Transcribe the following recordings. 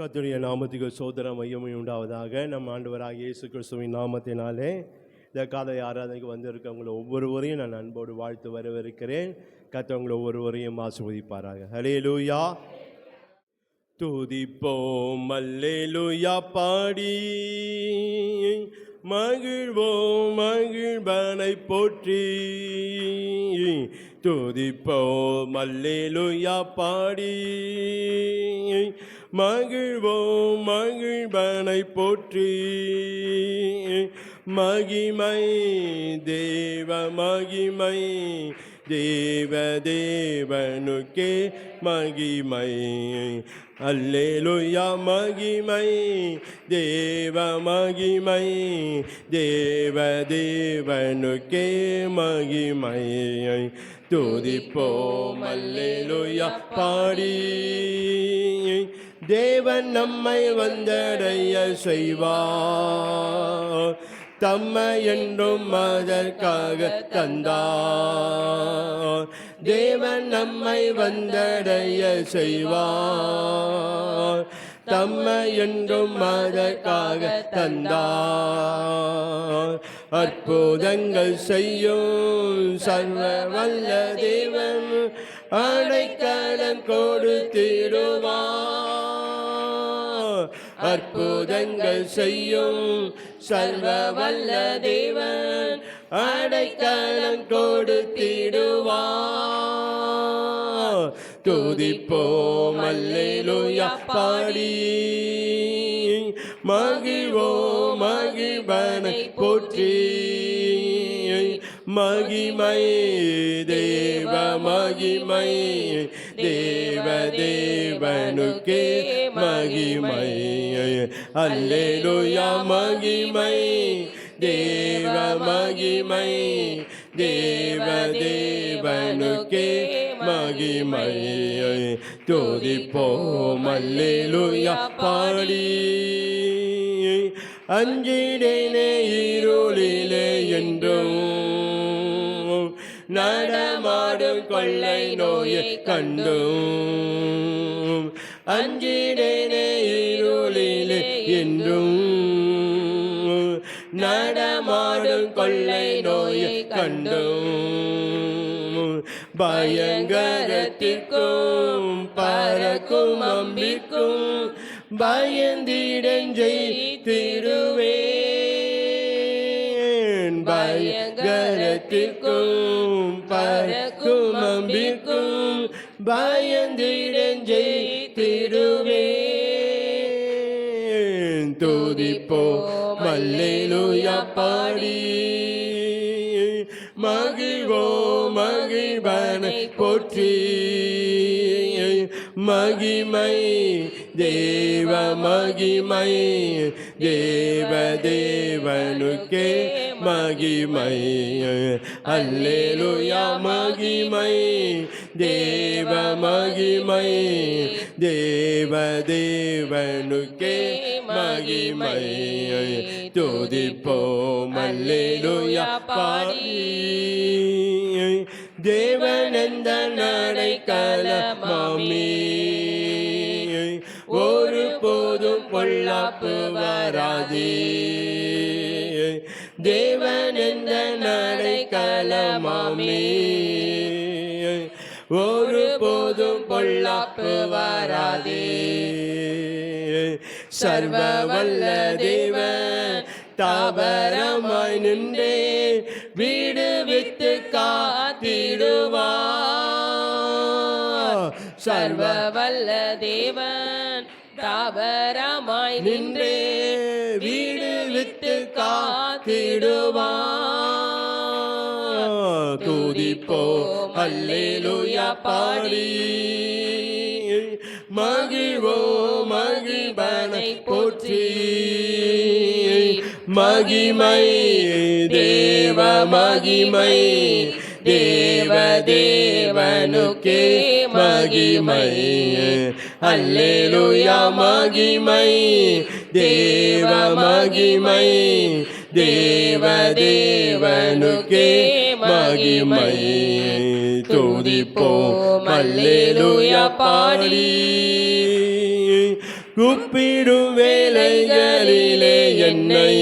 கர்த்தருடைய நாமத்துக்கு சோதரம் மையமே உண்டாவதாக. நம் ஆண்டவராக இயேசு கிறிஸ்துவின் நாமத்தினாலே இந்த காலை ஆராதனைக்கு வந்திருக்கவங்களை ஒவ்வொருவரையும் நான் அன்போடு வாழ்த்து வரவேற்கிறேன். கர்த்தர் உங்களை ஒவ்வொருவரையும் ஆசீர்வதிப்பாராக. ஹல்லேலூயா. துதிப்போம் அல்லேலூயா பாடி மகிழ்வோம் மகிழ்வனை போற்றி. துதிப்போம் அல்லேலூயா பாடி மகிழ்வோம் மகிழ்வனை போற்றி. மகிமை தேவ மகிமை தேவ தேவனுக்கே மகிமை. அல்லேலூயா மகிமை தேவ மகிமை தேவ தேவனுக்கே மகிமை. துதிப்போம் அல்லேலூயா பாடி தேவன் நம்மை வந்தடைய செய்வார். தம்மை என்றும் அதற்காக தந்தார். தேவன் நம்மை வந்தடைய செய்வார். தம்மை என்றும் அதற்காக தந்தார். அற்புதங்கள் செய்யும் சர்வ வல்ல தேவன் அடைக்கலம் கொடுத்திடுவார். அற்புதங்கள் செய்யும் சர்வ வல்ல தேவன் அடைக்கலம் கொடுத்திடுவார். துதிப்போம் அல்லேலூயா பாடி மகிழ்வோம் மகிழ்வனை போற்றி. மகிமை தேவ மகிமை தேவ தேவனுக்கே மகிமை. அல்லேலூயா மகிமை தேவ மகிமை தேவ தேவனுக்கே மகிமை. துதிப்போம் அல்லேலூயா பாடி அஞ்சிடேனே இருளிலே என்றும் நடமாடும் கொள்ளை நோயை கண்டும். அஞ்சிடேனே இருளிலே என்றும் நடமாடும் கொள்ளை நோயை கண்டும். பயங்கரத்திற்கும் பறக்கும் அம்பிற்கும் பயந்திடஞ்செய்திடுவேன். பயங்கரத்திற்கும் பறக்கும் அம்பிற்கும் பயந்திடஞ்செய்திடுவேன். துதிப்போம் அல்லேலூயா பாடி மகிழ்வோம் மகிழ்வனை போற்றி. மகிமை தேவ மகிமை தேவ தேவனுக்கே மகிமை. அல்லேலூயா மகிமை தேவ மகிமை தேவ தேவனுக்கே மகிமை. துதிப்போம் அல்லேலூயா பாடி தேவன் எந்த அடைக்கலமாமே ஒரு போதும் பொல்லாப்பு வராதே. தேவன் எந்த அடைக்கலமாமே ஒரு போதும் பொல்லாப்பு வராதே. சர்வ வல்ல தேவன் தாபரமாய் நின்றே விடுவித்து காத்திடுவார். சர்வ வல்ல தேவன் தாபரமாய் நின்றே விடுவித்து காத்திடுவார். துதிப்போம் அல்லேலூயா பாடி மகிழ்வோம் மகிழ்வனை போற்றி. மகிமை தேவ மகிமை தேவ தேவனுக்கே மகிமை. அல்லேலூயா மகிமை தேவ மகிமை தேவ தேவனுக்கே மகிமை. துதிப்போம் அல்லேலூயா பாடி கூப்பிடும் வேளைகளிலே என்னை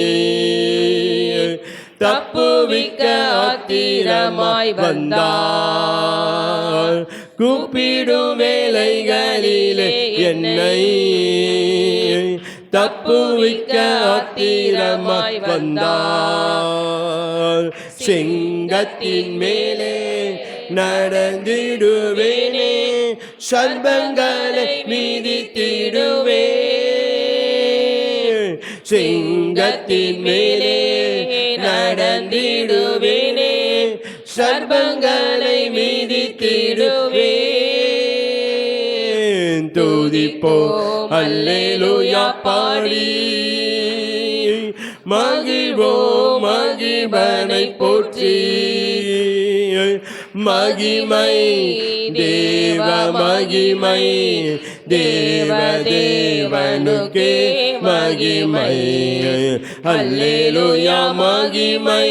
தப்புவிக்க ஆத்திரமாய் வந்தார். கூப்பிடும் வேளைகளிலே என்னை தப்புவிக்க ஆத்திரமாய் வந்தார். சிங்கத்தின் மேலே நடந்திடுவேனே, சர்ப்பங்களை மீதித்திடுவேன். சிங்கத்தின் மேலே நடந்திடுவேனே, சர்ப்பங்களை மீதித்திடுவேன். துதிப்போம் அல்லேலூயா பாடி, மகிழ்வோம் மகிழ்வனை போற்றி. மகிமை தேவ மகிமை, தேவ தேவனுக்கே மகிமை. அல்லேலூயா மகிமை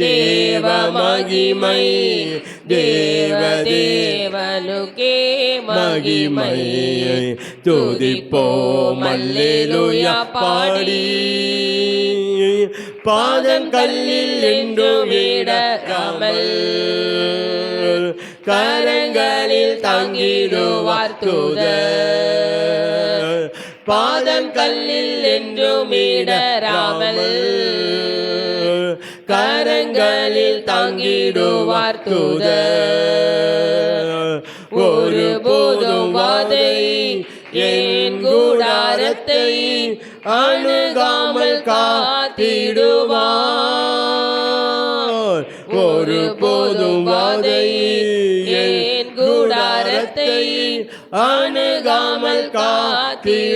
தேவ மகிமை, தேவ தேவனுக்கே மகிமை. துதிப்போம் அல்லேலூயா பாடி, பாதம் கல்லில் என்றும் விடாமல் கரங்களில் தங்கிடுவார் தூதர். பாதம் கல்லில் என்றும் இடராமல் கரங்களில் தங்கிடுவார் தூதர். ஒருபோதும் வாதை என் கூடாரத்தை அணுகாமல் காத்திடுவார். ஒருபோதும் வாதை என் கூடாரத்தை அணுகாமல் காத்திடுவார்.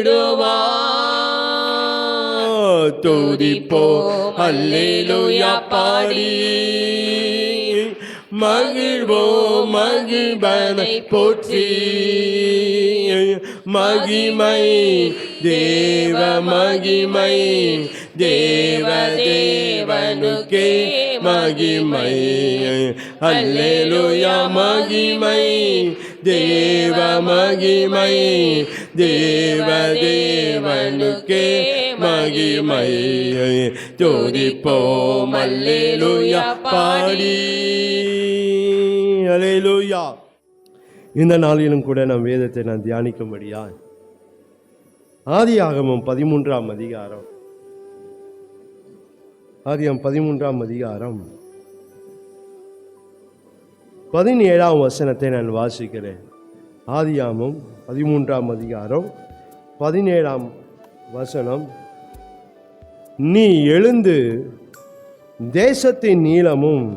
துதிப்போம் அல்லேலூயா பாடி, மகிழ்வோம் மகிழ்வனை போற்றி. மகிமை தேவ மகிமை, தேவ தேவனுக்கே மகிமை. அல்லேலூயா மகிமை தேவ மகிமை, தேவ தேவனுக்கே மகிமை. துதிப்போம் அல்லேலூயா பாடி. அல்லேலூயா. இந்த நாளிலும் கூட நம் வேதத்தை நான் தியானிக்கும்படியா ஆதியாகமம் 13ஆம் அதிகாரம், ஆதியாகமம் 13ஆம் அதிகாரம் 17ஆம் வசனத்தை நான் வாசிக்கிறேன். ஆதியாகமம் 13ஆம் அதிகாரம் 17ஆம் வசனம். நீ எழுந்து தேசத்தின் நீளமும்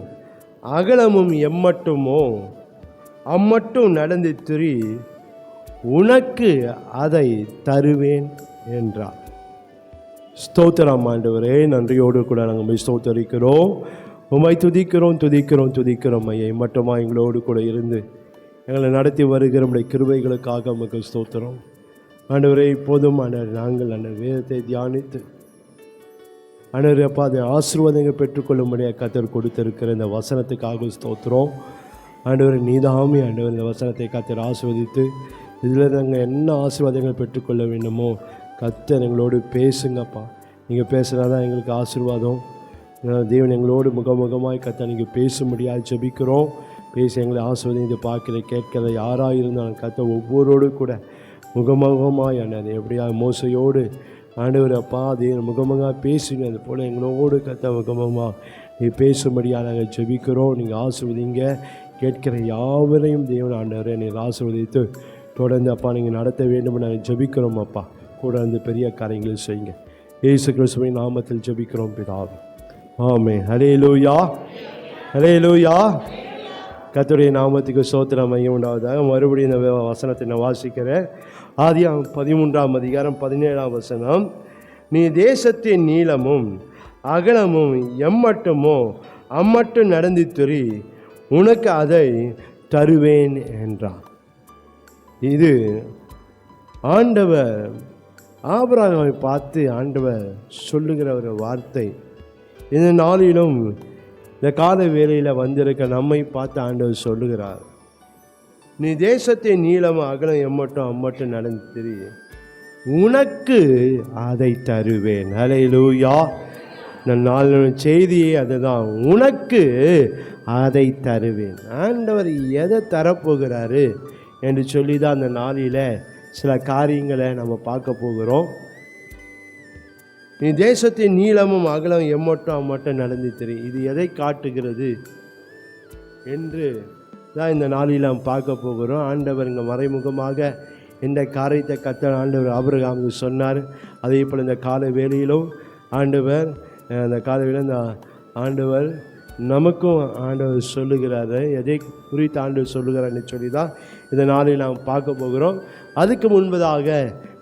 அகலமும் எம்மட்டுமோ அம்மட்டும் நடந்து திரி, உனக்கு அதை தருவேன் என்றார். ஸ்தோத்திரம் ஆண்டவரே, நன்றியோடு கூட நாங்கள் ஸ்தோத்தரிக்கிறோம், உம்மை துதிக்கிறோம் துதிக்கிறோம் துதிக்கிறோம். ஐயா மட்டுமா எங்களோடு கூட இருந்து எங்களை நடத்தி வருகிற நம்முடைய கிருபைகளுக்காக நமக்கு ஸ்தோத்திரம் ஆண்டவரே. இப்போதும் நாங்கள் அந்த வேதத்தை தியானித்து ஆண்டவரே அப்பா அதை ஆசீர்வாதங்கள் பெற்றுக்கொள்ளும்படியாக கர்த்தர் கொடுத்திருக்கிற இந்த வசனத்துக்காக ஸ்தோத்திரம் ஆண்டவரே. நீதாமே ஆண்டவர் இந்த வசனத்தை கர்த்தர் ஆசீர்வதித்து இதில் நாங்கள் என்ன ஆசீர்வாதங்கள் பெற்றுக்கொள்ள வேண்டுமோ கர்த்தர் எங்களோடு பேசுங்கப்பா. நீங்கள் பேசுனா தான் எங்களுக்கு ஆசீர்வாதம். தேவன் எங்களோடு முகமுகமாய் கர்த்தர் நீங்கள் பேசும்படியாக ஜெபிக்கிறோம். பேசி எங்களை ஆசீர்வாதம் பார்க்கிற கேட்கிற யாராக இருந்தாலும் கர்த்தர் ஒவ்வொருவரோடு கூட முகமுகமாய் ஆண்டது எப்படியா மோசையோடு ஆண்டவர் அப்பா தேவன் முகமுகமாக பேசுங்க, அது போல் எங்களோடு கர்த்தர் முகமுகமாக நீ பேசும்படியாக நாங்கள் ஜெபிக்கிறோம். நீங்கள் ஆசீர்வதிங்க, கேட்கிற யாவரையும் தேவன் ஆண்டவரை நீர் ஆசீர்வதித்து தொடர்ந்து அப்பா நீங்கள் நடத்த வேண்டும் நாங்கள் ஜெபிக்கிறோம். அப்பா கூட வந்து பெரிய காரியங்களை செய்யுங்க. இயேசு கிறிஸ்துவின் நாமத்தில் ஜெபிக்கிறோம் பிதாவே, ஆமென். ஹல்லேலூயா ஹல்லேலூயா. கர்த்தருடைய நாமத்துக்கு ஸ்தோத்திரம் மையம் உண்டாவதாக. மறுபடியும் இந்த வசனத்தை நான் வாசிக்கிறேன். ஆதியாகமம் 13ஆம் அதிகாரம் 17ஆம் வசனம். நீ தேசத்தின் நீளமும் அகலமும் எம்மட்டுமோ அம்மட்டும் நடந்து திரி, உனக்கு அதை தருவேன் என்றார். இது ஆண்டவர் ஆபிரகாமை பார்த்து ஆண்டவர் சொல்லுகிற ஒரு வார்த்தை. இந்த நாளிலும் இந்த கால வேளையில் வந்திருக்க நம்மை பார்த்து ஆண்டவர் சொல்லுகிறார், நீ தேசத்தை நீளம் அகலம் எம்மட்டும் அம்மட்டும் நடந்து திரி, உனக்கு அதை தருவேன். ஹல்லேலூயா. இந்த நாள் செய்தியே அதுதான், உனக்கு அதை தருவேன். ஆண்டவர் எதை தரப்போகிறாரு என்று சொல்லி தான் அந்த நாளில் சில காரியங்களை நம்ம பார்க்க போகிறோம். நீ தேசத்தின் நீளமும் அகலம் எம்மட்டும் நடந்து தெரியும். இது எதை காட்டுகிறது என்று தான் இந்த நாளில் நாம் பார்க்க போகிறோம். ஆண்டவர் இங்கே மறைமுகமாக இந்த காரியத்தை கர்த்தர் ஆண்டவர் ஆபிரகாமுக்கு சொன்னார். அதே போல் இந்த கால வேளையிலும் ஆண்டவர் அந்த கால வேளையில் இந்த ஆண்டவர் நமக்கும் ஆண்டவர் சொல்லுகிறார். எதை குறித்து ஆண்டவர் சொல்லுகிறார்னு சொல்லி தான் இந்த நாளில் நாம் பார்க்க போகிறோம். அதுக்கு முன்பதாக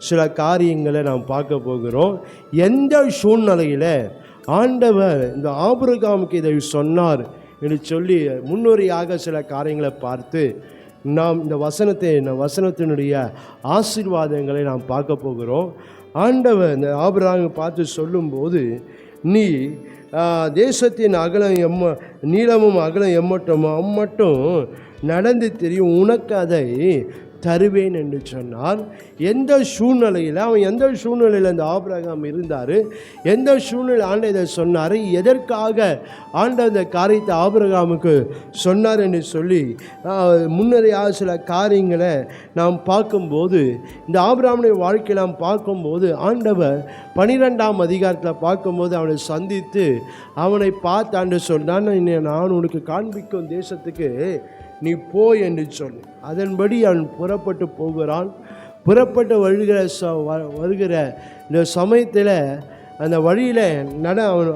சில காரியங்களை நாம் பார்க்க போகிறோம். எந்த சூழ்நிலையில் ஆண்டவர் இந்த ஆபிரகாமுக்கு இதை சொன்னார் என்று சொல்லி முன்னுரையாக சில காரியங்களை பார்த்து நாம் இந்த வசனத்தினுடைய ஆசீர்வாதங்களை நாம் பார்க்க போகிறோம். ஆண்டவர் இந்த ஆபிரகாமை பார்த்து சொல்லும்போது, நீ தேசத்தின் அகலம் நீளமும் அகலம் அம்மட்டும் நடந்து தெரியும், உனக்கு அதை தருவேன் என்று சொன்னார். எந்த சூழ்நிலையில் எந்த சூழ்நிலையில் அந்த ஆபிரகாம் இருந்தார், எந்த சூழ்நிலை ஆண்டவர் இதை சொன்னார், எதற்காக ஆண்டவர் இந்த காரியத்தை ஆபிரகாமுக்கு சொன்னார் என்று சொல்லி முன்னரையாக சில காரியங்களை நாம் பார்க்கும்போது, இந்த ஆபிரகாமுடைய வாழ்க்கையை நாம் பார்க்கும்போது, ஆண்டவர் 12ஆம் அதிகாரத்தில் பார்க்கும்போது அவனை சந்தித்து அவனை பார்த்து ஆண்டவர் சொன்னான், நான் உனக்கு காண்பிக்கும் தேசத்துக்கு நீ போய் என்று சொல்லி, அதன்படி அவன் புறப்பட்டு போகிறான். புறப்பட்டு வருகிற இந்த சமயத்தில் அந்த வழியில்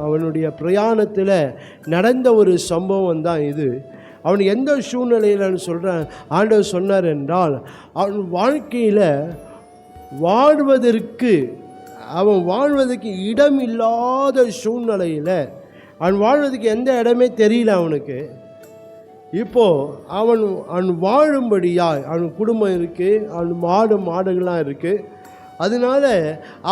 அவனுடைய பிரயாணத்தில் நடந்த ஒரு சம்பவம் தான் இது. அவன் எந்த சூழ்நிலையில் சொல்கிறான் ஆண்டவர் சொன்னார் என்றால், அவன் வாழ்க்கையில் வாழ்வதற்கு இடம் இல்லாத சூழ்நிலையில், அவன் வாழ்வதற்கு எந்த இடமே தெரியல அவனுக்கு. இப்போது அவன் வாழும்படியாய் அவன் குடும்பம் இருக்குது, அவன் மாடுகள்லாம் இருக்குது. அதனால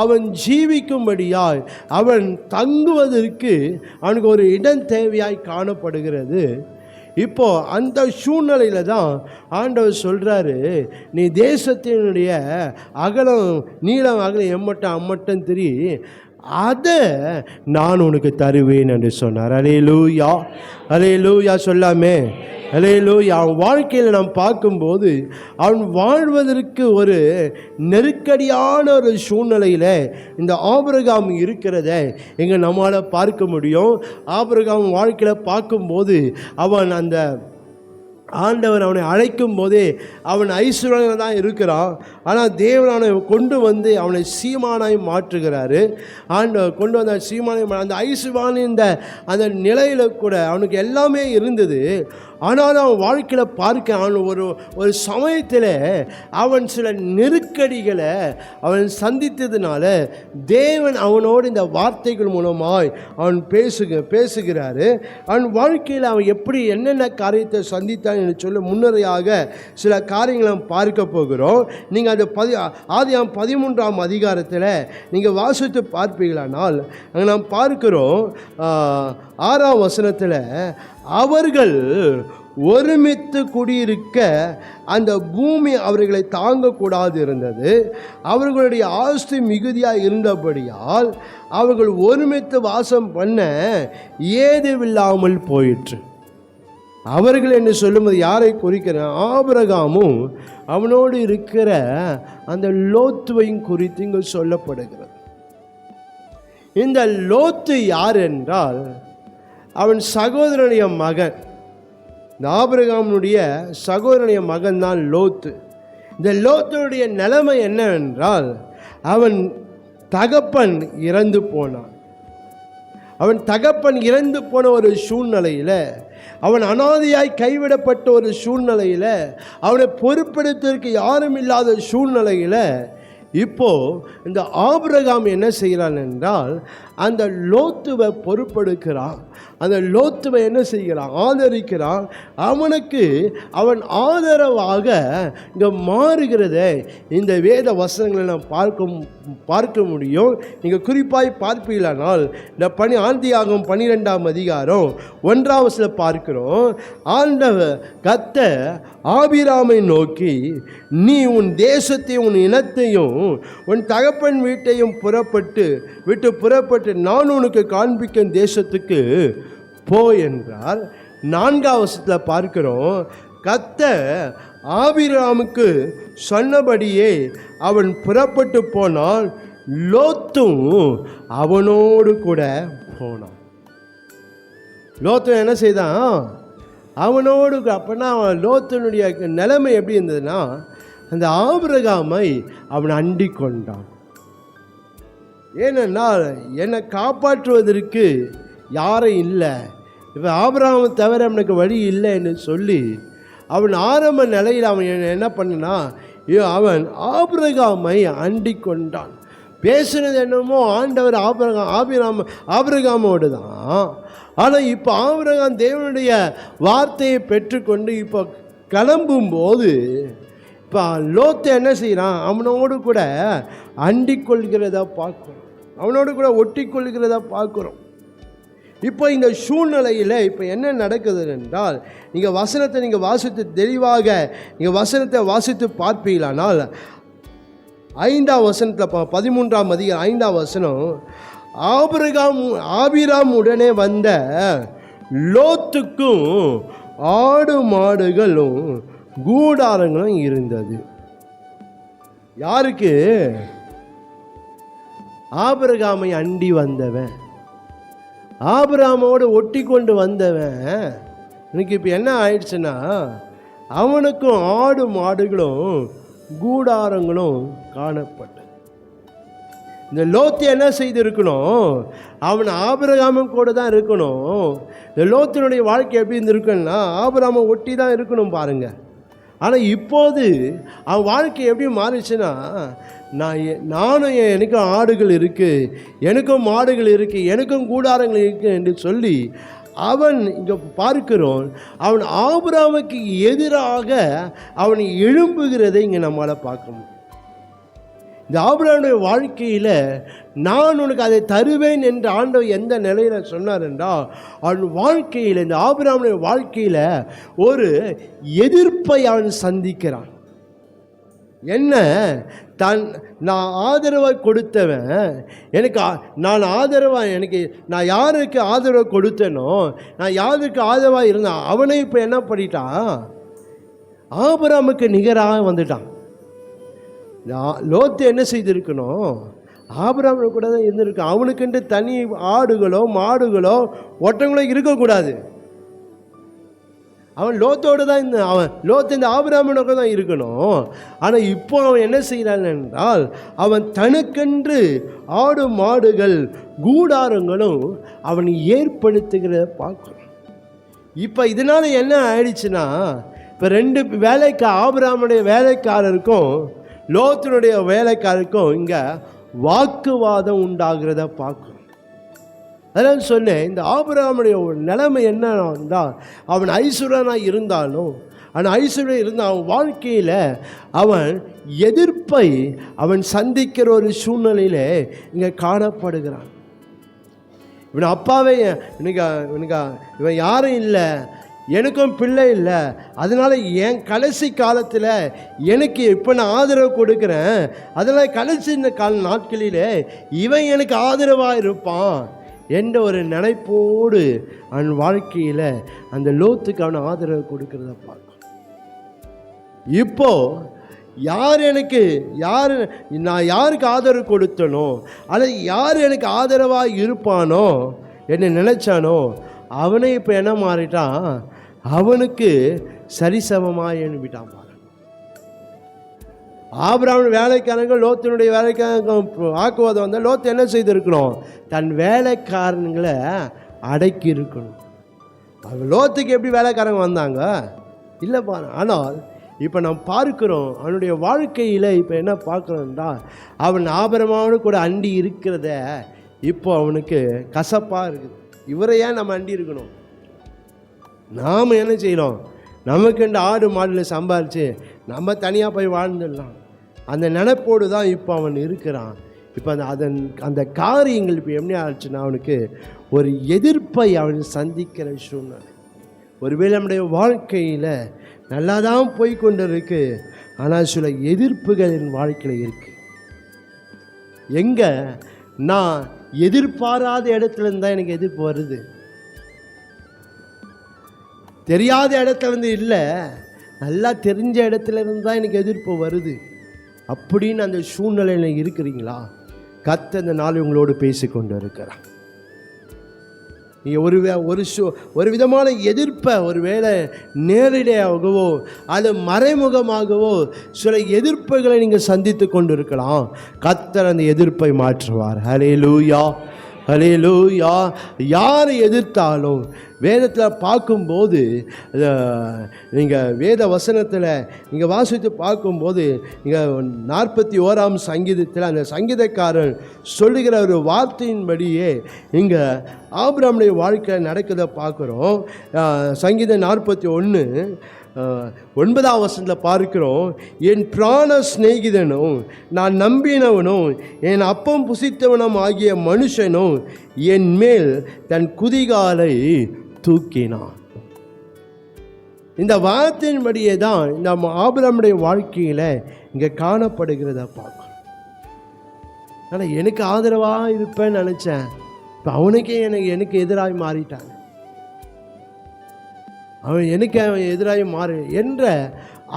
அவன் ஜீவிக்கும்படியாய் அவன் தங்குவதற்கு அவனுக்கு ஒரு இடம் தேவையாய் காணப்படுகிறது. இப்போது அந்த சூழ்நிலையில் தான் ஆண்டவர் சொல்கிறாரு, நீ தேசத்தினுடைய நீளம் அகலம் அம்மட்டம் தெரியும், அதை நான் உனக்கு தருவேன் என்று சொன்னார். அல்லேலூயா, அல்லேலூயா சொல்லாமே, அல்லேலூயா. அவன் வாழ்க்கையில் நாம் பார்க்கும்போது அவன் வாழ்வதற்கு ஒரு நெருக்கடியான ஒரு சூழ்நிலையில் இந்த ஆபிரகாம் இருக்கிறத இங்கே நம்மளால் பார்க்க முடியும். ஆபிரகாம் வாழ்க்கையில் பார்க்கும்போது அவன் அந்த ஆண்டவர் அவனை அழைக்கும் போதே அவன் ஐஸ்வர்யன் தான் இருக்கிறான். ஆனால் தேவன் அவனை கொண்டு வந்து அவனை சீமானாய் மாற்றுகிறாரு. ஆண்டவர் கொண்டு வந்த சீமானாய் அந்த ஐஸ்வர்யன் அந்த நிலையில் கூட அவனுக்கு எல்லாமே இருந்தது. ஆனாலும் அவன் வாழ்க்கையில் பார்க்க அவன் ஒரு சமயத்தில் அவன் சில நெருக்கடிகளை அவன் சந்தித்ததுனால தேவன் அவனோடு இந்த வார்த்தைகள் மூலமாய் அவன் பேசுகிறாரு. அவன் வாழ்க்கையில் அவன் எப்படி என்னென்ன காரியத்தை சந்தித்தான் என்று சொல்ல முன்னரையாக சில காரியங்களை நாம் பார்க்க போகிறோம். நீங்கள் அது ஆதியாகமம் 13ஆம் அதிகாரத்தில் நீங்கள் வாசித்து பார்ப்பீங்களானால் அங்கே நாம் பார்க்கிறோம் 6ஆம் வசனத்தில், அவர்கள் ஒருமித்து குடியிருக்க அந்த பூமி அவர்களை தாங்கக்கூடாது இருந்தது. அவர்களுடைய ஆஸ்தி மிகுதியாக இருந்தபடியால் அவர்கள் ஒருமித்து வாசம் பண்ண ஏதுவில்லாமல் போயிற்று. அவர்கள் என்று சொல்லும்போது யாரை குறிக்கிறேன்? ஆபிரகாமும் அவனோடு இருக்கிற அந்த லோத்துவையும் குறித்து இங்கு சொல்லப்படுகிறது. இந்த லோத்து யார் என்றால் அவன் சகோதரனுடைய மகன். இந்த ஆபிரகாமுடைய சகோதரனுடைய மகன் தான் லோத்து. இந்த லோத்துடைய நிலைமை என்னவென்றால் அவன் தகப்பன் இறந்து போனான். அவன் தகப்பன் இறந்து போன ஒரு சூழ்நிலையில், அவன் அனாதையாய் கைவிடப்பட்ட ஒரு சூழ்நிலையில், அவனை பொறுப்பெடுத்ததற்கு யாரும் இல்லாத சூழ்நிலையில் இப்போ இந்த ஆபிரகாம் என்ன செய்கிறான் என்றால் அந்த லோத்துவை பொறுப்பெடுக்கிறான். அந்த லோத்துவை என்ன செய்கிறான்? ஆதரிக்கிறான். அவனுக்கு அவன் ஆதரவாக இங்கே மாறுகிறத இந்த வேத வசனங்களை நாம் பார்க்க முடியும். நீங்கள் குறிப்பாய் பார்ப்பீங்களானால் இந்த ஆதியாகமம் 12ஆம் அதிகாரம் 1ஆம் வசனத்தில் பார்க்கிறோம். ஆண்டவர் கர்த்தர் ஆபிராமை நோக்கி, நீ உன் தேசத்தையும் உன் இனத்தையும் உன் தகப்பன் வீட்டையும் புறப்பட்டு நான் உனக்கு காண்பிக்கும் தேசத்துக்கு போ என்றார். 4ஆம் வசனத்தில் பார்க்கிறோம், கர்த்தர் ஆபிராமுக்கு சொன்னபடியே அவன் புறப்பட்டு போனால் லோத்தும் அவனோடு கூட போனான். லோத்து என்ன செய்தான்? அவனோடு. அப்போனா லோத்தனுடைய நிலைமை எப்படி இருந்ததுன்னா, அந்த ஆபிரகாமை அவன் அண்டிக் கொண்டான். ஏனென்றால் என்னை காப்பாற்றுவதற்கு யாரும் இல்லை, இப்போ ஆபிரகாமை தவிர அவனுக்கு வழி இல்லை என்று சொல்லி அவன் ஆரம்ப நிலையில் அவன் என்ன பண்ணனா, அவன் ஆபிரகாமை அண்டிக் கொண்டான். பேசுனது என்னமோ ஆண்டவர் ஆபிரகாமோடு தான். ஆனால் இப்போ ஆபிரகாம் தேவனுடைய வார்த்தையை பெற்றுக்கொண்டு இப்போ கிளம்பும்போது இப்போ லோத்து என்ன செய்கிறான்? அவனோடு கூட அண்டிக் கொள்கிறதா பார்க்குறோம், அவனோடு கூட ஒட்டி கொள்கிறதா பார்க்குறோம். இப்போ இந்த சூழ்நிலையில் இப்போ என்ன நடக்குது என்றால், நீங்கள் வசனத்தை நீங்கள் வாசித்து தெளிவாக நீங்கள் வசனத்தை வாசித்து பார்ப்பீங்களானால் 5ஆம் வசனத்தில் 13ஆம் அதிகாரம் 5ஆம் வசனம், ஆபிராம் உடனே வந்த லோத்துக்கும் ஆடு மாடுகளும் கூடாரங்களும் இருந்தது. யாருக்கு? ஆபிரகாமை அண்டி வந்தவன், ஆபிரகாமோடு ஒட்டி கொண்டு வந்தவன். எனக்கு இப்போ என்ன ஆயிடுச்சுன்னா, அவனுக்கும் ஆடு மாடுகளும் கூடாரங்களும் காணப்பட்டது. இந்த லோத்து என்ன செய்திருக்கணும்? அவன் ஆபிரகாமும் கூட தான் இருக்கணும். இந்த லோத்தினுடைய வாழ்க்கை எப்படி இருந்திருக்குன்னா, ஆபிரகாமை ஒட்டி தான் இருக்கணும் பாருங்க. ஆனால் இப்போது அவன் வாழ்க்கை எப்படி மாறிச்சுன்னா, நானும் எனக்கும் ஆடுகள் இருக்குது, எனக்கும் மாடுகள் இருக்குது, எனக்கும் கூடாரங்கள் இருக்குது என்று சொல்லி அவன் இங்கே பார்க்கிறோம். அவன் ஆபிரகாமுக்கு எதிராக அவன் எழும்புகிறதை இங்கே நம்மளால் பார்க்க முடியும். இந்த ஆபிரகாமுடைய வாழ்க்கையில் நான் உனக்கு அதை தருவேன் என்று ஆண்டவர் எந்த நிலையில் சொன்னார் என்றால், அவன் வாழ்க்கையில், இந்த ஆபிரகாமுடைய வாழ்க்கையில் ஒரு எதிர்ப்பை அவன் சந்திக்கிறான். என்ன? நான் ஆதரவை கொடுத்தவன், நான் ஆதரவாக நான் யாருக்கு ஆதரவை கொடுத்தேனோ, நான் யாருக்கு ஆதரவாக இருந்தேன், அவனை இப்போ என்ன பண்ணிட்டான்? ஆபிரகாமுக்கு நிகராக வந்துட்டான். லோத்து என்ன செய்திருக்கணும்? ஆபிரகாம் கூட தான் இருந்திருக்கான். அவனுக்குன்ட்டு தனி ஆடுகளோ மாடுகளோ ஒட்டங்களோ இருக்கக்கூடாது. அவன் லோத்தோடு தான் லோத்து இந்த ஆபிரகாமோட தான் இருக்கணும். ஆனால் இப்போ அவன் என்ன செய்கிறான் என்றால், அவன் தனக்கென்று ஆடு மாடுகள் கூடாரங்களும் அவன் ஏற்படுத்துகிறத பார்க்கணும். இப்போ இதனால் என்ன ஆயிடுச்சுன்னா, இப்போ 2 ஆபிரகாமுடைய வேலைக்காரருக்கும் லோத்தினுடைய வேலைக்காரருக்கும் இங்கே வாக்குவாதம் உண்டாகிறத பார்க்கணும். அதனால் சொன்னேன், இந்த ஆபிரகாமுடைய நிலைமை என்னன்னா, அவன் ஐஸ்வர்யனாக இருந்தாலும், அவன் ஐஸ்வர்யம் இருந்தால் அவன் வாழ்க்கையில் அவன் எதிர்ப்பை அவன் சந்திக்கிற ஒரு சூழ்நிலையில் இங்கே காணப்படுகிறான். இவன் அப்பாவே இவன் யாரும் இல்லை, எனக்கும் பிள்ளை இல்லை, அதனால் என் கடைசி காலத்தில் எனக்கு இப்போ நான் ஆதரவு கொடுக்குறேன், அதனால் கடைசி இந்த நாட்களில் இவன் எனக்கு ஆதரவாக இருப்பான் என்ற ஒரு நினைப்போடு அவன் வாழ்க்கையில் அந்த லோத்துக்கு அவனை ஆதரவு கொடுக்கிறத பார்க்க. இப்போ நான் யாருக்கு ஆதரவு கொடுத்தனோ, அல்லது யார் எனக்கு ஆதரவாக இருப்பானோ என்ன நினைச்சானோ, அவனை இப்போ என்ன மாறிட்டான்? அவனுக்கு சரிசமமாக எழுப்பிட்டான். ஆபிரகாம் வேலைக்காரங்க லோத்தினுடைய வேலைக்காரங்க வாக்குவாதம் வந்தால் லோத்து என்ன செய்திருக்கணும்? தன் வேலைக்காரங்களை அடக்கி இருக்கணும். அவன் லோத்துக்கு எப்படி வேலைக்காரங்க வந்தாங்க? இல்லை பாரு. ஆனால் இப்போ நாம் பார்க்கிறோம், அவனுடைய வாழ்க்கையில் இப்போ என்ன பார்க்குறோம்னா, அவன் ஆபிரகாமோடு கூட அண்டி இருக்கிறத இப்போ அவனுக்கு கசப்பாக இருக்குது. இவரை ஏன் நம்ம அண்டி இருக்கணும்? நாம் என்ன செய்யணும்? நமக்கு இந்த ஆடு மாடில் சம்பாரித்து நம்ம தனியாக போய் வாழ்ந்துடலாம். அந்த நினைப்போடு தான் இப்போ அவன் இருக்கிறான். இப்போ அந்த காரியங்கள் இப்போ எப்படி ஆச்சுன்னா அவனுக்கு ஒரு எதிர்ப்பை அவன் சந்திக்கிற சூழ்நிலை. ஒருவேளை நம்முடைய வாழ்க்கையில் நல்லா தான் போய்கொண்டு இருக்கு, ஆனால் சில எதிர்ப்புகள் என் வாழ்க்கையில் இருக்கு. எங்கே நான் எதிர்பாராத இடத்துல இருந்தால் எனக்கு எதிர்ப்பு வருது, தெரியாத இடத்துல இருந்து இல்லை, நல்லா தெரிஞ்ச இடத்துல இருந்தால் எனக்கு எதிர்ப்பு வருது அப்படின்னு அந்த சூழ்நிலையில் இருக்கிறீங்களா? கர்த்தர் இந்த நாள் உங்களோடு பேசிக்கொண்டு இருக்கிறார். நீங்கள் ஒரு விதமான எதிர்ப்பை ஒருவேளை நேரடியாகவோ அது மறைமுகமாகவோ சில எதிர்ப்புகளை நீங்கள் சந்தித்து கொண்டு இருக்கலாம். கர்த்தர் அந்த எதிர்ப்பை மாற்றுவார். ஹல்லேலூயா, ஹல்லேலூயா. யாரை எதிர்த்தாலும் வேதத்தில் பார்க்கும்போது, நீங்கள் வேத வசனத்தில் நீங்கள் வாசித்து பார்க்கும்போது, நீங்கள் 41ஆம் சங்கீதத்தில் அந்த சங்கீதக்காரன் சொல்லுகிற ஒரு வார்த்தையின்படியே இங்கே ஆபிரகாமுடைய வாழ்க்கை நடக்கிறத பார்க்குறோம். சங்கீதம் 41 9ஆம் வசனத்தில் பார்க்கிறோம், என் பிராண சிநேகிதனும் நான் நம்பினவனும் என் அப்பம் புசித்தவனும் ஆகிய மனுஷனும் என் மேல் தன் குதிகாலை தூக்கினான். இந்த வார்த்தையின்படியே தான் இந்த ஆபிரகாமுடைய வாழ்க்கையில் இங்கே காணப்படுகிறத பார்க்கணும். ஆனால் எனக்கு ஆதரவாக இருப்பேன்னு நினச்சேன், இப்போ அவனுக்கே எனக்கு எதிராக மாறிட்டாங்க, அவன் எதிராக மாறு என்ற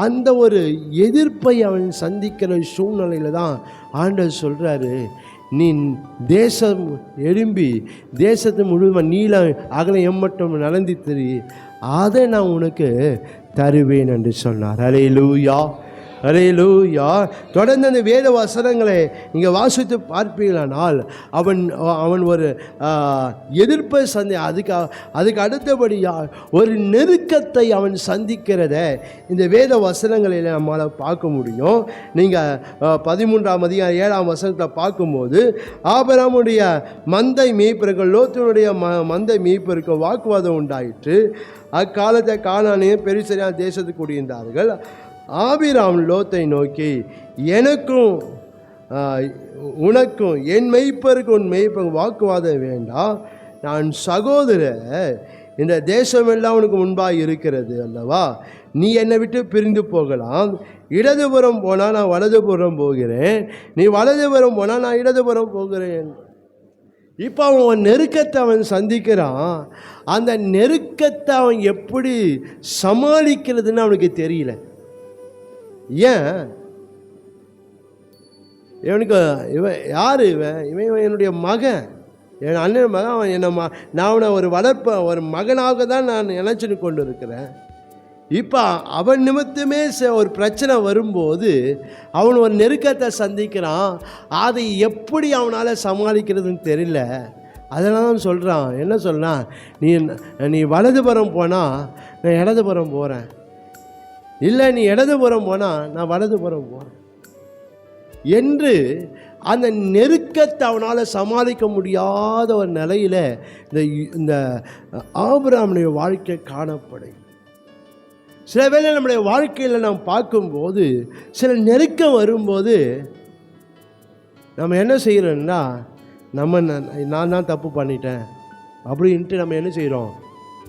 அந்த ஒரு எதிர்ப்பை அவன் சந்திக்கிற சூழ்நிலையில் தான் ஆண்டவர் சொல்கிறாரு, நீ தேசம் எழும்பி தேசத்து முழுவதும் நீளம் அகலம் எம்மட்டும் நடந்து திரி, அதை நான் உனக்கு தருவேன் என்று சொன்னார். ஹல்லேலூயா, ஹல்லேலூயா. தொடர்ந்து அந்த வேத வசனங்களை நீங்கள் வாசித்து பார்ப்பீர்களானால் அவன் ஒரு எதிர்ப்பை அதுக்கு அடுத்தபடியாக ஒரு நெருக்கத்தை அவன் சந்திக்கிறத இந்த வேத வசனங்களில் நம்மளால் பார்க்க முடியும். நீங்கள் 13ஆம் அதிகாரம் 7ஆம் வசனத்தில் பார்க்கும்போது, ஆபிரகாமுடைய மந்தை மேய்ப்பர்கள் லோத்தினுடைய மந்தை மேய்ப்பருக்கு வாக்குவாதம் உண்டாயிற்று. அக்காலத்தை கானானியர் பெரிசரியான தேசத்துக்கு குடியிருந்தார்கள். ஆபிரகாம் லோத்தை நோக்கி, எனக்கும் உனக்கும் என் மெய்ப்பருக்கு உன் மெய்ப்பருக்கு வாக்குவாதம் வேண்டாம், நான் சகோதரர், இந்த தேசமெல்லாம் உனக்கு முன்பாக இருக்கிறது அல்லவா, நீ என்னை விட்டு பிரிந்து போகலாம், இடதுபுறம் போனால் நான் வலதுபுறம் போகிறேன், நீ வலதுபுறம் போனால் நான் இடதுபுறம் போகிறேன். இப்போ அவன் நெருக்கத்தை அவன் சந்திக்கிறான். அந்த நெருக்கத்தை அவன் எப்படி சமாளிக்கிறதுன்னு அவனுக்கு தெரியல. ஏன்? இவனுக்கு இவன் யார்? இவன் என்னுடைய மகன், என் அண்ணன் மகன். அவன் நான் அவனை ஒரு மகனாக தான் நான் நினைச்சுன்னு கொண்டு இருக்கிறேன். இப்போ அவன் நிமித்தமே ஒரு பிரச்சனை வரும்போது அவன் ஒரு நெருக்கத்தை சந்திக்கிறான். அதை எப்படி அவனால் சமாளிக்கிறதுன்னு தெரியல. அதனால தான் சொல்கிறான், என்ன சொல்கிறான், நீ வலதுபுறம் போனால் நான் இடதுபுறம் போகிறேன், இல்லை நீ இடதுபுறம் போனால் நான் வலதுபுறம் போகிறேன் என்று அந்த நெருக்கத்தை அவனால் சமாளிக்க முடியாத ஒரு நிலையில் இந்த ஆபிரகாமுடைய வாழ்க்கை காணப்படும். சில வேளை நம்முடைய வாழ்க்கையில் நாம் பார்க்கும்போது சில நெருக்கம் வரும்போது நம்ம என்ன செய்கிறோம்னா, நான் தான் தப்பு பண்ணிட்டேன் அப்படின்ட்டு நம்ம என்ன செய்கிறோம்,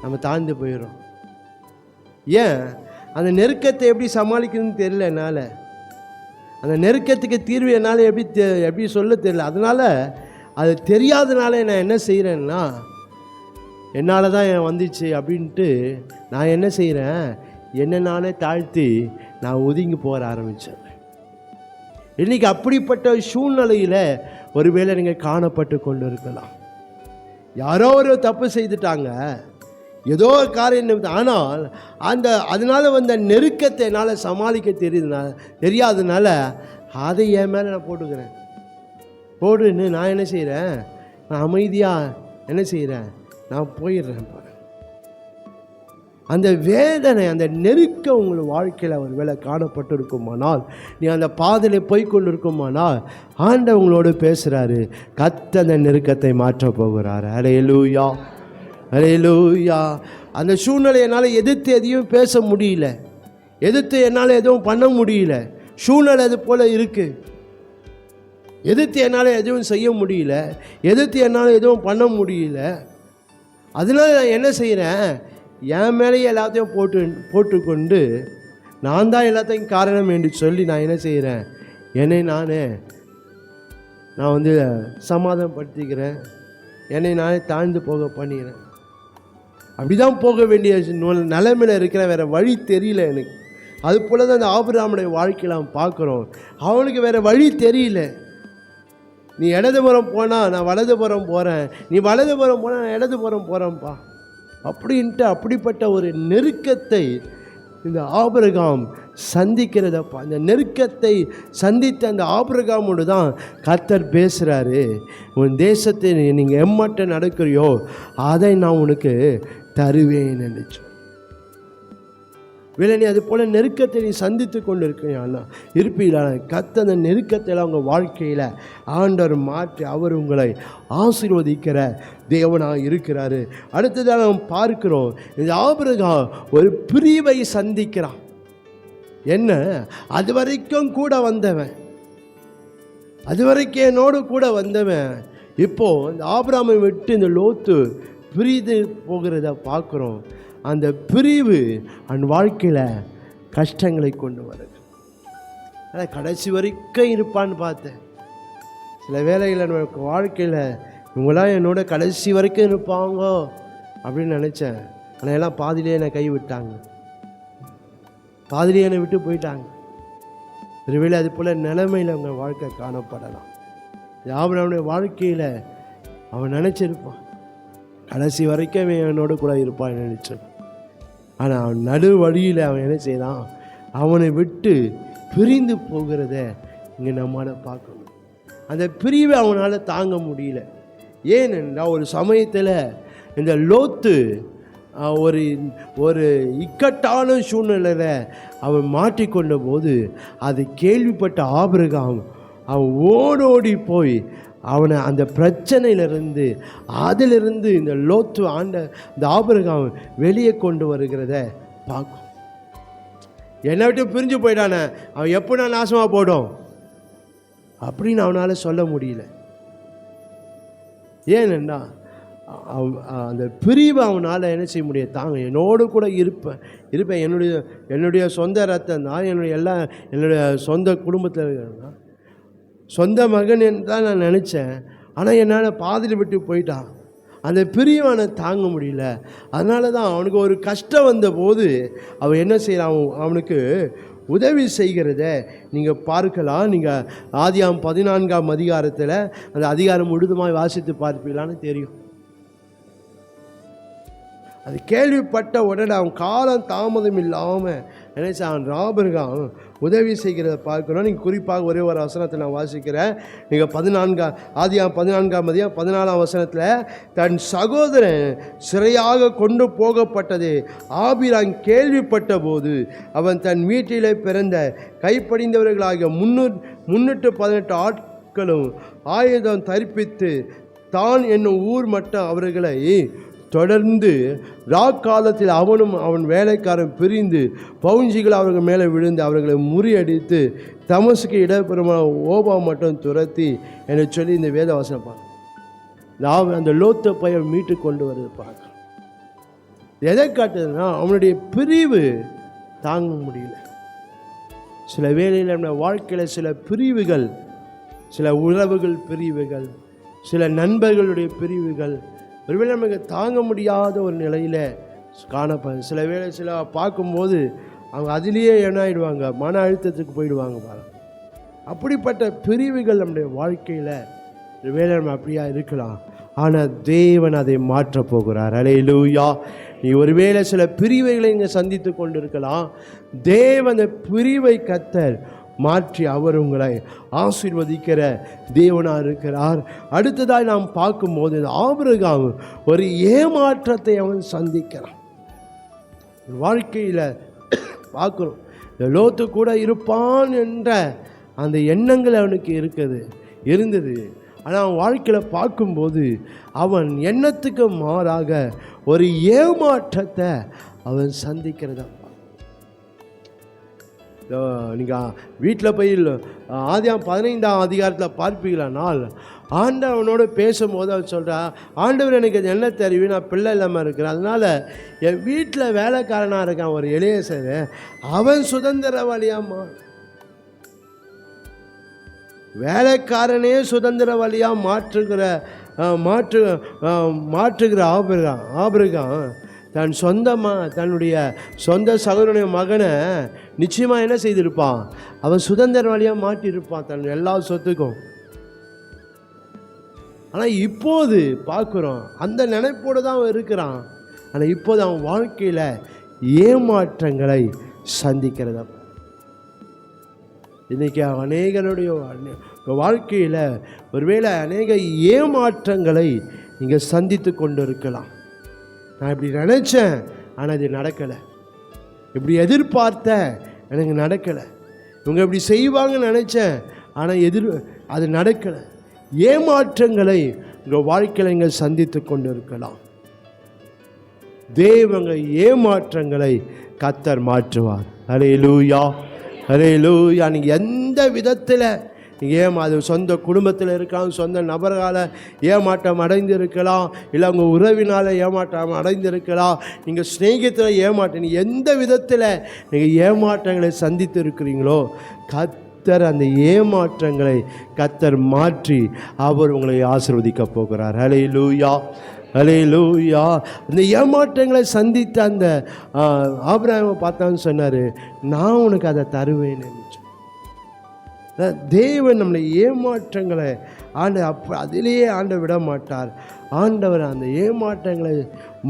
நம்ம தாழ்ந்து போயிடும். ஏன்? அந்த நெருக்கத்தை எப்படி சமாளிக்கணும்னு தெரியல என்னால், அந்த நெருக்கத்துக்கு தீர்வு என்னால் எப்படி சொல்ல தெரியல. அதனால் அது தெரியாதனால நான் என்ன செய்கிறேன்னா, என்னால் தான் வந்துச்சு அப்படின்ட்டு நான் என்ன செய்கிறேன், என்னை நானே தாழ்த்தி நான் ஒதுங்கி போக ஆரம்பித்தேன். இன்றைக்கி அப்படிப்பட்ட சூழ்நிலையில் ஒருவேளை நீங்கள் காணப்பட்டு கொண்டு இருக்கலாம். யாரோ ஒரு தப்பு செய்துட்டாங்க, ஏதோ ஒரு காரியம், ஆனால் அதனால் வந்த நெருக்கத்தை என்னால் சமாளிக்க தெரியாதனால அதை என் மேலே நான் போட்டுன்னு நான் என்ன செய்கிறேன், நான் அமைதியாக என்ன செய்கிறேன், நான் போயிடுறேன். அந்த வேதனை, அந்த நெருக்கம் உங்கள் வாழ்க்கையில் ஒரு வேளை காணப்பட்டு இருக்குமானால், நீ அந்த பாதையில் போய் கொண்டு இருக்குமானால், ஆண்டவர் உங்களோடு பேசுகிறாரு. கர்த்தர் அந்த நெருக்கத்தை மாற்றப் போகிறார். அல்லேலூயா, அல்லேலூயா. அந்த சூழ்நிலை என்னால் எதிர்த்து எதையும் பேச முடியல, எதிர்த்து என்னால் எதுவும் பண்ண முடியல, சூழ்நிலை அது போல் இருக்குது. எதிர்த்து என்னால் எதுவும் செய்ய முடியல, எதிர்த்து என்னால் எதுவும் பண்ண முடியல. அதனால நான் என்ன செய்கிறேன், என் மேலேயே எல்லாத்தையும் போட்டுக்கொண்டு நான் தான் எல்லாத்தையும் காரணம் என்று சொல்லி நான் என்ன செய்கிறேன், என்னை நான் வந்து சமாதானப்படுத்திக்கிறேன், என்னை நானே தாழ்ந்து போக பண்ணிக்கிறேன். அப்படி தான் போக வேண்டிய நிலைமையில் இருக்கிற, வேறு வழி தெரியல எனக்கு. அது போல தான் அந்த ஆபிரகாமுடைய வாழ்க்கையில் நாம் பார்க்குறோம். அவனுக்கு வேறு வழி தெரியல. நீ இடதுபுறம் போனால் நான் வலதுபுறம் போகிறேன், நீ வலதுபுறம் போனால் நான் இடதுபுறம் போகிறேன்ப்பா அப்படின்ட்டு அப்படிப்பட்ட ஒரு நெருக்கத்தை இந்த ஆபிரகாம் சந்திக்கிறதப்பா. அந்த நெருக்கத்தை சந்தித்த அந்த ஆபிரகாமோடு தான் கர்த்தர் பேசுகிறாரு. உன் தேசத்தை நீங்கள் எம்மட்ட நடக்கிறியோ அதை நான் உனக்கு தருவேன் என்று. வேலை நீ அது போல் நெருக்கத்தை நீ சந்தித்து கொண்டு இருப்பீங்களா? கர்த்தர் அந்த நெருக்கத்தில் உங்கள் வாழ்க்கையில் ஆண்டவர் மாற்றி அவர் உங்களை ஆசீர்வதிக்கிற தேவனாக இருக்கிறாரு. அடுத்ததாக நாம் பார்க்கிறோம், இந்த ஆபிரகாம் ஒரு பிரிவை சந்திக்கிறான். என்ன, அது வரைக்கும் கூட வந்தவன், அது வரைக்கும் என்னோடு கூட வந்தவன், இப்போது இந்த ஆபிரகாமை விட்டு இந்த லோத்து பிரிந்து போகிறத பார்க்குறோம். அந்த பிரிவு அவன் வாழ்க்கையில் கஷ்டங்களை கொண்டு வருது. ஆனால் கடைசி வரைக்கும் இருப்பான்னு பார்த்தேன். சில வேளைகளில் நம்ம வாழ்க்கையில் இவங்களாம் என்னோட கடைசி வரைக்கும் இருப்பாங்க அப்படின்னு நினச்சேன். ஆனால் எல்லாம் பாதியிலே என்னை கை விட்டாங்க, பாதியிலே என்னை விட்டு போயிட்டாங்க. ஒருவேளை அது போல் நிலைமையில் அவங்க வாழ்க்கை காணப்படலாம். ஆபிரகாமுடைய வாழ்க்கையில் அவன் நினச்சிருப்பான் கடைசி வரைக்கும் அவன் என்னோட கூட இருப்பான்னு நினச்சான். ஆனால் அவன் நடு வழியில் அவன் என்ன செய்தான், அவனை விட்டு பிரிந்து போகிறத இங்கே நம்மளால் பார்க்கணும். அந்த பிரிவை அவனால் தாங்க முடியல. ஏனென்றால் ஒரு சமயத்தில் இந்த லோத்து ஒரு இக்கட்டான சூழ்நிலையில் அவன் மாட்டிக்கொண்ட போது அதை கேள்விப்பட்ட ஆபிரகாம் அவன் ஓடோடி போய் அவனை அந்த பிரச்சனையிலிருந்து அதிலிருந்து இந்த லோத்து இந்த ஆபிரகாம் வெளியே கொண்டு வருகிறத பார்க்கும். என்னை விட்டு பிரிஞ்சு போயிட்டானே, அவன் எப்போ நான் நாசமாக போடும் அப்படின்னு அவனால் சொல்ல முடியல. ஏனென்னா அந்த பிரிவை அவனால் என்ன செய்ய முடியாது, தாங்க என்னோடு கூட இருப்பேன் என்னுடைய சொந்த ரத்தம் தான், என்னுடைய சொந்த குடும்பத்தில் இருக்கிறது, சொந்த மகன் தான் நான் நினச்சேன். ஆனால் என்னால் பாதியில் விட்டு போயிட்டான். அந்த பிரிவானை தாங்க முடியல. அதனால தான் அவனுக்கு ஒரு கஷ்டம் வந்த போது அவன் என்ன செய்யறான், அவனுக்கு உதவி செய்கிறத நீங்கள் பார்க்கலாம். நீங்கள் ஆதியாகமம் 14ஆம் அதிகாரத்தில் அந்த அதிகாரம் முழுதுமாய் வாசித்து பார்ப்பீங்களான்னு தெரியும். அது கேள்விப்பட்ட உடனே அவன் காலம் தாமதம் இல்லாமல் நினைச்சா அவன் ஆபிரகாம் உதவி செய்கிறத பார்க்கணும். நீங்கள் குறிப்பாக ஒரே ஒரு வசனத்தை நான் வாசிக்கிறேன். நீங்கள் ஆதியாகமம் 14ஆம் அதிகாரம் 14ஆம் வசனத்தில், தன் சகோதரன் சிறையாக கொண்டு போகப்பட்டது ஆபிரகாம் கேள்விப்பட்ட போது அவன் தன் வீட்டிலே பிறந்த கைப்படிந்தவர்களாகிய 318 ஆட்களும் ஆயுதம் தரிப்பித்து தான் என்னும் ஊர் மட்டும் அவர்களை தொடர்ந்து ராக்காலத்தில் அவனும் அவன் வேலைக்காரன் பிரிந்து பவுஞ்சிகள் அவர்கள் மேலே விழுந்து அவர்களை முறியடித்து தமசுக்கு இடப்புறமான ஓபா மட்டும் துரத்தி என்னை சொல்லி இந்த வேத வசனம் பார்க்க அந்த லோத்த பையன் மீட்டு கொண்டு வருது பார்க்க. எதை காட்டுதுன்னா அவனுடைய பிரிவு தாங்க முடியல. சில வேளையில் நம்ம வாழ்க்கையில் சில பிரிவுகள், சில உறவுகள் பிரிவுகள், சில நண்பர்களுடைய பிரிவுகள் ஒருவேளை நமக்கு தாங்க முடியாத ஒரு நிலையில் காணப்படும். சில வேளை பார்க்கும்போது அவங்க அதிலேயே என்ன ஆகிடுவாங்க, மன அழுத்தத்துக்கு போயிடுவாங்க பாருங்க. அப்படிப்பட்ட பிரிவுகள் நம்முடைய வாழ்க்கையில் ஒருவேளை நம்ம அப்படியா இருக்கலாம். ஆனால் தேவன் அதை மாற்றப் போகிறார். அல்லேலூயா. நீ ஒருவேளை சில பிரிவுகளை இங்கே சந்தித்து கொண்டு இருக்கலாம். தேவன் அந்த பிரிவை கர்த்தர் மாற்றி அவர் உங்களை ஆசீர்வதிக்கிற தேவனாக இருக்கிறார். அடுத்ததாக நாம் பார்க்கும்போது ஆபிரகாம் ஒரு ஏமாற்றத்தை அவன் சந்திக்கிறான். வாழ்க்கையில் பார்க்குறோம். இந்த லோத்து கூட இருப்பான் என்ற அந்த எண்ணங்கள் அவனுக்கு இருந்தது. ஆனால் அவன் வாழ்க்கையில் பார்க்கும்போது அவன் எண்ணத்துக்கு மாறாக ஒரு ஏமாற்றத்தை அவன் சந்திக்கிறதா. நீங்கள் வீட்டில் போய் ஆதியாகமம் 15ஆம் அதிகாரத்தில் பார்ப்பீங்களானால் ஆண்டவனோடு பேசும்போது அவன் சொல்கிறான், ஆண்டவர் எனக்கு என்ன தெரிவி, நான் பிள்ளை இல்லாமல் இருக்கிறேன், அதனால் என் வீட்டில் வேலைக்காரனாக இருக்கான் ஒரு எலியேசர், அவன் சுதந்திரவாளியாக வேலைக்காரனே சுதந்திரவாளியாக மாற்றுகிற ஆபிரகாம் தன்னுடைய சொந்த சகோதரனுடைய மகனை நிச்சயமாக என்ன செய்திருப்பான், அவன் சுதந்திரவாளியாக மாற்றியிருப்பான் தன் எல்லா சொத்துக்கும். ஆனால் இப்போது பார்க்குறோம் அந்த நினைப்போடு தான் அவன் இருக்கிறான். ஆனால் இப்போது அவன் வாழ்க்கையில் ஏமாற்றங்களை சந்திக்கிறதா. இன்றைக்கி அநேகனுடைய வாழ்க்கையில் ஒருவேளை அநேக ஏமாற்றங்களை நீங்கள் சந்தித்து கொண்டு இருக்கலாம். நான் இப்படி நினச்சேன், ஆனால் இது நடக்கலை. இப்படி எதிர்பார்த்தேன், எனக்கு நடக்கலை. இவங்க இப்படி செய்வாங்கன்னு நினச்சேன், ஆனால் அது நடக்கலை. ஏமாற்றங்களை உங்கள் வாழ்க்கையில் நீங்கள் சந்தித்து கொண்டு இருக்கலாம். தேவங்க ஏமாற்றங்களை கர்த்தர் மாற்றுவார். அல்லேலூயா, அல்லேலூயா. நீங்கள் எந்த விதத்தில் அது சொந்த குடும்பத்தில் இருக்கலாம், சொந்த நபர்களால் ஏமாற்றம் அடைந்திருக்கலாம், இல்லை உங்கள் உறவினால் ஏமாற்றம் அடைந்திருக்கலாம், நீங்கள் ஸ்நேகத்தில் ஏமாற்றம், எந்த விதத்தில் நீங்கள் ஏமாற்றங்களை சந்தித்து இருக்கிறீங்களோ கர்த்தர் அந்த ஏமாற்றங்களை கர்த்தர் மாற்றி அவர் உங்களை ஆசீர்வதிக்க போகிறார். அல்லேலூயா, அல்லேலூயா. அந்த ஏமாற்றங்களை சந்தித்த அந்த ஆபிரகாமை பார்த்தான்னு சொன்னார், நான் உனக்கு அதை தருவேன்னு. தேவன் நம்மளை ஏமாற்றங்களை அதிலேயே விட மாட்டார். ஆண்டவர் அந்த ஏமாற்றங்களை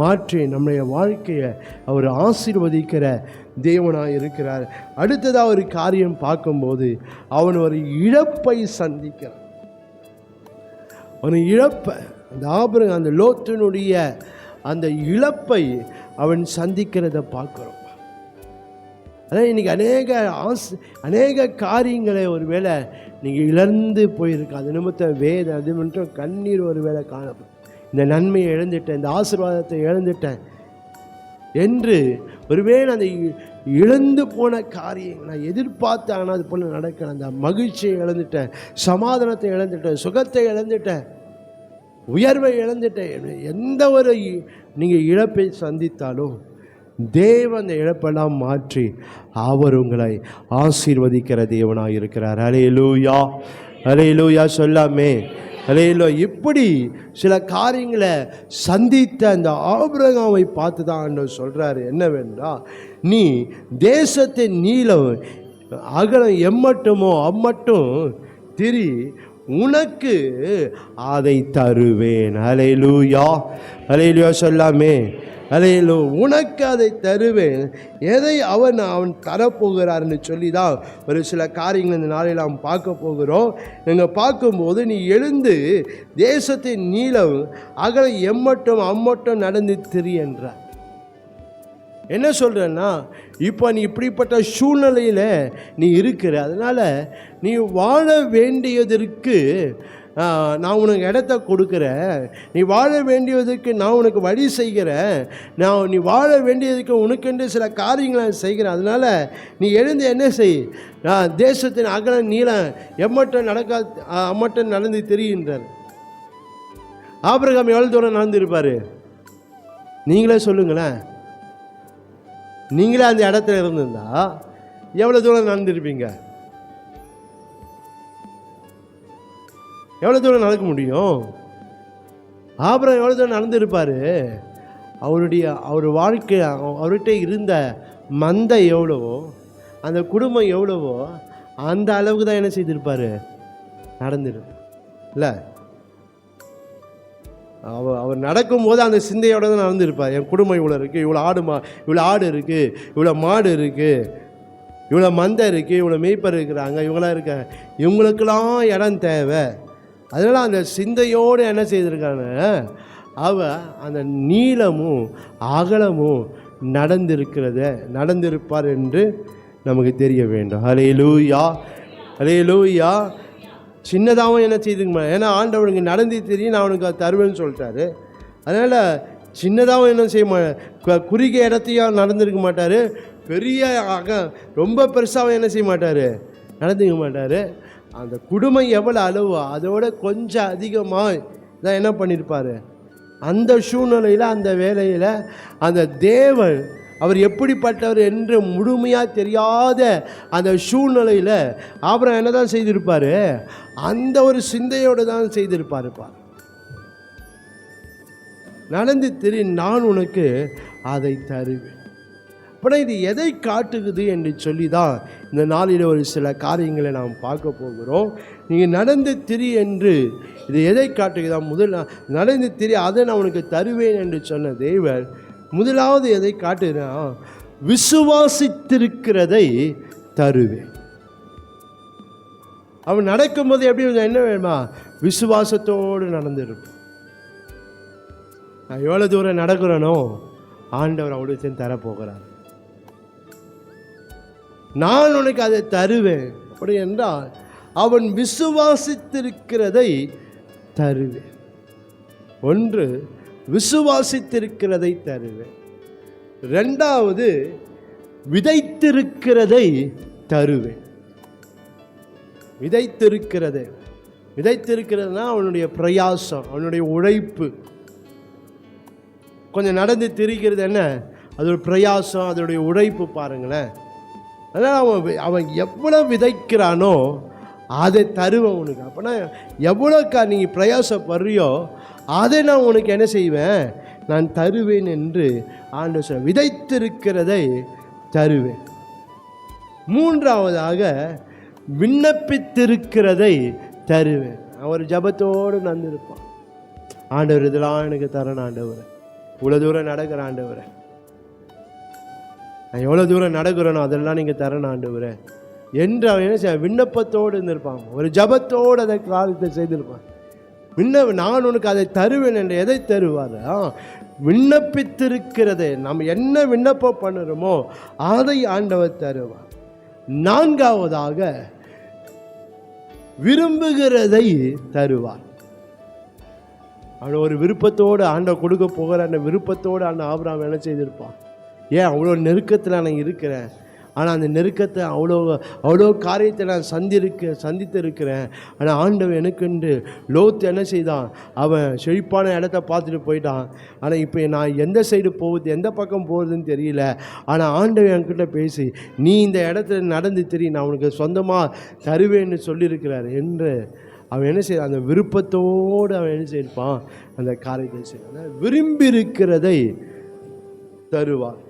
மாற்றி நம்முடைய வாழ்க்கையை அவர் ஆசீர்வதிக்கிற தேவனாக இருக்கிறார். அடுத்ததாக ஒரு காரியம் பார்க்கும்போது அவன் ஒரு இழப்பை சந்திக்கிறான். ஒரு இழப்பை அந்த ஆபிரகாம் அந்த லோத்தினுடைய அந்த இழப்பை அவன் சந்திக்கிறத பார்க்குறோம். அதான் இன்றைக்கி அநேக காரியங்களை ஒரு வேளை நீங்கள் இழந்து போயிருக்க, அது நிமித்தம் அது மட்டும் கண்ணீர் ஒரு வேளை காணப்படும். இந்த நன்மையை இழந்துட்டேன், இந்த ஆசீர்வாதத்தை இழந்துட்டேன் என்று ஒருவேளை அந்த இழந்து போன காரியம் நான் எதிர்பார்த்தேன், ஆனால் அது போல் நடக்கல. அந்த மகிழ்ச்சியை இழந்துட்டேன், சமாதானத்தை இழந்துட்டேன், சுகத்தை இழந்துட்டேன், உயர்வை இழந்துட்டேன். எந்த ஒரு நீங்கள் இழப்பை சந்தித்தாலும் தேவன் அந்த இழப்பெல்லாம் மாற்றி அவர் உங்களை ஆசீர்வதிக்கிற தேவனாக இருக்கிறார். அல்லேலூயா, அல்லேலூயா சொல்லாமே, அல்லேலூயா. இப்படி சில காரியங்களை சந்தித்த அந்த ஆபிரகாமை பார்த்து தான் ஆண்டவர் சொல்கிறாரு என்னவென்றால், நீ தேசத்தின் நீளம் அகலம் எம்மட்டுமோ அம்மட்டும் திரி, உனக்கு அதை தருவேன். அல்லேலூயா, அல்லேலூயா சொல்லாமே, அல்லேலூயா. உனக்கு அதை தருவேன். எதை அவன் தரப்போகிறார்னு சொல்லி தான் ஒரு சில காரியங்கள் இந்த நாளில் நாம் பார்க்க போகிறோம். நீங்கள் பார்க்கும்போது, நீ எழுந்து தேசத்தின் நீளம் அகலம் எம்மட்டும் அம்மட்டும் நடந்து திரி என்றார். என்ன சொல்கிறேன்னா, இப்போ நீ இப்படிப்பட்ட சூழ்நிலையில் நீ இருக்கிற, அதனால் நீ வாழ வேண்டியதற்கு நான் உனக்கு இடத்த கொடுக்குறேன், நீ வாழ வேண்டியதுக்கு நான் உனக்கு வழி செய்கிறேன், நீ வாழ வேண்டியதுக்கு உனக்கென்று சில காரியங்களை செய்கிறேன். அதனால் நீ எழுந்து என்ன செய், நான் தேசத்தின் அகல நீளம் எம்மட்டும் அம்மட்டும் நடந்து தெரிகின்றார். ஆபிரகாம் எவ்வளோ தூரம் நடந்திருப்பார் நீங்களே சொல்லுங்களேன். நீங்களே அந்த இடத்துல இருந்திருந்தா எவ்வளோ தூரம் நடந்திருப்பீங்க? எவ்வளோ தூரம் நடக்க முடியும்? ஆபிரகாம் எவ்வளோ தூரம் நடந்திருப்பார்? அவர் வாழ்க்கை, அவர்கிட்ட இருந்த மந்தை எவ்வளவோ, அந்த குடும்பம் எவ்வளவோ, அந்த அளவுக்கு தான் என்ன செய்திருப்பார், நடந்திருப்பார் இல்லை? அவர் நடக்கும்போது அந்த சிந்தையோடு தான் நடந்திருப்பார். என் குடும்பம் இவ்வளோ இருக்குது, இவ்வளோ ஆடு இருக்குது, இவ்வளோ மாடு இருக்குது, இவ்வளோ மந்தை இருக்குது, இவ்வளோ மேய்ப்பர் இருக்கிறாங்க, இவங்களாம் இருக்க, இவங்களுக்கெல்லாம் இடம் தேவை. அதனால் அந்த சிந்தையோடு என்ன செய்திருக்காங்க, அந்த நீளமும் அகலமும் நடந்திருப்பார் என்று நமக்கு தெரிய வேண்டும். ஹல்லேலூயா, ஹல்லேலூயா. சின்னதாகவும் என்ன செய்துங்க, ஏன்னா ஆண்டவனுக்கு நடந்து தெரியும், நான் அவனுக்கு அது தருவேன்னு சொல்லிட்டாரு. அதனால் சின்னதாகவும் என்ன செய்ய குறுகிய இடத்தையும் நடந்திருக்க மாட்டார், பெரிய ரொம்ப பெருசாகவும் என்ன செய்ய மாட்டார், நடந்துக்க மாட்டார். அந்த குடும்பம் எவ்வளோ அளவோ அதோட கொஞ்சம் அதிகமாக தான் என்ன பண்ணியிருப்பார். அந்த சூழ்நிலையில், அந்த வேலையில் அந்த தேவன் அவர் எப்படிப்பட்டவர் என்று முழுமையாக தெரியாத அந்த சூழ்நிலையில் அப்புறம் என்ன தான் செய்திருப்பார், அந்த ஒரு சிந்தையோடு தான் செய்திருப்பாருப்பா. நடந்து தெரியும், நான் உனக்கு அதை தருவேன். அப்புறம் இது எதை காட்டுகுது என்று சொல்லி தான் இந்த நாளில் ஒரு சில காரியங்களை நாம் பார்க்க போகிறோம். நீங்கள் நடந்து திரி என்று இது எதை காட்டுகுதா? முதல் நடந்து திரி, அதை நான் உனக்கு தருவேன் என்று சொன்ன தேவன் முதலாவது எதை காட்டுகிறா? விசுவாசித்திருக்கிறதை தருவேன். அவன் நடக்கும்போது எப்படி என்ன வேணுமா? விசுவாசத்தோடு நடந்துருக்கும். நான் எவ்வளோ தூரம் நடக்கிறேனோ ஆண்டவர் அவ்வளோ தரப்போகிறார். நான் உனக்கு அதை தருவேன். அப்படி என்றால் அவன் விசுவாசித்திருக்கிறதை தருவேன். ஒன்று, விசுவாசித்திருக்கிறதை தருவேன். ரெண்டாவது, விதைத்திருக்கிறதை தருவேன். விதைத்திருக்கிறதுனா அவனுடைய பிரயாசம், அவனுடைய உழைப்பு. கொஞ்சம் நடந்து திரிக்கிறது என்ன, அது ஒரு பிரயாசம், அதனுடைய உழைப்பு பாருங்களேன். அதனால் அவன் எவ்வளோ விதைக்கிறானோ அதை தருவேன் உனக்கு. அப்போனா எவ்வளோக்கா நீங்கள் பிரயாசப்படுறியோ அதை நான் உனக்கு என்ன செய்வேன், நான் தருவேன் என்று ஆண்டவர் சொல்ல. விதைத்திருக்கிறதை தருவேன். மூன்றாவதாக, விண்ணப்பித்திருக்கிறதை தருவேன். அவர் ஜபத்தோடு நடந்திருப்பான். ஆண்டவர் இதெல்லாம் எனக்கு தரணும் ஆண்டவர், இவ்வளோ தூரம் நடக்கிற ஆண்டவரை, நான் எவ்வளோ தூரம் நடக்கிறேனோ அதெல்லாம் நீங்கள் தரணும் ஆண்டவரே என்று அவன் என்ன செய்ய விண்ணப்பத்தோடு இருந்திருப்பாங்க. ஒரு ஜபத்தோடு அதை காரியத்தை செய்திருப்பான். நான் உனக்கு அதை தருவேன் என்று எதை தருவார்? விண்ணப்பித்திருக்கிறதை, நம்ம என்ன விண்ணப்பம் பண்ணுறோமோ அதை ஆண்டவர் தருவார். நான்காவதாக, விரும்புகிறதை தருவார். அவன் ஒரு விருப்பத்தோடு ஆண்டவர் கொடுக்க போகிற அந்த விருப்பத்தோடு அந்த ஆபிரகாம் என்ன செய்திருப்பான். ஏன் அவ்வளோ நெருக்கத்தில் நான் இருக்கிறேன், ஆனால் அந்த நெருக்கத்தை அவ்வளோ காரியத்தை நான் சந்தித்து இருக்கிறேன். ஆனால் ஆண்டவன் எனக்குண்டு லோத்து என்ன செய்தான், அவன் செழிப்பான இடத்த பார்த்துட்டு போயிட்டான். ஆனால் இப்போ நான் எந்த சைடு போகுது, எந்த பக்கம் போகுதுன்னு தெரியல. ஆனால் ஆண்டவன் என்கிட்ட பேசி, நீ இந்த இடத்துல நடந்து தெரிய, நான் உனக்கு சொந்தமாக தருவேன்னு சொல்லியிருக்கிறார் என்று அவன் என்ன செய்ய, அந்த விருப்பத்தோடு அவன் என்ன செய்யிருப்பான், அந்த காரியத்தை செய்ய. விரும்பியிருக்கிறதை தருவார்.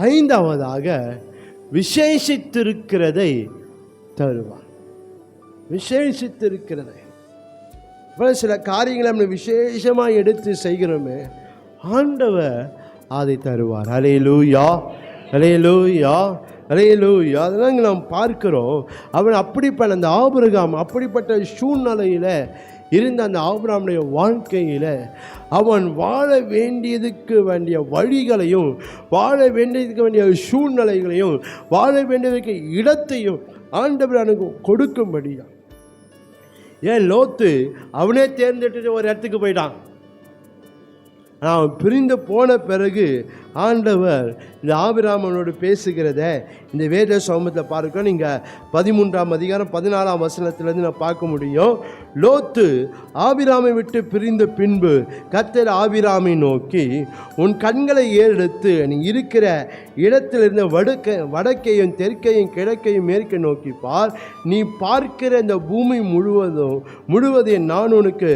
ஐந்தாவதாக, விசேஷித்திருக்கிறதை தருவார். விசேஷித்திருக்கிறதை, சில காரியங்களை நம்ம விசேஷமாக எடுத்து செய்கிறோமே, ஆண்டவர் அதை தருவார். ஹல்லேலூயா, ஹல்லேலூயா, ஹல்லேலூயா. அதெல்லாம் நாம் பார்க்கிறோம். அவன் அப்படிப்பட்ட அந்த ஆபிரகாம் அப்படிப்பட்ட சூழ்நிலையில் இருந்த அந்த ஆபிரகாமுடைய வாழ்க்கையில் அவன் வாழ வேண்டியதுக்கு வேண்டிய வழிகளையும், வாழ வேண்டியதுக்கு வேண்டிய சூழ்நிலைகளையும், வாழ வேண்டியதுக்கு இடத்தையும் ஆண்டவர் அவனுக்கு கொடுக்கும்படியா. ஏன் லோத்து அவனே தேர்ந்தெடுத்து ஒரு இடத்துக்கு போயிட்டான். அவன் பிரிந்து போன பிறகு ஆண்டவர் இந்த ஆபிரகாமனோடு பேசுகிறத இந்த வேத சமூகத்தில் பார்க்க நீங்கள் 13ஆம் அதிகாரம் 14ஆம் வசனத்திலேருந்து நான் பார்க்க முடியும். லோத்து ஆபிராமை விட்டு பிரிந்த பின்பு கர்த்தர் ஆபிராமை நோக்கி, உன் கண்களை ஏறெடுத்து நீ இருக்கிற இடத்திலிருந்து வடக்கையும் தெற்கையும் கிழக்கையும் மேற்கை நோக்கி பார். நீ பார்க்கிற இந்த பூமி முழுவதையும் நான் உனக்கு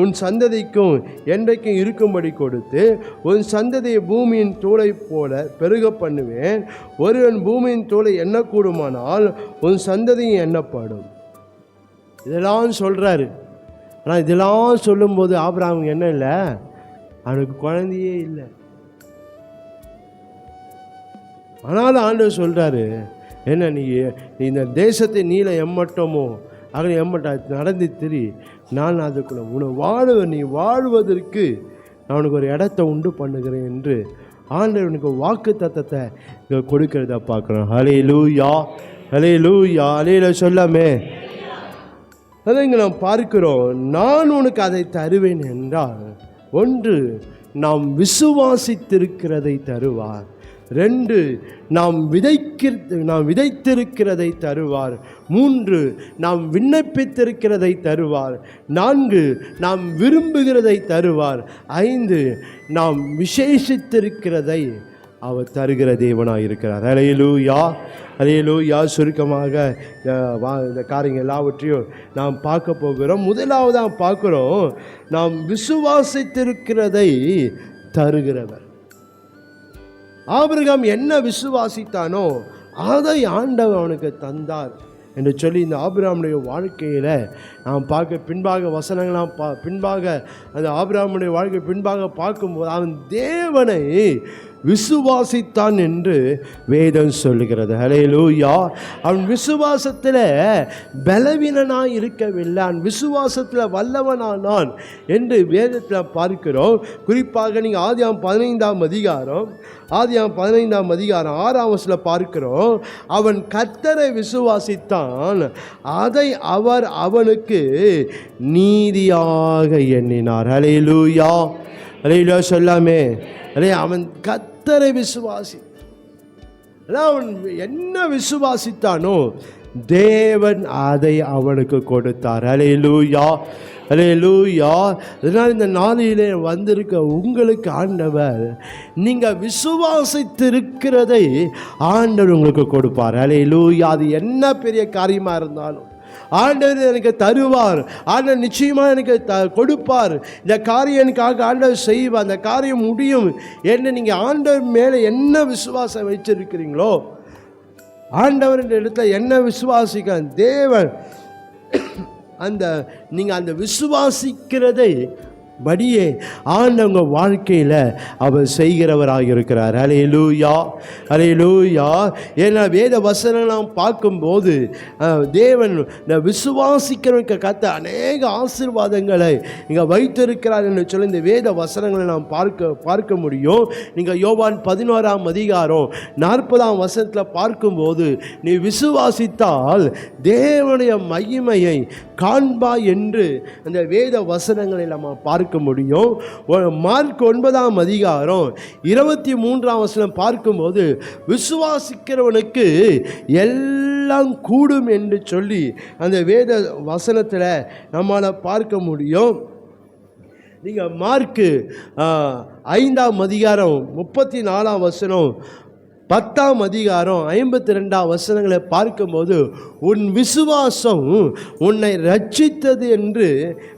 உன் சந்ததிக்கும் என்றைக்கும் இருக்கும்படி கொடுத்து உன் சந்ததியை பூமியின் தூளை போல பெருக பண்ணுவேன். ஒருவன் பூமியின் தூளை எண்ணக்கூடுமானால் உன் சந்ததியும் எண்ணப்படும். இதெல்லாம் சொல்கிறாரு. ஆனால் இதெல்லாம் சொல்லும்போது ஆபிரகாமுக்கு என்ன இல்லை, அவனுக்கு குழந்தையே இல்லை. ஆனாலும் ஆண்டவர் சொல்கிறாரு, என்ன நீ இந்த தேசத்தை நீல எம்மட்டமோ அங்கே எம்மட்ட நடந்து திரி, நான் அதுக்குள்ள நீ வாழ்வதற்கு நான் உனக்கு ஒரு இடத்த உண்டு பண்ணுகிறேன் என்று ஆண்டவனுக்கு வாக்கு தத்தத்தை கொடுக்கிறத பார்க்குறோம். ஹல்லேலூயா, ஹல்லேலூயா, ஹல்லேலூயா சொல்லாமே. அதை இங்கே நாம் பார்க்கிறோம். நான் உனக்கு அதை தருவேன் என்றால், ஒன்று, நாம் விசுவாசித்திருக்கிறதை தருவார். 2, நாம் விதைத்திருக்கிறதை தருவார். 3, நாம் விண்ணப்பித்திருக்கிறதை தருவார். 4, நாம் விரும்புகிறதை தருவார். 5, நாம் விசேஷித்திருக்கிறதை அவர் தருகிற தேவனாக இருக்கிறார். ஹல்லேலூயா, ஹல்லேலூயா. சுருக்கமாக இந்த காரியங்கள் எல்லாவற்றையும் நாம் பார்க்க போகிறோம். முதலாவதாக பார்க்குறோம், நாம் விசுவாசித்திருக்கிறதை தருகிறவர். ஆபிரகாம் என்ன விசுவாசித்தானோ அதை ஆண்டவர் அவனுக்கு தந்தார் என்று சொல்லி இந்த ஆபிரகாமுடைய வாழ்க்கையில் நாம் பின்பாக வசனங்களாம் பின்பாக அந்த ஆபிரகாமுடைய வாழ்க்கை பின்பாக பார்க்கும்போது அவன் தேவனை விசுவாசித்தான் என்று வேதம் சொல்லுகிறது. ஹல்லேலூயா. அவன் விசுவாசத்தில் பலவீனனாய் இருக்கவில்லை, அவன் விசுவாசத்தில் வல்லவனானான் என்று வேதத்தில் பார்க்கிறோம். குறிப்பாக நீங்கள் ஆதியாகமம் 15ஆம் அதிகாரம் 6ஆம் வசனத்தில் பார்க்கிறோம். அவன் கர்த்தரை விசுவாசித்தான், அதை அவர் அவனுக்கு நீதியாக எண்ணினார். ஹல்லேலூயா, ஹல்லேலூயா சொல்லாமே. அவன் கர்த்தரை அவன் என்ன விசுவாசித்தானோ தேவன் அதை அவனுக்கு கொடுத்தார். ஹல்லேலூயா, ஹல்லேலூயா. அதனால் இந்த நாளிலே வந்திருக்க உங்களுக்கு ஆண்டவர், நீங்கள் விசுவாசித்திருக்கிறதை ஆண்டவர் உங்களுக்கு கொடுப்பார். ஹல்லேலூயா. அது என்ன பெரிய காரியமாக இருந்தாலும் ஆண்டவர் எனக்கு தருவார். ஆண்டவர் நிச்சயமாக எனக்கு கொடுப்பார். இந்த காரியம் எனக்காக ஆண்டவர் செய்வார், அந்த காரியம் முடியும் என்று நீங்கள் ஆண்டவர் மேலே என்ன விசுவாசம் வச்சிருக்கிறீங்களோ, ஆண்டவர் இடத்துல என்ன விசுவாசிக்க தேவன் நீங்கள் அந்த விசுவாசிக்கிறதை படியே ஆண்டவங்க வாழ்க்கையில் அவர் செய்கிறவராக இருக்கிறார். ஹல்லேலூயா, ஹல்லேலூயா. ஏன்னா வேத வசனம் நாம் பார்க்கும்போது தேவன் இந்த விசுவாசிக்கிறவங்க கத்த அநேக ஆசீர்வாதங்களை இங்கே வைத்திருக்கிறார் என்று சொல்லி இந்த வேத வசனங்களை நாம் பார்க்க முடியும். நீங்கள் யோவான் 11ஆம் அதிகாரம் 40ஆம் வசனத்தில் பார்க்கும்போது, நீ விசுவாசித்தால் தேவனுடைய மகிமையை காண்பா என்று அந்த வேத வசனங்களை நம்ம பார்க்க முடியும். மார்க் 9ஆம் அதிகாரம் 23ஆம் வசனம் பார்க்கும்போது, விசுவாசிக்கிறவனுக்கு எல்லாம் கூடும் என்று சொல்லி அந்த வேத வசனத்தில் நம்மளால் பார்க்க முடியும். நீங்கள் மார்க்கு 5ஆம் அதிகாரம் 34ஆம் வசனம், 10ஆம் அதிகாரம் 52ஆம் வசனங்களை பார்க்கும்போது, உன் விசுவாசம் உன்னை ரட்சித்தது என்று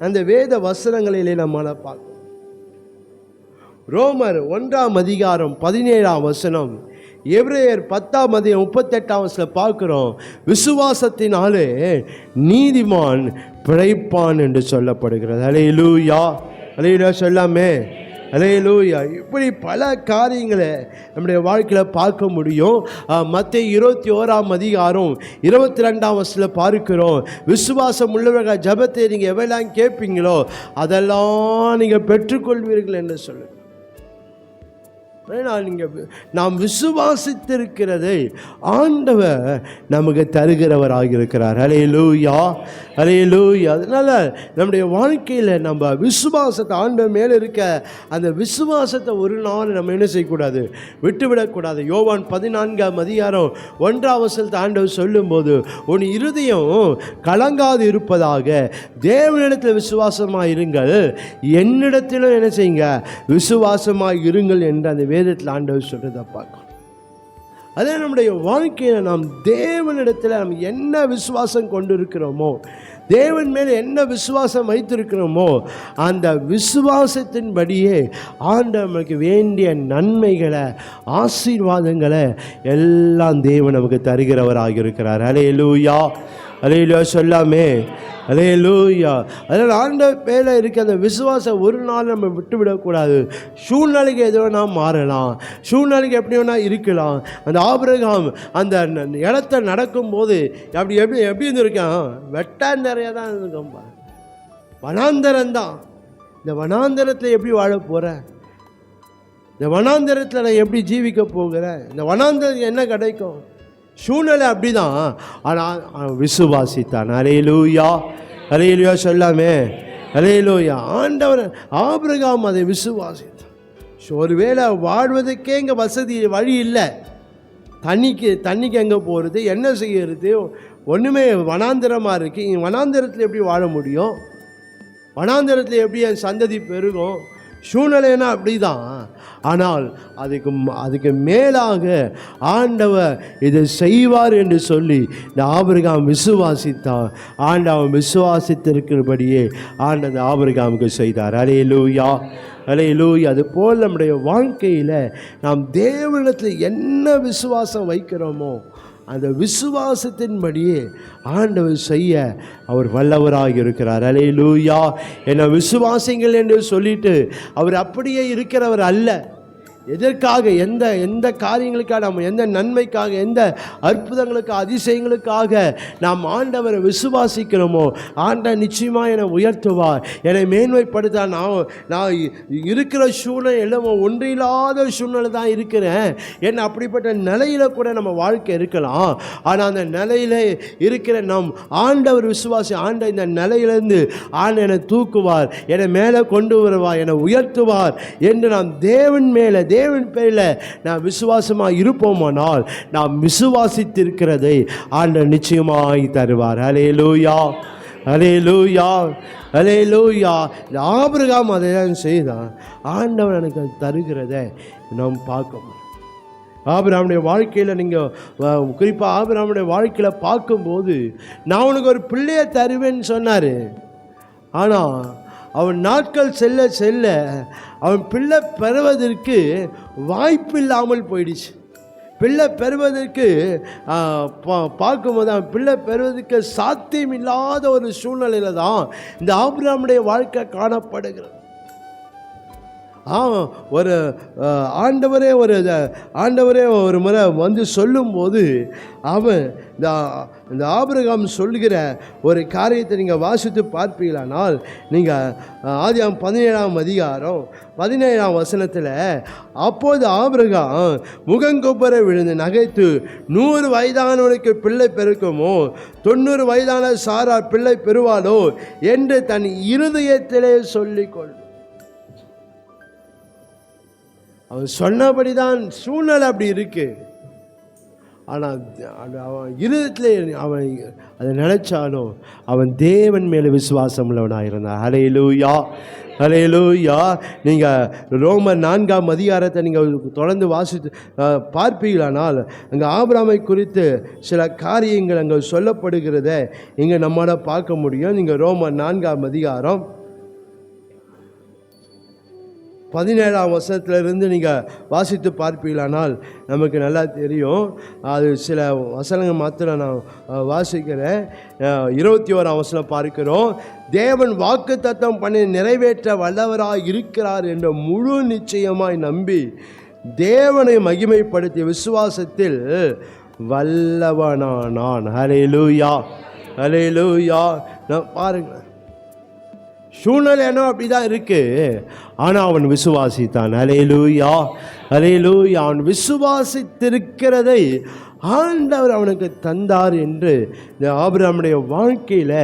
அந்த வேத வசனங்களிலே நம்மளால் பார்க்கணும். ரோமர் 1ஆம் அதிகாரம் 17ஆம் வசனம், எபிரேயர் 10ஆம் அதிகாரம் 38ஆம் வசனம் பார்க்கிறோம், விசுவாசத்தினாலே நீதிமான் பிழைப்பான் என்று சொல்லப்படுகிறது. ஹல்லேலூயா, ஹல்லேலூயா சொல்லாமே. ஹல்லேலூயா. இப்படி பல காரியங்களை நம்முடைய வாழ்க்கையில் பார்க்க முடியும். மத்தேயு 21ஆம் அதிகாரம் 22ஆம் வசனத்தில் பார்க்கிறோம், விசுவாசம் உள்ளவர்கள் ஜெபத்தை நீங்கள் எவ்வளவு கேட்பீங்களோ அதெல்லாம் நீங்கள் பெற்றுக்கொள்வீர்கள் என்று சொல்லுங்கள். நாம் விசுவாசித்திருக்கிறதை ஆண்டவர் நமக்கு தருகிறவராக இருக்கிறார். ஹல்லேலூயா, ஹல்லேலூயா. அதனால் நம்முடைய வாழ்க்கையில் நம்ம விசுவாசத்தை, ஆண்டவர் மேலே இருக்க அந்த விசுவாசத்தை ஒரு நாள் நம்ம என்ன செய்யக்கூடாது, விட்டுவிடக்கூடாது. யோவான் 14ஆம் அதிகாரம் 1ஆம் வசனத்தை ஆண்டவர் சொல்லும்போது, உன் இருதயம் கலங்காது இருப்பதாக தேவனிடத்தில் விசுவாசமாக இருங்கள், என்னிடத்திலும் என்ன செய்யுங்க, விசுவாசமாக இருங்கள் என்று அந்த வேதத்தில் ஆண்டவர் சொல்றதை பார்க்கணும். அதே நம்முடைய வாழ்க்கையில் நாம் தேவனிடத்தில் நாம் என்ன விசுவாசம் கொண்டு இருக்கிறோமோ, தேவன் மேலே என்ன விசுவாசம் வைத்திருக்கிறோமோ, அந்த விசுவாசத்தின்படியே ஆண்டவர் நமக்கு வேண்டிய நன்மைகளை, ஆசீர்வாதங்களை எல்லாம் தேவன் நமக்கு தருகிறவராக இருக்கிறார். ஹல்லேலூயா, ஹல்லேலூயா சொல்லாமே. ஹல்லேலூயா. அதனால் ஆண்டவர் மேலே இருக்க அந்த விசுவாசம் ஒரு நாள் நம்ம விட்டுவிடக்கூடாது. சூழ்நிலைக்கு எது வேணால் மாறலாம், சூழ்நிலைக்கு எப்படி வேணால் இருக்கலாம். அந்த ஆபிரகாம் அந்த இடத்த நடக்கும்போது எப்படி இருந்திருக்கான், வெட்டா நிறையா தான் இருந்திருக்கோம்பா, வனாந்தரம்தான். இந்த வனாந்தரத்தில் எப்படி வாழ போகிற? இந்த வனாந்தரத்தில் நான் எப்படி ஜீவிக்க போகிறேன்? இந்த வனாந்தரத்துக்கு என்ன கிடைக்கும்? சூழ்நிலை அப்படிதான். ஆனால் விசுவாசித்தான். அல்லேலூயா, அல்லேலூயா சொல்லாமே, அல்லேலூயா. ஆண்டவர் ஆபிரகாம் அதை விசுவாசித்தான். ஒருவேளை வாழ்வதற்கே இங்கே வழி இல்லை, தண்ணிக்கு எங்கே போகிறது, என்ன செய்கிறது, ஒன்றுமே வனாந்திரமாக இருக்குது. வனாந்திரத்தில் எப்படி வாழ முடியும்? வனாந்திரத்தில் எப்படி என் சந்ததி பெருகும்? சூழ்நிலைன்னா அப்படி தான். ஆனால் அதுக்கு மேலாக ஆண்டவர் இதை செய்வார் என்று சொல்லி இந்த ஆபிரகாம் விசுவாசித்தான். ஆண்டவன் விசுவாசித்திருக்கிறபடியே ஆண்டவர் ஆபிரகாமுக்கு செய்தார். அல்லேலூயா, அல்லேலூயா. அதுபோல் நம்முடைய வாழ்க்கையில் நாம் தேவனிடத்தில் என்ன விசுவாசம் வைக்கிறோமோ அந்த விசுவாசத்தின்படியே ஆண்டவர் செய்ய அவர் வல்லவராக இருக்கிறார். அல்லேலூயா. என்ன விசுவாசிங்கள் என்று சொல்லிட்டு அவர் அப்படியே இருக்கிறவர் அல்ல. எதற்காக, எந்த காரியங்களுக்காக, நம்ம எந்த நன்மைக்காக, எந்த அற்புதங்களுக்கு, அதிசயங்களுக்காக நாம் ஆண்டவரை விசுவாசிக்கிறோமோ ஆண்டவர் நிச்சயமாக என்னை உயர்த்துவார், என்னை மேன்மைப்படுத்த. நான் இருக்கிற சூழ்நிலை எல்லாமே ஒன்றில்லாத சூழ்நிலை தான் இருக்கிறேன். என்ன அப்படிப்பட்ட நிலையில் கூட நம்ம வாழ்க்கை இருக்கலாம். ஆனால் அந்த நிலையில் இருக்கிற நம் ஆண்டவர் விசுவாசி, ஆண்ட இந்த நிலையிலேருந்து ஆண்டவர் என்னை தூக்குவார், என்னை மேலே கொண்டு வருவார், என்னை உயர்த்துவார் என்று நாம் தேவன் பேரில் நாம் விசுவாசமாக இருப்போமானால் நாம் விசுவாசித்திருக்கிறதை ஆண்டவர் நிச்சயமாய் தருவார். அல்லேலூயா, அல்லேலூயா, அல்லேலூயா. ஆபிரகாம் அதை தான் செய்தான். ஆண்டவர் எனக்கு தருகிறதை நாம் பார்க்கணும். ஆபிரகாமுடைய வாழ்க்கையில் நீங்கள் குறிப்பாக ஆபிரகாமுடைய வாழ்க்கையில் பார்க்கும்போது நான் உனக்கு ஒரு பிள்ளையை தருவேன்னு சொன்னார். ஆனால் அவன் நாட்கள் செல்ல செல்ல அவன் பிள்ளை பெறுவதற்கு வாய்ப்பு இல்லாமல் போயிடுச்சு. பிள்ளை பெறுவதற்கு பார்க்கும்போது அவன் பிள்ளை பெறுவதற்கு சாத்தியம் இல்லாத ஒரு சூழ்நிலையில் தான் இந்த ஆபிரகாமுடைய வாழ்க்கை காணப்படுகிறது. ஒரு ஆண்டவரே ஒரு முறை வந்து சொல்லும்போது அவன் இந்த ஆபிரகாம் சொல்கிற ஒரு காரியத்தை நீங்கள் வாசித்து பார்ப்பீங்களானால் நீங்கள் ஆதியாகமம் 17ஆம் அதிகாரம் 17ஆம் வசனத்தில், அப்போது ஆபிரகாம் முகங்குப்புற விழுந்து நகைத்து 100 வயதானவனுக்கு பிள்ளை பெருக்குமோ 90 வயதான சாரா பிள்ளை பெறுவாளோ என்று தன் இருதயத்திலே சொல்லிக்கொள். அவன் சொன்னபடி தான் சூழ்நிலை அப்படி இருக்கு. ஆனால் அவன் இருதயத்தில் அவன் அதை நினைச்சாலும் அவன் தேவன் மேலே விசுவாசம் உள்ளவனாக இருந்தான். அல்லேலூயா, அல்லேலூயா. நீங்கள் ரோமர் 4ஆம் அதிகாரத்தை நீங்கள் தொடர்ந்து வாசித்து பார்ப்பீங்களானால் அங்கே ஆபிரகாமை குறித்து சில காரியங்கள் அங்கே சொல்லப்படுகிறத இங்கே நம்மளால் பார்க்க முடியும். நீங்கள் ரோமர் 4ஆம் அதிகாரம் 17ஆம் வசனத்திலிருந்து நீங்கள் வாசித்து பார்ப்பீங்களானால் நமக்கு நல்லா தெரியும். அது சில வசனங்கள் மாத்திரம் நான் வாசிக்கிறேன். 21ஆம் வசனம் பார்க்கிறோம். தேவன் வாக்கு தத்தம் பண்ணி நிறைவேற்ற வல்லவராக இருக்கிறார் என்ற முழு நிச்சயமாய் நம்பி தேவனை மகிமைப்படுத்திய விசுவாசத்தில் வல்லவனானான். அல்லேலூயா, அல்லேலூயா. நான் பாருங்கள், சூழ்நிலை என்ன அப்படிதான் இருக்கு. ஆனால் அவன் விசுவாசித்தான். அல்லேலூயா, அல்லேலூயா. அவன் விசுவாசித்திருக்கிறதை ஆண்டவர் அவனுக்கு தந்தார் என்று இந்த ஆபிரகாமுடைய வாழ்க்கையில்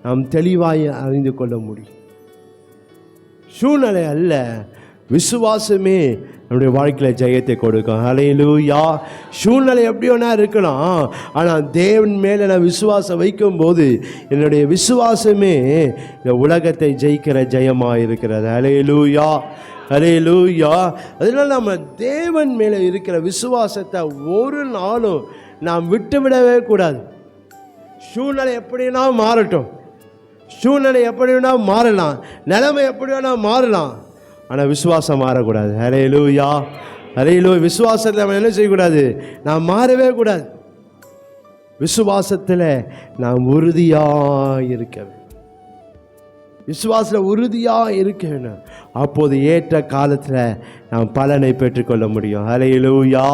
நாம் தெளிவாய் அறிந்து கொள்ள முடியும். சூழ்நிலை அல்ல, விசுவாசமே நம்முடைய வாழ்க்கையில் ஜெயத்தை கொடுக்கும். அல்லேலூயா. சூழ்நிலை எப்படி வேணா இருக்கலாம், ஆனால் தேவன் மேலே நான் விசுவாசம் வைக்கும்போது என்னுடைய விசுவாசமே இந்த உலகத்தை ஜெயிக்கிற ஜெயமாக இருக்கிறது. அல்லேலூயா, அல்லேலூயா. அதனால் நம்ம தேவன் மேலே இருக்கிற விசுவாசத்தை ஒரு நாளும் நாம் விட்டுவிடவே கூடாது. சூழ்நிலை எப்படின்னா மாறட்டும், சூழ்நிலை எப்படி வேணா மாறலாம், நிலைமை எப்படி வேணா மாறலாம், ஆனால் விசுவாசம் மாறக்கூடாது. அல்லேலூயா, அல்லேலூயா. விசுவாசத்தில் நம்ம என்ன செய்யக்கூடாது, நாம் மாறவே கூடாது. விசுவாசத்தில் நாம் உறுதியாக இருக்க வேண்டும். விசுவாசத்தில் உறுதியாக இருக்க வேண்டும். அப்போது ஏற்ற காலத்தில் நாம் பலனை பெற்றுக்கொள்ள முடியும். அல்லேலூயா,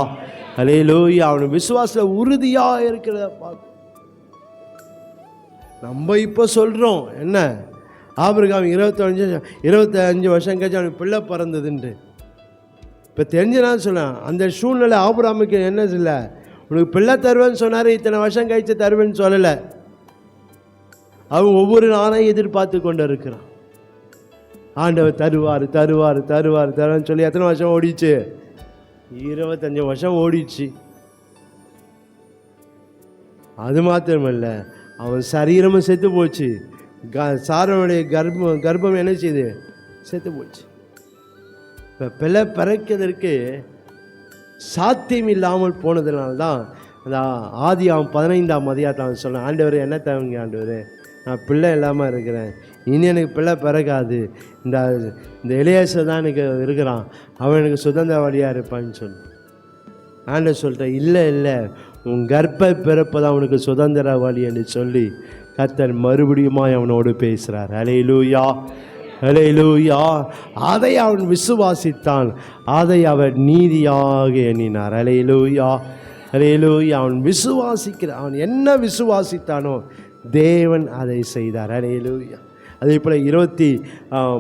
அல்லேலூயா. அவன் விசுவாசத்தில் உறுதியாக இருக்கிறத பார்க்க நம்ம இப்போ சொல்கிறோம் என்ன, ஆபிரகாம் 25 வருஷம் கழிச்சு அவனுக்கு பிள்ளை பிறந்ததுன்று. இப்போ தெரிஞ்சுதான் சொல்லேன், அந்த சூழ்நிலை ஆபிரகாமுக்கு என்ன இல்லை, உனக்கு பிள்ளை தருவேன்னு சொன்னார், இத்தனை வருஷம் கழித்து தருவேன்னு சொல்லலை. அவன் ஒவ்வொரு நாளையும் எதிர்பார்த்து கொண்டு இருக்கிறான். ஆண்டவர் தருவார் தருவார் தருவார் தருவான்னு சொல்லி எத்தனை வருஷம் ஓடிச்சு? 25 வருஷம் ஓடிச்சு. அது மாத்திரமல்ல, அவன் சரீரமும் செத்து போச்சு, சாரனுடைய கர்ப்பம் என்ன செய்யுது? செத்து போச்சு. இப்போ பிள்ளை பிறக்கிறதுக்கு சாத்தியம் இல்லாமல் போனதுனால்தான் அந்த ஆதியாகமம் 15ஆம் அதிகாரத்தில் சொன்னேன், ஆண்டவர் என்ன தேவைங்க ஆண்டவர், நான் பிள்ளை இல்லாமல் இருக்கிறேன், இனி எனக்கு பிள்ளை பிறக்காது, இந்த எலியாசர் தான் எனக்கு இருக்கிறான், அவன் எனக்கு சுதந்திரவாளியாக இருப்பான்னு சொல்லி ஆண்டவர் சொல்லிட்டேன். இல்லை இல்லை, உன் கர்ப்ப பிறப்பு தான் அவனுக்கு சுதந்திரவாளி என்று சொல்லி கர்த்தர் மறுபடியும் அவனோடு பேசுகிறார். அல்லேலூயா அல்லேலூயா. அதை அவன் விசுவாசித்தான், அதை அவர் நீதியாக எண்ணினார். அல்லேலூயா அல்லேலூயா. அவன் விசுவாசிக்கிறான், அவன் என்ன விசுவாசித்தானோ தேவன் அதை செய்தார். அல்லேலூயா. அதே போல்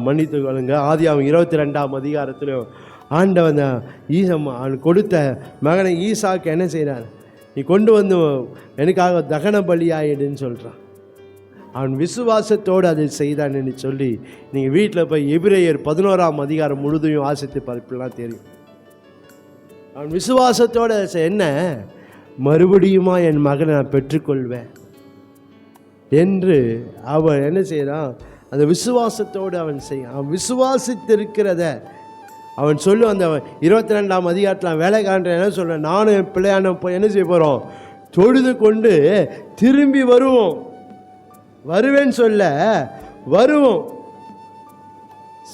மன்னித்து கொள்ளுங்க, ஆதியாகமம் 22ஆம் அதிகாரத்திலும் ஆண்டவன் அவன் கொடுத்த மகனை ஈசாக்கு என்ன செய்கிறார்? நீ கொண்டு வந்து எனக்காக தகன பலியாயிடுன்னு சொல்கிறான். அவன் விசுவாசத்தோடு அதை செய்தான் என்று சொல்லி நீங்கள் வீட்டில் போய் எபிரேயர் 11ஆம் அதிகாரம் முழுதையும் வாசித்து பார்ப்பெல்லாம் தெரியும். அவன் விசுவாசத்தோடு என்ன, மறுபடியுமா என் மகனை நான் பெற்றுக்கொள்வேன் என்று அவன் என்ன செய்கிறான்? அந்த விசுவாசத்தோடு அவன் செய்ய, அவன் விசுவாசித்திருக்கிறத அவன் சொல்லும். அந்த 22ஆம் அதிகாரத்தில் வேலை காண்ற என்ன சொல்கிறேன், நானும் என் பிள்ளையான என்ன செய்ய போகிறோம்? தொழுது கொண்டு திரும்பி வருவேன்னு சொல்ல வருவோம்.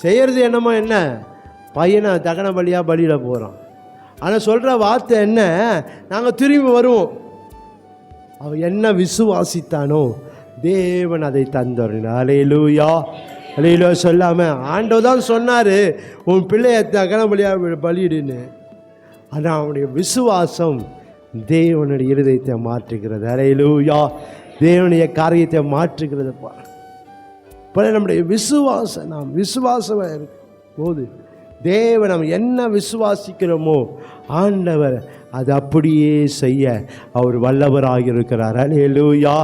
செய்கிறது என்னமோ என்ன, பையனை தகன பலியாக பலியிட போகிறோம். ஆனால் சொல்கிற வார்த்தை என்ன, நாங்கள் திரும்பி வருவோம். அவன் என்ன விசுவாசித்தானோ தேவன் அதை தந்தறினார். அல்லேலூயா அல்லேலூயா. சொல்லாமல் ஆண்டவர் தான் சொன்னார், உன் பிள்ளையை தகன பலியாக பலியிடுன்னு. ஆனால் அவனுடைய விசுவாசம் தேவனுடைய இருதயத்தை மாற்றுகிறது. அல்லேலூயா. தேவனுடைய காரியத்தை மாற்றுகிறது. பல நம்முடைய விசுவாசம், நாம் விசுவாசமாக இருக்கும் போது தேவன் நம்ம என்ன விசுவாசிக்கிறோமோ ஆண்டவர் அது அப்படியே செய்ய அவர் வல்லவராக இருக்கிறார். அல்லேலூயா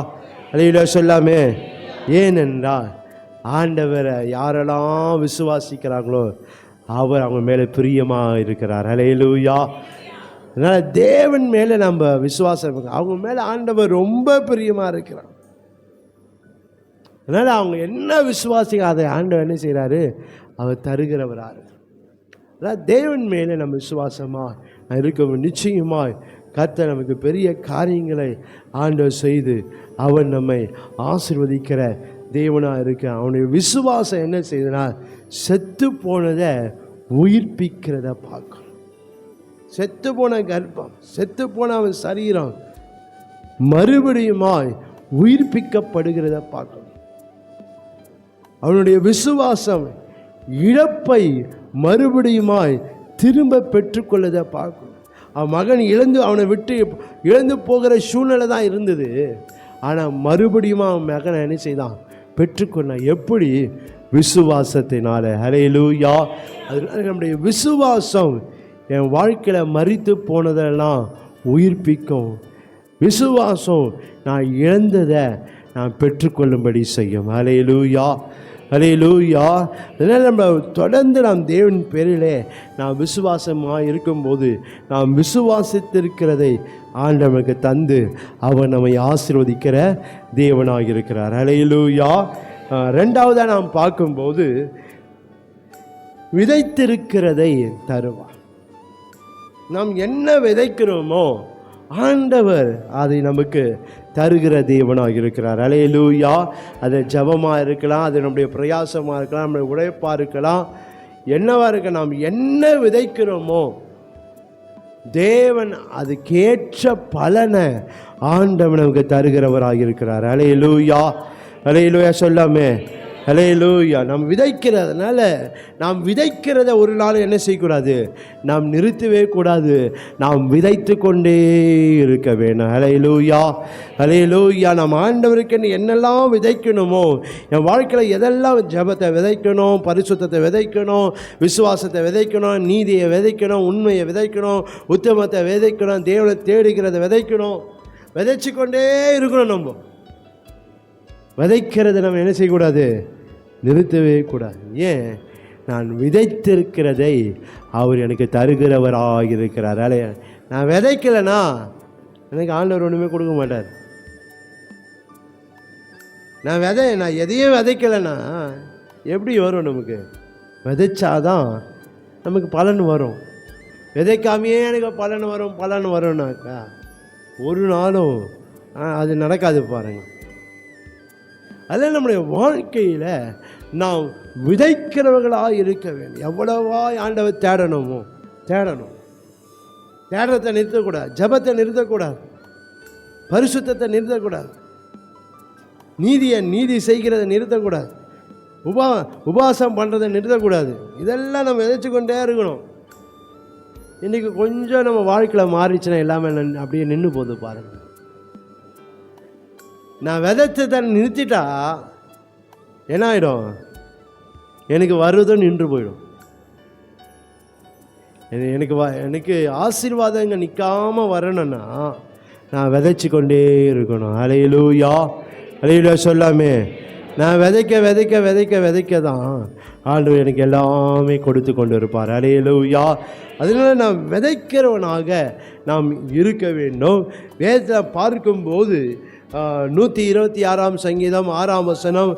அல்லேலூயா. சொல்லாமே. ஏனென்றால் ஆண்டவரை யாரெல்லாம் விசுவாசிக்கிறாங்களோ அவர் அவங்க மேலே பிரியமாக இருக்கிறார். அல்லேலூயா. அதனால் தேவன் மேலே நம்ம விசுவாசம், அவங்க மேலே ஆண்டவர் ரொம்ப பிரியமாக இருக்கிறார். அதனால் அவங்க என்ன விசுவாசிக்க அதை ஆண்டவர் என்ன செய்கிறாரு? அவர் தருகிறவராரு. அதாவது தேவன் மேலே நம்ம விசுவாசமாக இருக்க நிச்சயமாய் கர்த்தர் நமக்கு பெரிய காரியங்களை ஆண்டவர் செய்து அவன் நம்மை ஆசீர்வதிக்கிற தேவனாக இருக்க. அவனுடைய விசுவாசம் என்ன செய்தனா, செத்து போனதை உயிர்ப்பிக்கிறத பார்க்கணும். செத்து போன கர்ப்பம், செத்து போன அவன் சரீரம் மறுபடியுமாய் உயிர்ப்பிக்கப்படுகிறத பார்க்கணும். அவனுடைய விசுவாசம் இழப்பை மறுபடியுமாய் திரும்ப பெற்றுக்கொள்ளதை பார்க்கணும். அவன் மகன் அவனை விட்டு இழந்து போகிற சூழ்நிலை தான் இருந்தது. ஆனால் மறுபடியும் அவன் மகனை என்ன செய்தான்? பெற்றுக்கொண்டான். எப்படி? விசுவாசத்தினால. ஹல்லேலூயா. அதனால நம்முடைய விசுவாசம் என் வாழ்க்கையில் மரித்து போனதெல்லாம் உயிர்ப்பிக்கும். விசுவாசம் நான் இழந்ததை நான் பெற்றுக்கொள்ளும்படி செய்யும். ஹல்லேலூயா ஹல்லேலூயா. அதனால் நம்ம தொடர்ந்து நாம் தேவன் பேரிலே நாம் விசுவாசமாக இருக்கும்போது நாம் விசுவாசித்திருக்கிறதை ஆண்டவனுக்கு தந்து அவர் நம்மை ஆசீர்வதிக்கிற தேவனாக இருக்கிறார். ஹல்லேலூயா. ரெண்டாவதாக நாம் பார்க்கும்போது விதைத்திருக்கிறதை தருவார். நாம் என்ன விதைக்கிறோமோ ஆண்டவர் அதை நமக்கு தருகிற தேவனாக இருக்கிறார். அல்லேலூயா. அது ஜபமாக இருக்கலாம், அது நம்முடைய பிரயாசமாக இருக்கலாம், நம்முடைய உழைப்பாக இருக்கலாம், என்னவாக இருக்க, நாம் என்ன விதைக்கிறோமோ தேவன் அதுக்கேற்ற பலனை ஆண்டவன் நமக்கு தருகிறவராக இருக்கிறார். அல்லேலூயா அல்லேலூயா. சொல்லாமே ஹல்லேலூயா. நாம் விதைக்கிறதுனால நாம் விதைக்கிறத ஒரு நாள் என்ன செய்யக்கூடாது, நாம் நிறுத்தவே கூடாது. நாம் விதைத்து கொண்டே இருக்க வேணும். ஹல்லேலூயா, ஹல்லேலூயா. நாம் ஆண்டவருக்கு என்னெல்லாம் விதைக்கணுமோ, என் வாழ்க்கையில் எதெல்லாம் ஜெபத்தை விதைக்கணும், பரிசுத்தத்தை விதைக்கணும், விசுவாசத்தை விதைக்கணும், நீதியை விதைக்கணும், உண்மையை விதைக்கணும், உத்தமத்தை விதைக்கணும், தேவனை தேடுகிறத விதைக்கணும். விதைச்சு கொண்டே இருக்கணும். நம்ம விதைக்கிறத நம்ம என்ன செய்யக்கூடாது, நிறுத்தவே கூடாது. ஏன், நான் விதைத்திருக்கிறதை அவர் எனக்கு தருகிறவராக இருக்கிறார். நான் விதைக்கலைன்னா எனக்கு ஆண்டவர் ஒன்றுமே கொடுக்க மாட்டார். நான் எதையும் விதைக்கலைன்னா எப்படி வரும் நமக்கு? விதைச்சாதான் நமக்கு பலன் வரும். விதைக்காமையே எனக்கு பலன் வரும்னாக்கா ஒரு நாளும் அது நடக்காது. பாருங்கள், அதில் நம்முடைய வாழ்க்கையில் நாம் விதைக்கிறவர்களாக இருக்க வேண்டும். எவ்வளவா ஆண்டவர் தேடணும். தேடுறதை நிறுத்தக்கூடாது, ஜெபத்தை நிறுத்தக்கூடாது, பரிசுத்தத்தை நிறுத்தக்கூடாது, நீதி செய்கிறத நிறுத்தக்கூடாது, உபவாசம் பண்ணுறதை நிறுத்தக்கூடாது. இதெல்லாம் நம்ம விதைச்சு கொண்டே இருக்கணும். இன்றைக்கி கொஞ்சம் நம்ம வாழ்க்கையில் மாறிச்சுன்னா எல்லாமே அப்படியே நின்று போகுது. பாருங்கள், நான் விதைச்சதை நிறுத்திட்டா என்ன ஆகிடும், எனக்கு வருவதும் நின்று போயிடும். எனக்கு ஆசீர்வாதங்க நிற்காமல் வரணும்னா நான் விதைச்சி கொண்டே இருக்கணும். ஹல்லேலூயா, ஹல்லேலூயா சொல்லாமே. நான் விதைக்க தான் ஆண்டவர் எனக்கு எல்லாமே கொடுத்து கொண்டு இருப்பார். ஹல்லேலூயா. அதனால் நாம் விதைக்கிறவனாக நாம் இருக்க வேண்டும். வேதத்தை பார்க்கும்போது 126 சங்கீதம் 6 வசனம்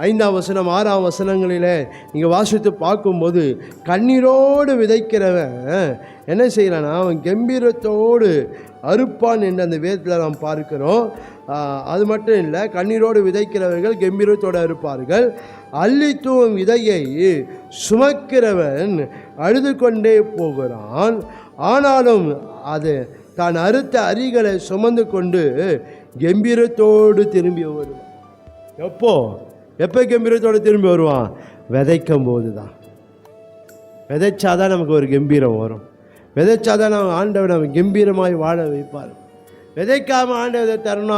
5 வசனம் 6 வசனங்களில் நீங்கள் வாசித்து பார்க்கும்போது கண்ணீரோடு விதைக்கிறவன் என்ன செய்கிறான்னா அவன் கம்பீரத்தோடு அறுப்பான் என்று அந்த வேதத்தில் நாம் பார்க்கிறோம். அது மட்டும் இல்லை, கண்ணீரோடு விதைக்கிறவர்கள் கம்பீரத்தோடு அறுப்பார்கள். அள்ளித்தூவும் விதையை சுமக்கிறவன் அழுது கொண்டே போகிறான், ஆனாலும் அது தான் அறுத்த அரிகளை சுமந்து கொண்டு கம்பீரத்தோடு திரும்பி வருவான். எப்போ கம்பீரத்தோடு திரும்பி வருவான்? விதைக்கும் போது தான். விதைச்சாதான் நமக்கு ஒரு கம்பீரம் வரும். விதைச்சாதான் நம்ம ஆண்டவர் நம்ம கம்பீரமாய் வாழ வைப்பார். விதைக்காமல் ஆண்டவர்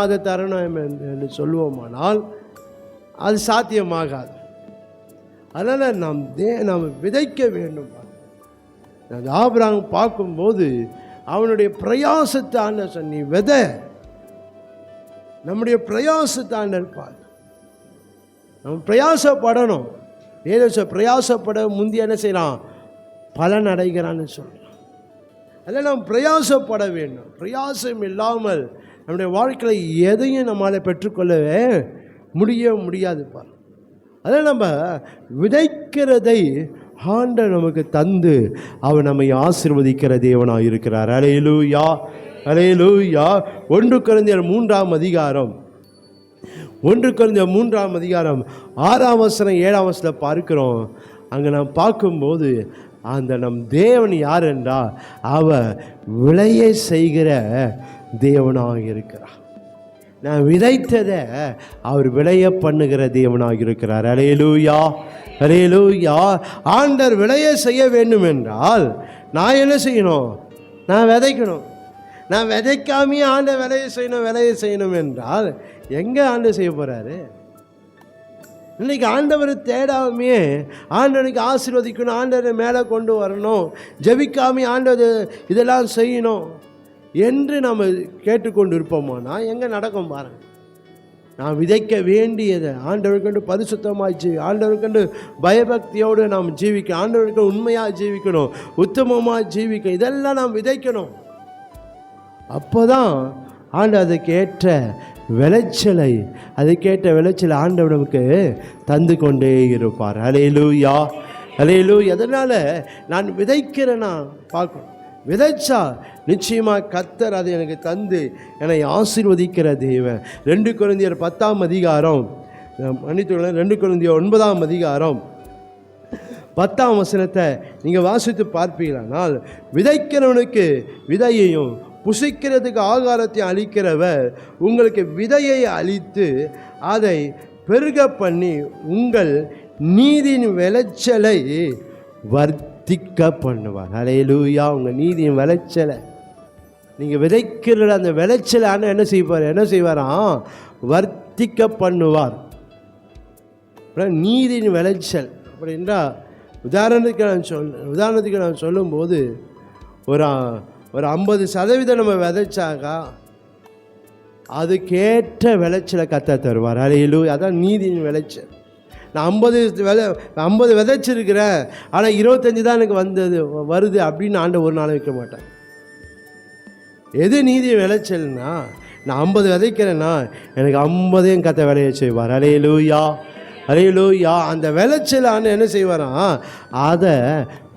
அதை தரணும் என்று சொல்லுவோமானால் அது சாத்தியமாகாது. அதனால் நாம் விதைக்க வேண்டும். ஆபிரகாம் பார்க்கும்போது அவனுடைய பிரயாசத்தை ஆண்டவர் சொன்ன, நீ விதை, நம்முடைய பிரயாசத்தை ஆண்டவர் பார். நம்ம பிரயாசப்படணும். ஏதோ பிரயாசப்பட முந்தைய என்ன செய்யலாம், பலன் அடைகிறான்னு சொல்கிறான். அதில் நாம் பிரயாசப்பட வேண்டும். பிரயாசம் இல்லாமல் நம்முடைய வாழ்க்கையில் எதையும் நம்மளால் பெற்றுக்கொள்ளவே முடியாது பார். அதில் நம்ம விதைக்கிறதை ஆண்டவர் நமக்கு தந்து அவர் நம்மை ஆசீர்வதிக்கிற தேவனாக இருக்கிறார். ஹல்லேலூயா, ஹல்லேலூயா. 1 கொரிந்தியர் 3 அதிகாரம் 6 வசனம் 7 வசனத்தில் பார்க்கிறோம். அங்கே நாம் பார்க்கும்போது அந்த நம் தேவன் யார் என்றால் அவர் விளைய செய்கிற தேவனாக இருக்கிறார். நான் விதைத்ததை அவர் விளைய பண்ணுகிற தேவனாக இருக்கிறார். ஹல்லேலூயா, ஹல்லேலூயா. ஆண்டவர் விளைய செய்ய வேண்டும் என்றால் நான் என்ன செய்யணும்? நான் விதைக்கணும். நான் விதைக்காமையே ஆண்டவர் விளைய செய்யணும் என்றால் எங்கே ஆண்டவர் செய்ய போகிறாரு? இன்றைக்கி ஆண்டவர் தேடாமையே ஆண்டவனுக்கு ஆசீர்வதிக்கணும், ஆண்டவரை மேலே கொண்டு வரணும், ஜெபிக்காமே ஆண்டவர் இதெல்லாம் செய்யணும் என்று நம்ம கேட்டுக்கொண்டு இருப்போமோனா எங்கே நடக்கும் பாருங்கள். நான் விதைக்க வேண்டியதை ஆண்டவருக்கென்று பரிசுத்தமாக ஆண்டவருக்கென்று பயபக்தியோடு நாம் ஜீவிக்க, ஆண்டவருக்கு உண்மையாக ஜீவிக்கணும், உத்தமமாக ஜீவிக்கணும். இதெல்லாம் நாம் விதைக்கணும். அப்போ தான் ஆண்டவர் அதுக்கேற்ற விளைச்சலை ஆண்டவர் நமக்கு தந்து கொண்டே இருப்பார். ஹல்லேலூயா, ஹல்லேலூயா. அதனால் நான் விதைக்கிறேன்னா பார்க்கணும். விதைச்சா நிச்சயமாக கர்த்தர் அதை எனக்கு தந்து என்னை ஆசீர்வதிக்கிற தேவன். 2 கொரிந்தியர் 10 அதிகாரம் 2 கொரிந்தியர் 9 அதிகாரம் 10 வசனத்தை நீங்கள் வாசித்து பார்ப்பீங்களானால், விதைக்கிறவனுக்கு விதையையும் புசிக்கிறதுக்கு ஆகாரத்தை அளிக்கிறவர் உங்களுக்கு விதையை அளித்து அதை பெருக பண்ணி உங்கள் நீதியின் விளைச்சலை வர்த்திக்க பண்ணுவார். ஹல்லேலூயா. உங்கள் நீதியின் விளைச்சலை நீங்கள் விதைக்கிற அந்த விளைச்சலை ஆனால் என்ன செய்வாராம்? வர்த்திக்க பண்ணுவார். நீதியின் விளைச்சல் அப்படின்றா உதாரணத்துக்கு நான் சொல்லும்போது ஒரு 50% நம்ம விதைச்சாக்கா அதுக்கேற்ற விளைச்சலை கர்த்தர் தருவார். ஹல்லேலூயா. அதான் நீதியின் விளைச்சல். நான் 50 விதைச்சிருக்கிறேன், ஆனால் 25 தான் எனக்கு வருது அப்படின்னு ஆண்டவர் ஒரு நாள் வைக்க மாட்டேன். எது நீதி விளைச்சல்னா, நான் 50 விதைக்கிறேன்னா எனக்கு 50 கர்த்தர் விளைய செய்வார். ஹல்லேலூயா. ஹல்லேலூயா. அந்த விளைச்சல் ஆண்டு என்ன செய்வாராம்? அதை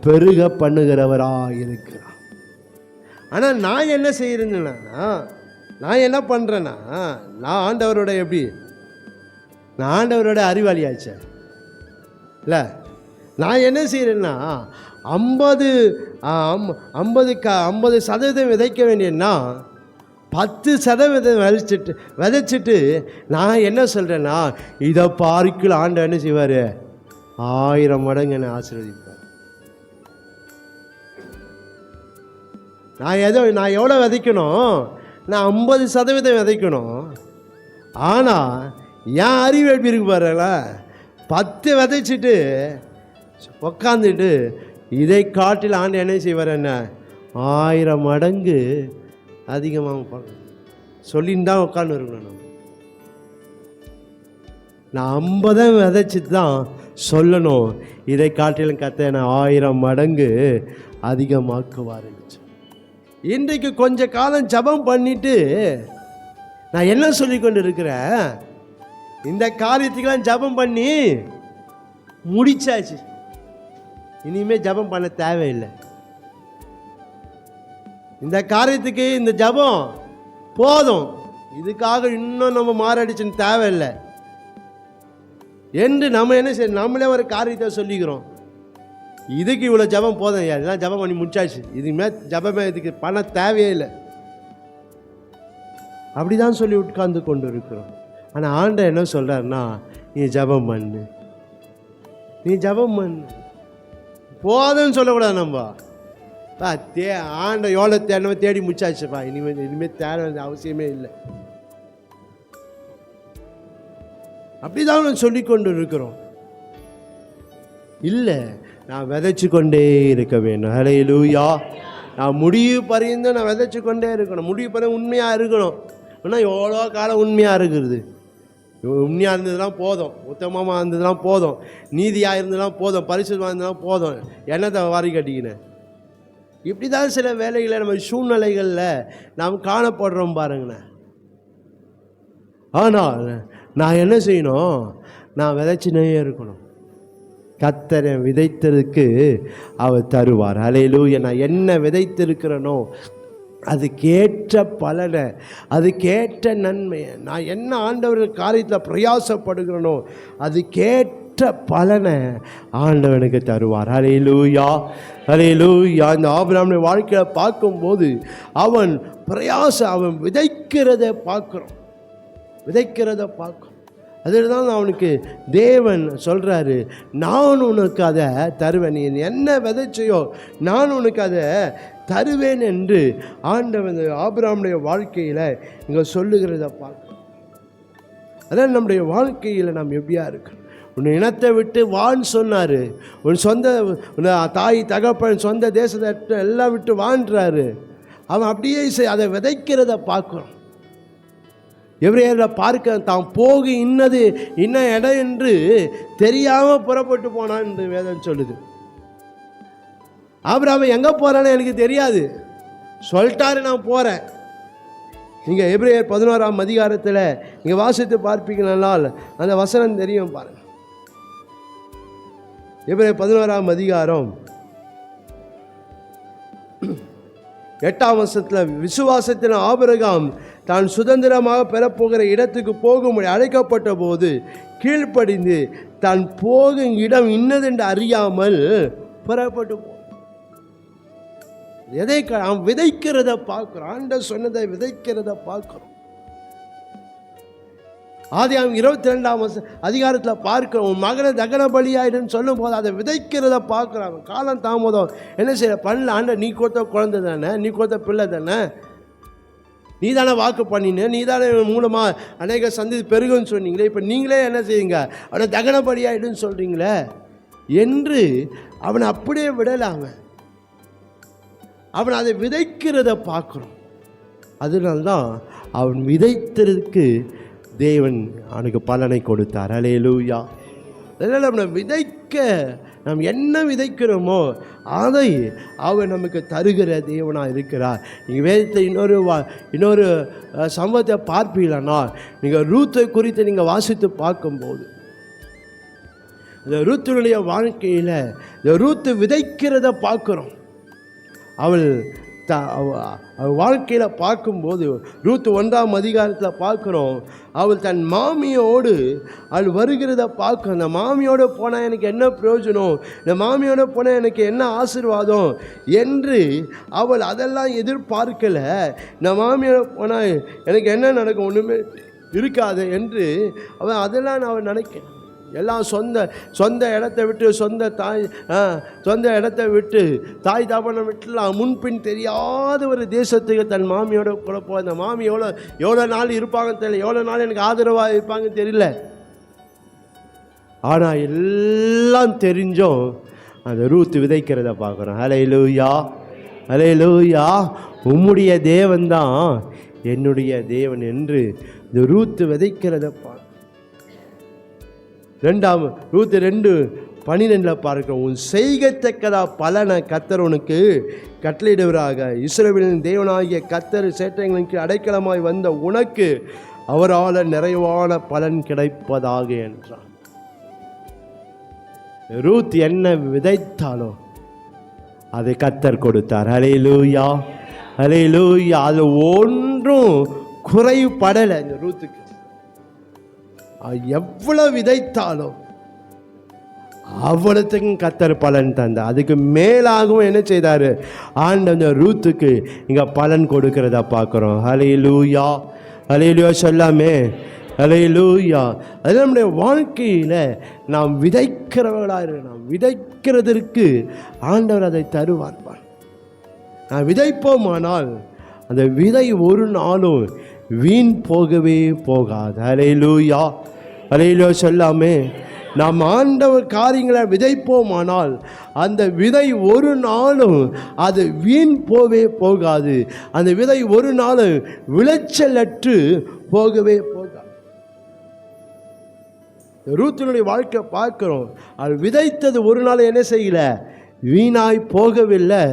பெருக பண்ணுகிறவராக இருக்கிறார். ஆனால் நான் என்ன செய்கிறேன்னா, நான் என்ன பண்ணுறேன்னா, நான் ஆண்டவரோட நான் ஆண்டவரோட அறிவாளியாச்சேன் இல்லை. நான் என்ன செய்கிறேன்னா 50% விதைக்க வேண்டியன்னா 10% விதைச்சிட்டு நான் என்ன சொல்கிறேன்னா, இதை பார்க்கல ஆண்டவர் என்ன செய்வார்? 1000 மடங்கு என்னை ஆசீர்வதிப்பார். நான் எவ்வளோ விதைக்கணும்? நான் 50% விதைக்கணும். ஆனால் என் அறிவு எப்படி இருக்கு பாருங்களா? 10 விதைச்சிட்டு உக்காந்துட்டு இதை காட்டில் ஆண்டு என்ன செய்வார்? என்ன 1000 மடங்கு அதிகமாக சொல்லின்னு தான் உட்காந்து இருக்கணும். நான் 50 விதைச்சிட்டு தான் சொல்லணும், இதை காட்டிலும் கத்த என்ன 1000 மடங்கு அதிகமாக்குவார். இன்றைக்கு கொஞ்ச காலம் ஜபம் பண்ணிட்டு நான் என்ன சொல்லி கொண்டு இருக்கிறேன்? இந்த காரியத்துக்கெல்லாம் ஜபம் பண்ணி முடிச்சாச்சு, இனிமேல் ஜபம் பண்ண தேவையில்லை. இந்த காரியத்துக்கு இந்த ஜபம் போதும், இதுக்காக இன்னும் நம்ம மாரடிச்சுன்னு தேவையில்லை என்று நம்ம என்ன செய்ய, நம்மளே ஒரு காரியத்தை சொல்லிக்கிறோம். இதுக்கு இவ்வளோ ஜபம் போதும், இதெல்லாம் ஜபம் பண்ணி முடிச்சாச்சு, இதுமே ஜபமே, இதுக்கு பண்ண தேவையே இல்லை, அப்படி தான் சொல்லி உட்கார்ந்து கொண்டு இருக்கிறோம். ஆனால் ஆண்டவர் என்ன சொல்கிறாருன்னா, நீ ஜபம் பண்ணு, நீ ஜபம் பண்ணு, போதும்னு சொல்லக்கூடாது. நம்ம ஆண்ட எவ்வளோ தேடணும் தேடி முடிச்சாச்சுப்பா, இனிமேல் தேட வேண்டிய அவசியமே இல்லை, அப்படிதான் சொல்லி கொண்டு இருக்கிறோம். இல்லை, நான் விதைச்சு கொண்டே இருக்க வேண்டும். ஹல்லேலூயா. நான் முடிவு பறிந்து நான் விதைச்சு கொண்டே இருக்கணும், முடிவு பண்ண உண்மையாக இருக்கணும். ஆனால் எவ்வளோ காலம் உண்மையாக இருக்கிறது, உண்மையாக இருந்ததுலாம் போதும், உத்தமமாக இருந்ததுலாம் போதும், நீதியாக இருந்ததுலாம் போதும், பரிசுத்தமாக இருந்ததுலாம் போதும், என்னத்தை வாரி கட்டிக்கினேன். இப்படி தான் சில வேலைகளை நம்ம சூழ்நிலைகளில் நாம் காணப்படுறோம் பாருங்கண்ணே. ஆனால் நான் என்ன செய்யணும்? நான் விதைச்சினே இருக்கணும். கர்த்தரை விதைத்ததுக்கு அவர் தருவார். ஹல்லேலூயா. நான் என்ன விதைத்திருக்கிறேனோ அதுக்கேற்ற பலனை, அதுக்கேற்ற நன்மையை, நான் என்ன ஆண்டவர் காரியத்தில் பிரயாசப்படுகிறேனோ அதுக்கேற்ற பலனை ஆண்டவனுக்கு தருவார். ஹல்லேலூயா. ஹல்லேலூயா. இந்த ஆபிரகாமுடைய வாழ்க்கையில் பார்க்கும்போது அவன் அவன் விதைக்கிறத பார்க்குறோம், அதில் தான் அவனுக்கு தேவன் சொல்கிறாரு, நான் உனக்கு அதை தருவேன், நீ என்ன விதைச்சையோ நான் உனக்கு அதை தருவேன் என்று ஆண்டவன் ஆபிரகாமுடைய வாழ்க்கையில் இங்கே சொல்லுகிறத பார்க்கணும். அதான் நம்முடைய வாழ்க்கையில் நாம் எப்படியா இருக்கணும். உன் இனத்தை விட்டு வான்னு சொன்னார், உன் தாய் தகப்பன் சொந்த தேசத்தை எல்லாம் விட்டு வான்றாரு. அவன் அப்படியே அதை விதைக்கிறத பார்க்குறோம். எபிரேயரில் பார்க்க தான் போகு இன்ன இடம் என்று தெரியாமல் புறப்பட்டு போனான் என்று வேதம் சொல்லுது. ஆபிரகாம் எங்கே போகிறான்னு எனக்கு தெரியாது, சொல்லிட்டாரு நான் போகிறேன். நீங்கள் எபிரேயர் 11ஆம் அதிகாரத்தில் நீங்கள் வாசித்து பார்ப்பீங்கனால் அந்த வசனம் தெரியும் பாருங்கள். எபிரேயர் 11ஆம் அதிகாரம் 8ஆம் வசனத்தில், விசுவாசத்தின் ஆபிரகாம் தான் சுதந்திரமாக பெறப்போகிற இடத்துக்கு போகும்படி அழைக்கப்பட்ட போது கீழ்ப்படிந்து தான் போகும் இடம் இன்னதென்று அறியாமல் புறப்பட்டு போ. எதை அவன் விதைக்கிறத பார்க்கிறோம், ஆண்டவர் சொன்னதை விதைக்கிறத பார்க்கிறோம். ஆதியாகமம் 22ஆம் அதிகாரத்தில் பார்க்கிறோம். உன் மகனை தகன பலியாயிடுன்னு சொல்லும் போது அதை விதைக்கிறத பார்க்குறாங்க. காலம் தாமதம் என்ன செய்ய பண்ணல. ஆண்ட நீ கொடுத்த குழந்தை தானே, நீ கொடுத்த பிள்ளை தானே, நீ தானே வாக்கு பண்ணின, நீ தானே மூலமாக அநேக சந்தி பெருகுன்னு சொன்னீங்களே, இப்போ நீங்களே என்ன செய்யுங்க அவனை தகன பலியாயிடுன்னு சொல்கிறீங்களே என்று அவனை அப்படியே விடலாங்க. அவன் அதை விதைக்கிறத பார்க்குறோம். அதனால்தான் அவன் விதைத்ததுக்கு தேவன் அவனுக்கு பலனை கொடுத்தார். அல்லேலூயா. அதனால் அவனை விதைக்க நாம் என்ன விதைக்கிறோமோ அதை அவர் நமக்கு தருகிற தேவனாக இருக்கிறார். நீங்கள் வேதத்தை இன்னொரு சம்பவத்தை பார்ப்பீங்களா, நீங்கள் ரூத்தை குறித்து நீங்கள் வாசித்து பார்க்கும்போது இந்த ரூத்தினுடைய வாழ்க்கையில் இந்த ரூத்து விதைக்கிறத பார்க்குறோம். அவள் வாழ்க்கையில் பார்க்கும்போது ரூத் 1ஆம் அதிகாரத்தில் பார்க்குறோம். அவள் தன் மாமியோடு அவள் வருகிறத பார்க்க, இந்த மாமியோடு போனால் எனக்கு என்ன பிரயோஜனம், இந்த மாமியோடு போனால் எனக்கு என்ன ஆசீர்வாதம் என்று அவள் அதெல்லாம் எதிர்பார்க்கலை. இந்த மாமியோடு போனால் எனக்கு என்ன நடக்கும், ஒன்றுமே இருக்காது என்று அவள் அதெல்லாம் அவள் நினைக்கிறேன். எல்லாம் சொந்த இடத்தை விட்டு சொந்த இடத்தை விட்டு தாய் தாபனை விட்டுலாம் முன்பின் தெரியாத ஒரு தேசத்துக்கு தன் மாமியோட கூட போ. அந்த மாமி எவ்வளோ நாள் இருப்பாங்கன்னு தெரியல, எவ்வளோ நாள் எனக்கு ஆதரவாக இருப்பாங்கன்னு தெரியல. ஆனால் எல்லாம் தெரிஞ்சும் அந்த ரூத் விதைக்கிறத பார்க்குறோம். அல்லேலூயா, அல்லேலூயா. உம்முடைய தேவன் தான் என்னுடைய தேவன் என்று இந்த ரூத் விதைக்கிறத பார்க்க. ரூத் 2:12 பார்க்கிறோம். உன் செய்கத்தக்கதா பலனை கர்த்தர் உனக்கு கட்டளையிடுவராக. இஸ்ரவேலின் தேவனாகிய கர்த்தர் சேட்டைகளுக்கு அடைக்கலமாய் வந்த உனக்கு அவரால் நிறைவான பலன் கிடைப்பதாக என்றார். ரூத் என்ன விதைத்தாலோ அதை கர்த்தர் கொடுத்தார். அல்லேலூயா, அல்லேலூயா. அது ஒன்றும் குறைபடலை. இந்த ரூத்துக்கு எவ்வளவு விதைத்தாலும் அவ்வளவுக்கும் கர்த்தர் பலன் தந்தார். அதுக்கு மேலாகவும் என்ன செய்தார், அந்த ரூத்துக்கு இங்கே பலன் கொடுக்கிறதா பார்க்குறோம். அல்லேலூயா, அல்லேலூயா சொல்லாமே, அல்லேலூயா. அது நம்முடைய வாழ்க்கையில் நாம் விதைக்கிறவர்களாக இருக்க, நாம் விதைக்கிறதற்கு ஆண்டவர் அதை தருவார். நான் விதைப்போமானால் அந்த விதை ஒரு நாளும் வீண் போகவே போகாது. அல்லேலூயா, அல்லேலூயா சொல்லாமே. நாம் ஆண்டவர் காரியங்களை விதைப்போமானால் அந்த விதை ஒரு நாளும் அது வீண் போகவே போகாது. அந்த விதை ஒரு நாளும் விளைச்சலற்று போகவே போகாது. ரூத்தினுடைய வாழ்க்கை பார்க்கிறோம். அது விதைத்தது ஒரு நாள் என்ன செய்யல, வீணாய் போகவில்லை.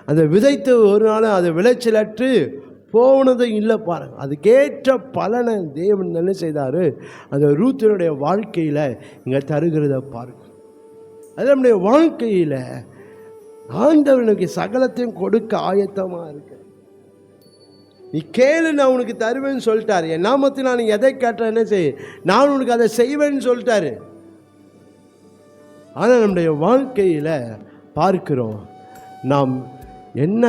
அந்த விதைத்தது ஒரு நாள் அது விளைச்சலற்று போனதும் இல்லை. பாருங்க, அதுக்கேற்ற பலனை தேவன் என்ன செய்தார், அந்த ரூத்தினுடைய வாழ்க்கையில் இங்கே தருகிறத பாருங்க. அது நம்முடைய வாழ்க்கையில் ஆண்டவனுக்கு சகலத்தையும் கொடுக்க ஆயத்தமாக இருக்கு. நீ கேளு, நான் உனக்கு தருவேன்னு சொல்லிட்டாரு. என் நாமத்தில் நான் எதை கேட்ட என்ன செய், நான் உனக்கு அதை செய்வேன்னு சொல்லிட்டாரு. ஆனால் நம்முடைய வாழ்க்கையில் பார்க்கிறோம், நாம் என்ன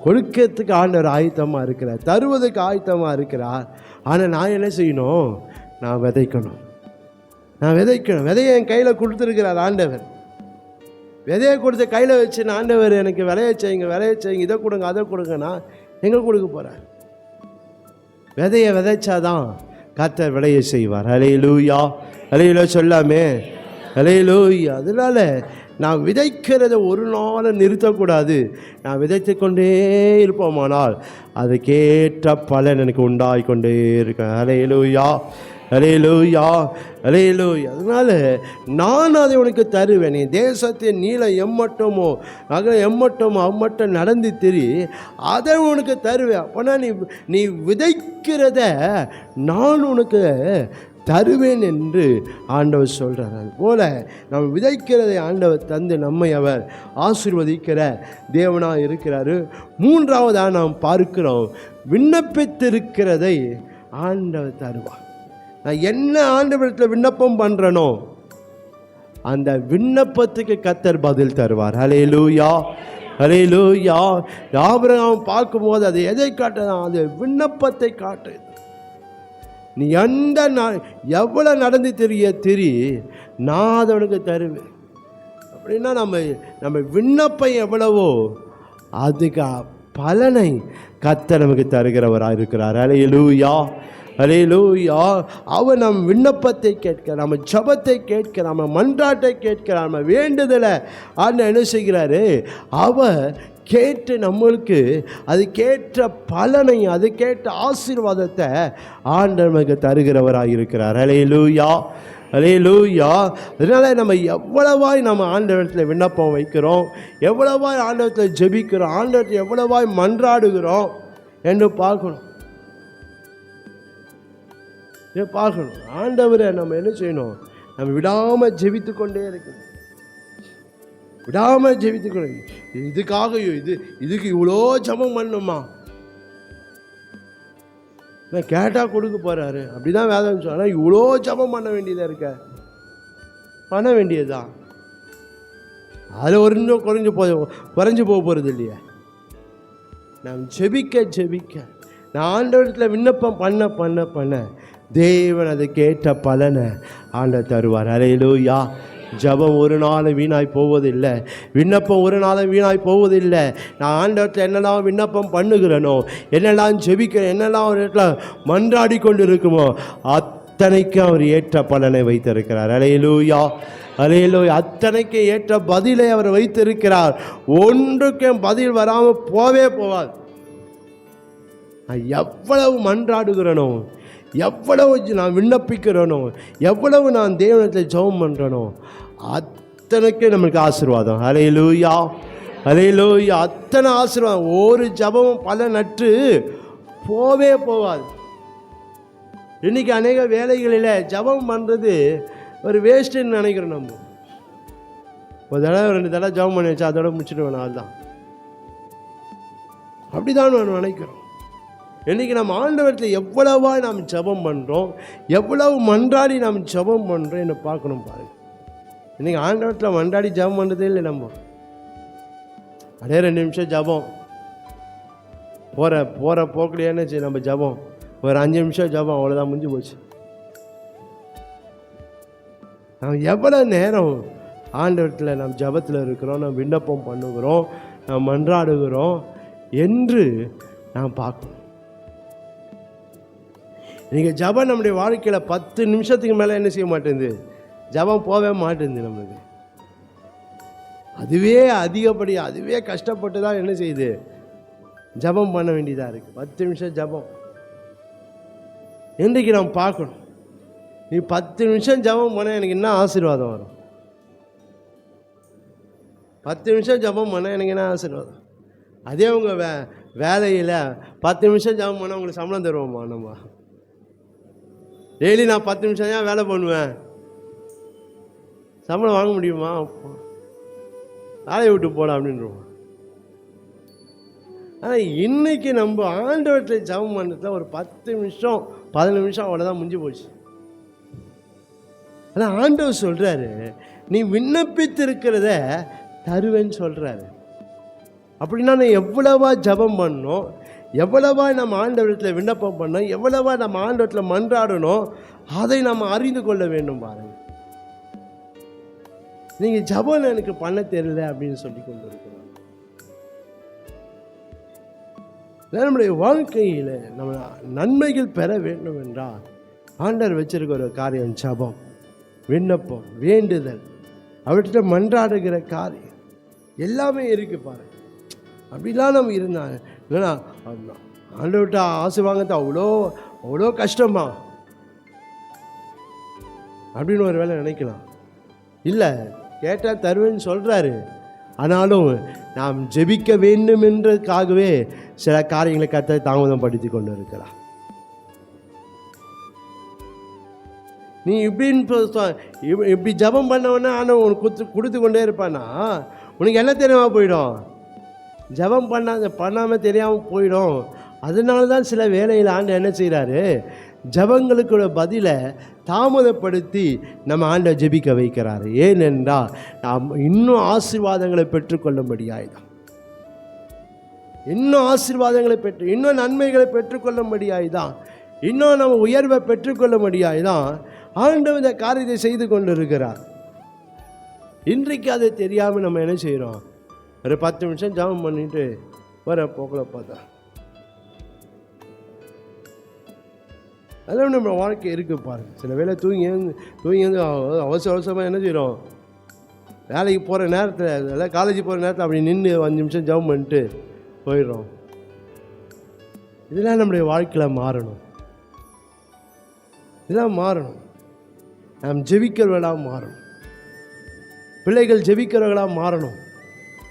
கொடுக்கிறதுக்கு ஆண்டவர் ஆயத்தமாக இருக்கிறார், தருவதற்கு ஆயத்தமாக இருக்கிறார். ஆனால் நான் என்ன செய்யணும், நான் விதைக்கணும். விதையை என் கையில் கொடுத்துருக்கிறார் ஆண்டவர். விதையை கொடுத்து கையில் வச்சு ஆண்டவர் எனக்கு விளைய செய்யுங்க, இதை கொடுங்க அதை கொடுங்க, நான் எங்கே கொடுக்க போகிறேன்? விதையை விதைச்சாதான் கர்த்தர் விளைய செய்வார். அல்லேலூயா, அல்லேலூயா சொல்லாமே, அல்லேலூயா. அதனால நான் விதைக்கிறத ஒரு நாள் நிறுத்தக்கூடாது. நான் விதைத்து கொண்டே இருப்போமானால் அதுக்கேற்ற பலன் எனக்கு உண்டாகிக்கொண்டே இருக்கேன். அல்லேலூயா, அல்லேலூயா, அல்லேலூயா. அதனால் நான் அதை உனக்கு தருவேன். நீ தேசத்தின் நீளம் எம்மட்டமோ அகலம் எம்மட்டமோ அம்மட்டம் நடந்து திரி, அதை உனக்கு தருவேன். அப்போனா நீ விதைக்கிறத நான் உனக்கு தருவேன் என்று ஆண்டவர் சொல்கிறார். அதுபோல் நம்ம விதைக்கிறதை ஆண்டவர் தந்து நம்மை அவர் ஆசீர்வதிக்கிற தேவனாக இருக்கிறார். மூன்றாவதாக நாம் பார்க்கிறோம், விண்ணப்பித்திருக்கிறதை ஆண்டவர் தருவார். நான் என்ன ஆண்டவரிடத்தில் விண்ணப்பம் பண்ணுறனோ அந்த விண்ணப்பத்துக்கு கர்த்தர் பதில் தருவார். அல்லேலூயா, அல்லேலூயா. ஆபிரகாம் பார்க்கும்போது அது எதை காட்டுதான், அது விண்ணப்பத்தை காட்டு. நீ எவ்வளோ நடந்து தெரி நான் அதை உனக்கு தருவேன். அப்படின்னா நம்ம விண்ணப்பம் எவ்வளவோ அதுக்கு பலனை கர்த்தர் நமக்கு தருகிறவராக இருக்கிறார். அல்லேலூயா, அல்லேலூயா. அவர் நம் விண்ணப்பத்தை கேட்க, நம்ம ஜெபத்தை கேட்க, நம்ம மன்றாட்டை கேட்க, நம்ம வேண்டுதலை ஆண்டவர் என்ன செய்கிறாரு? அவர் கேட்டு நம்மளுக்கு அதுக்கேற்ற பலனை, அதுக்கேற்ற ஆசீர்வாதத்தை ஆண்டவர் நமக்கு தருகிறவராக இருக்கிறார். அல்லேலூயா, அல்லேலூயா. அதனால் நம்ம எவ்வளவாய் நம்ம ஆண்டவரத்தில் விண்ணப்பம் வைக்கிறோம், எவ்வளவாய் ஆண்டவரத்தில் ஜெபிக்கிறோம், ஆண்டவரத்தில் எவ்வளவாய் மன்றாடுகிறோம் என்று பார்க்கணும். ஆண்டவரை நம்ம என்ன செய்யணும்? நம்ம விடாமல் ஜெபித்து கொண்டே இருக்கணும், விடாமல் ஜெபித்துக்கணும். இதுக்காக இதுக்கு இவ்வளோ ஜெபம் பண்ணணுமா? கேட்டால் கொடுக்க போகிறாரு அப்படிதான் வேதம் சொல்ல. ஆனால் இவ்வளோ ஜெபம் பண்ண வேண்டியதாக இருக்க, பண்ண வேண்டியதுதான். அதில் ஒரு இன்னும் குறைஞ்சு போக போகிறது இல்லையா? நாம் ஜெபிக்க நான் ஆண்டவரத்தில் விண்ணப்பம் பண்ண தேவன் அதை கேட்ட பலனை ஆண்டவர் தருவார். அல்லேலூயா. ஜெபம் ஒரு நாளும் வீணாய் போவதில்லை, விண்ணப்பம் ஒரு நாளும் வீணாய் போவதில்லை. நான் ஆண்டவரத்தில் என்னெல்லாம் விண்ணப்பம் பண்ணுகிறேனோ, என்னெல்லாம் ஜெபிக்கிறேன், என்னெல்லாம் ஒரு இடத்துல மன்றாடி கொண்டு இருக்குமோ அத்தனைக்கும் அவர் ஏற்ற பலனை வைத்திருக்கிறார். அல்லேலூயா, அல்லேலூயா. அத்தனைக்கு ஏற்ற பதிலை அவர் வைத்திருக்கிறார். ஒன்றுக்கும் பதில் வராமல் போவாது. நான் எவ்வளவு மன்றாடுகிறேனோ, எவ்வளவு நான் விண்ணப்பிக்கிறேனோ, எவ்வளவு நான் தேவனத்தில் ஜெபம் பண்ணுறேனோ அத்தனைக்கு நம்மளுக்கு ஆசீர்வாதம். அல்லேலூயா, அல்லேலூயா. அத்தனை ஆசீர்வாதம். ஒரு ஜெபமும் பல நட்டு போவாது. இன்றைக்கி அநேக வேலைகளில் ஜெபம் பண்ணுறது ஒரு வேஸ்ட்டுன்னு நினைக்கிறோம். நம்ம ஒரு தடவை 2 தடவை ஜெபம் பண்ணி வச்சா அதோட முடிச்சுட்டு வேணும், அதுதான் அப்படிதான் நான் நினைக்கிறோம். இன்றைக்கி நம்ம ஆண்டவரத்தில் எவ்வளவா நாம் ஜெபம் பண்ணுறோம், எவ்வளவு மன்றாடி நாம் ஜெபம் பண்ணுறோம் என்ன பார்க்கணும் பாருங்கள். இன்றைக்கி ஆண்டவரத்தில் மன்றாடி ஜெபம் பண்ணுறதே இல்லை. நம்ம அப்படியே 2 நிமிஷம் ஜெபம் போகிற போக்குலையே என்ன செய்ய, நம்ம ஜெபம் ஒரு 5 நிமிஷம் ஜெபம், அவ்வளோதான், முடிஞ்சு போச்சு. நம்ம எவ்வளோ நேரம் ஆண்டவரத்தில் நம்ம ஜெபத்தில் இருக்கிறோம், நம்ம விண்ணப்பம் பண்ணுகிறோம், நம்ம மன்றாடுகிறோம் என்று நாம் பார்க்கணும். நீங்கள் ஜெபம் நம்முடைய வாழ்க்கையில் 10 நிமிஷத்துக்கு மேலே என்ன செய்ய மாட்டேங்குது, ஜெபம் போகவே மாட்டேங்குது நம்மளுக்கு. அதுவே அதிகப்படி, அதுவே கஷ்டப்பட்டு தான் என்ன செய்யுது, ஜெபம் பண்ண வேண்டியதாக இருக்குது. 10 நிமிஷம் ஜெபம் இன்றைக்கு நாம் பார்க்கணும். நீ 10 நிமிஷம் ஜெபம் பண்ண எனக்கு என்ன ஆசீர்வாதம் வரும்? 10 நிமிஷம் ஜெபம் பண்ண எனக்கு என்ன ஆசீர்வாதம்? அதே உங்கள் வேலையில் 10 நிமிஷம் ஜெபம் பண்ணால் உங்களுக்கு சம்பளம் தருவோமா? நம்ம டெய்லி நான் 10 நிமிஷம் தான் வேலை பண்ணுவேன், சம்பளம் வாங்க முடியுமா? வேலையை விட்டு போட அப்படின்றோம். ஆனால் இன்றைக்கி நம்ம ஆண்டவரத்தில் ஜெபம் பண்ணுறதுல ஒரு 10 நிமிஷம் 15 நிமிஷம் அவ்வளோதான், முடிஞ்சு போச்சு. ஆனால் ஆண்டவர் சொல்கிறாரு, நீ விண்ணப்பித்திருக்கிறத தருவேன்னு சொல்கிறாரு. அப்படின்னா நான் எவ்வளவா ஜெபம் பண்ணோம், எவ்வளவா நம்ம ஆண்டவரத்தில் விண்ணப்பம் பண்ணோம், எவ்வளவா நம்ம ஆண்டவரத்தில் மன்றாடணும், அதை நம்ம அறிந்து கொள்ள வேண்டும். பாருங்கள், நீங்கள் ஜெபம் எனக்கு பண்ண தெரியல அப்படின்னு சொல்லி கொண்டு இருக்கிறோம். நம்முடைய வாழ்க்கையில் நம்ம நன்மைகள் பெற வேண்டும் என்றால் ஆண்டவர் வச்சிருக்க ஒரு காரியம் ஜெபம், விண்ணப்பம், வேண்டுதல், அவர்கிட்ட மன்றாடுகிற காரியம் எல்லாமே இருக்கு பாருங்க. அப்படிலாம் நம்ம இருந்தாங்க இல்லைன்னா ஆண்டவர்கிட்ட ஆசை வாங்கிறது அவ்வளோ கஷ்டமா அப்படின்னு ஒரு வேளை நினைக்கலாம். இல்லை, கேட்டால் தருவேன்னு சொல்கிறாரு. ஆனாலும் நாம் ஜெபிக்க வேண்டும் என்றதுக்காகவே சில காரியங்களை கர்த்தர் தாமதம் படுத்தி கொண்டு இருக்கலாம். நீ இப்படி ஜெபம் பண்ணவொன்னே ஆனால் உனக்கு கொடுத்து கொண்டே இருப்பானா உனக்கு என்ன தெரியாம போயிடும், ஜெபம் பண்ணாமல் தெரியாமல் போயிடும். அதனால தான் சில வேளையில் ஆண்டவர் என்ன செய்கிறாரு, ஜெபங்களுக்குள்ள பதிலை தாமதப்படுத்தி நம்ம ஆண்டவர் ஜெபிக்க வைக்கிறாரு. ஏனென்றால் நாம் இன்னும் ஆசீர்வாதங்களை பெற்றுக்கொள்ளும்படியாய்தான், இன்னும் ஆசீர்வாதங்களை இன்னும் நன்மைகளை பெற்றுக்கொள்ளும்படியாய்தான் இன்னும் நம்ம உயர்வை பெற்றுக்கொள்ள முடியாதுதான் ஆண்டவர் இந்த காரியத்தை செய்து கொண்டு இருக்கிறார். இன்றைக்கு அது தெரியாமல் நம்ம என்ன செய்கிறோம், ஒரு 10 நிமிஷம் ஜெபம் பண்ணிட்டு வர போக்கல பார்த்தா அதெல்லாம் நம்ம வாழ்க்கை இருக்கு பாருங்க. சில வேளை தூங்கி வந்து அவசரமாக என்ன செய்கிறோம், வேலைக்கு போகிற நேரத்தில் அதாவது காலேஜ் போகிற நேரத்தில் அப்படி நின்று 5 நிமிஷம் ஜெபம் பண்ணிட்டு போயிடுறோம். இதெல்லாம் நம்முடைய வாழ்க்கையில் மாறணும். இதெல்லாம் மாறணும். நாம் ஜெபிக்கிறவர்களாக மாறணும். பிள்ளைகள் ஜெபிக்கிறவர்களாக மாறணும்.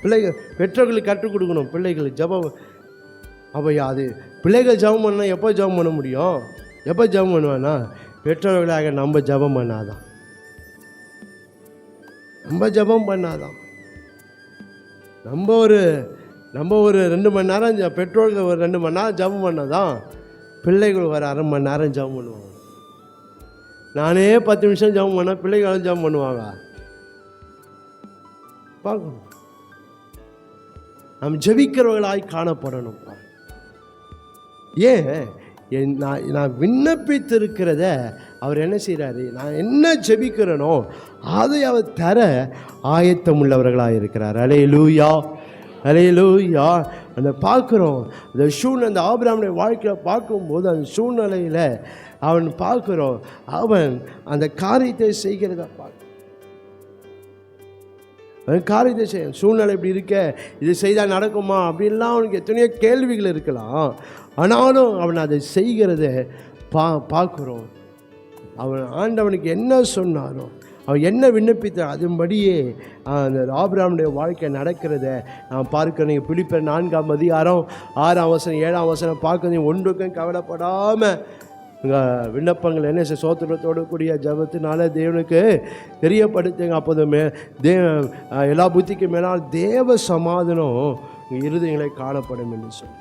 பிள்ளைகள் பெற்றோர்களுக்கு கற்றுக் கொடுக்கணும். பிள்ளைகள் ஜெபம் அப்போ அது பிள்ளைகள் ஜெபம் பண்ணால் எப்போ ஜெபம் பண்ண முடியும்? எப்போ ஜெபம் பண்ணுவான்னா பெற்றோர்களாக நம்ம ஜெபம் பண்ணாதான். நம்ம ஜெபம் பண்ணாதான். நம்ம ஒரு 2 மணி நேரம் பெற்றோர்கள் ஒரு 2 மணி நேரம் ஜெபம் பண்ணாதான் பிள்ளைகள் ஒரு 1/2 மணி நேரம் ஜெபம் பண்ணுவாங்க. நானே 10 நிமிஷம் ஜெபம் பண்ணால் பிள்ளைகளும் ஜெபம் பண்ணுவாங்க. பார்க்கணும். நாம் ஜெபிக்கிறவர்களாய் காணப்படணும். ஏன் நான் விண்ணப்பித்திருக்கிறத அவர் என்ன செய்கிறாரு, நான் என்ன ஜெபிக்கிறேனோ அதை அவர் தர ஆயத்தம் உள்ளவர்களாக இருக்கிறார். அல்லேலூயா, அல்லேலூயா. அந்த பார்க்குறோம் அந்த அந்த ஆபிரகாமுடைய வாழ்க்கையில் பார்க்கும்போது அந்த சூழ்நிலையில் அவன் பார்க்குறோம், அவன் அந்த காரியத்தை செய்கிறத பார்க்க காரியத்தை செய்ய சூழ்நிலை இப்படி இருக்க, இது செய்தால் நடக்குமா அப்படின்லாம் அவனுக்கு எத்தனையோ கேள்விகள் இருக்கலாம். ஆனாலும் அவன் அதை செய்கிறத பார்க்குறோம். அவன் ஆண்டவனுக்கு என்ன சொன்னாரோ, அவன் என்ன விண்ணப்பித்தான் அதன்படியே அந்த ஆபிரகாமுடைய வாழ்க்கை நடக்கிறத நான் பார்க்கிறேன். நீங்கள் பிலிப்பியர் 4ஆம் அதிகாரம் 6ஆம் வசனம் 7ஆம் வசனம் பார்க்க ஒன்றுக்கும் கவலைப்படாமல் விண்ணப்பங்கள் என்ன சோத்திரத்தோடு கூடிய ஜபத்தினால தேவனுக்கு தெரியப்படுத்துங்க. அப்போது எல்லா புத்திக்கு மேலால் தேவ சமாதானம் இருதயங்களை காணப்படும் என்று சொல்லி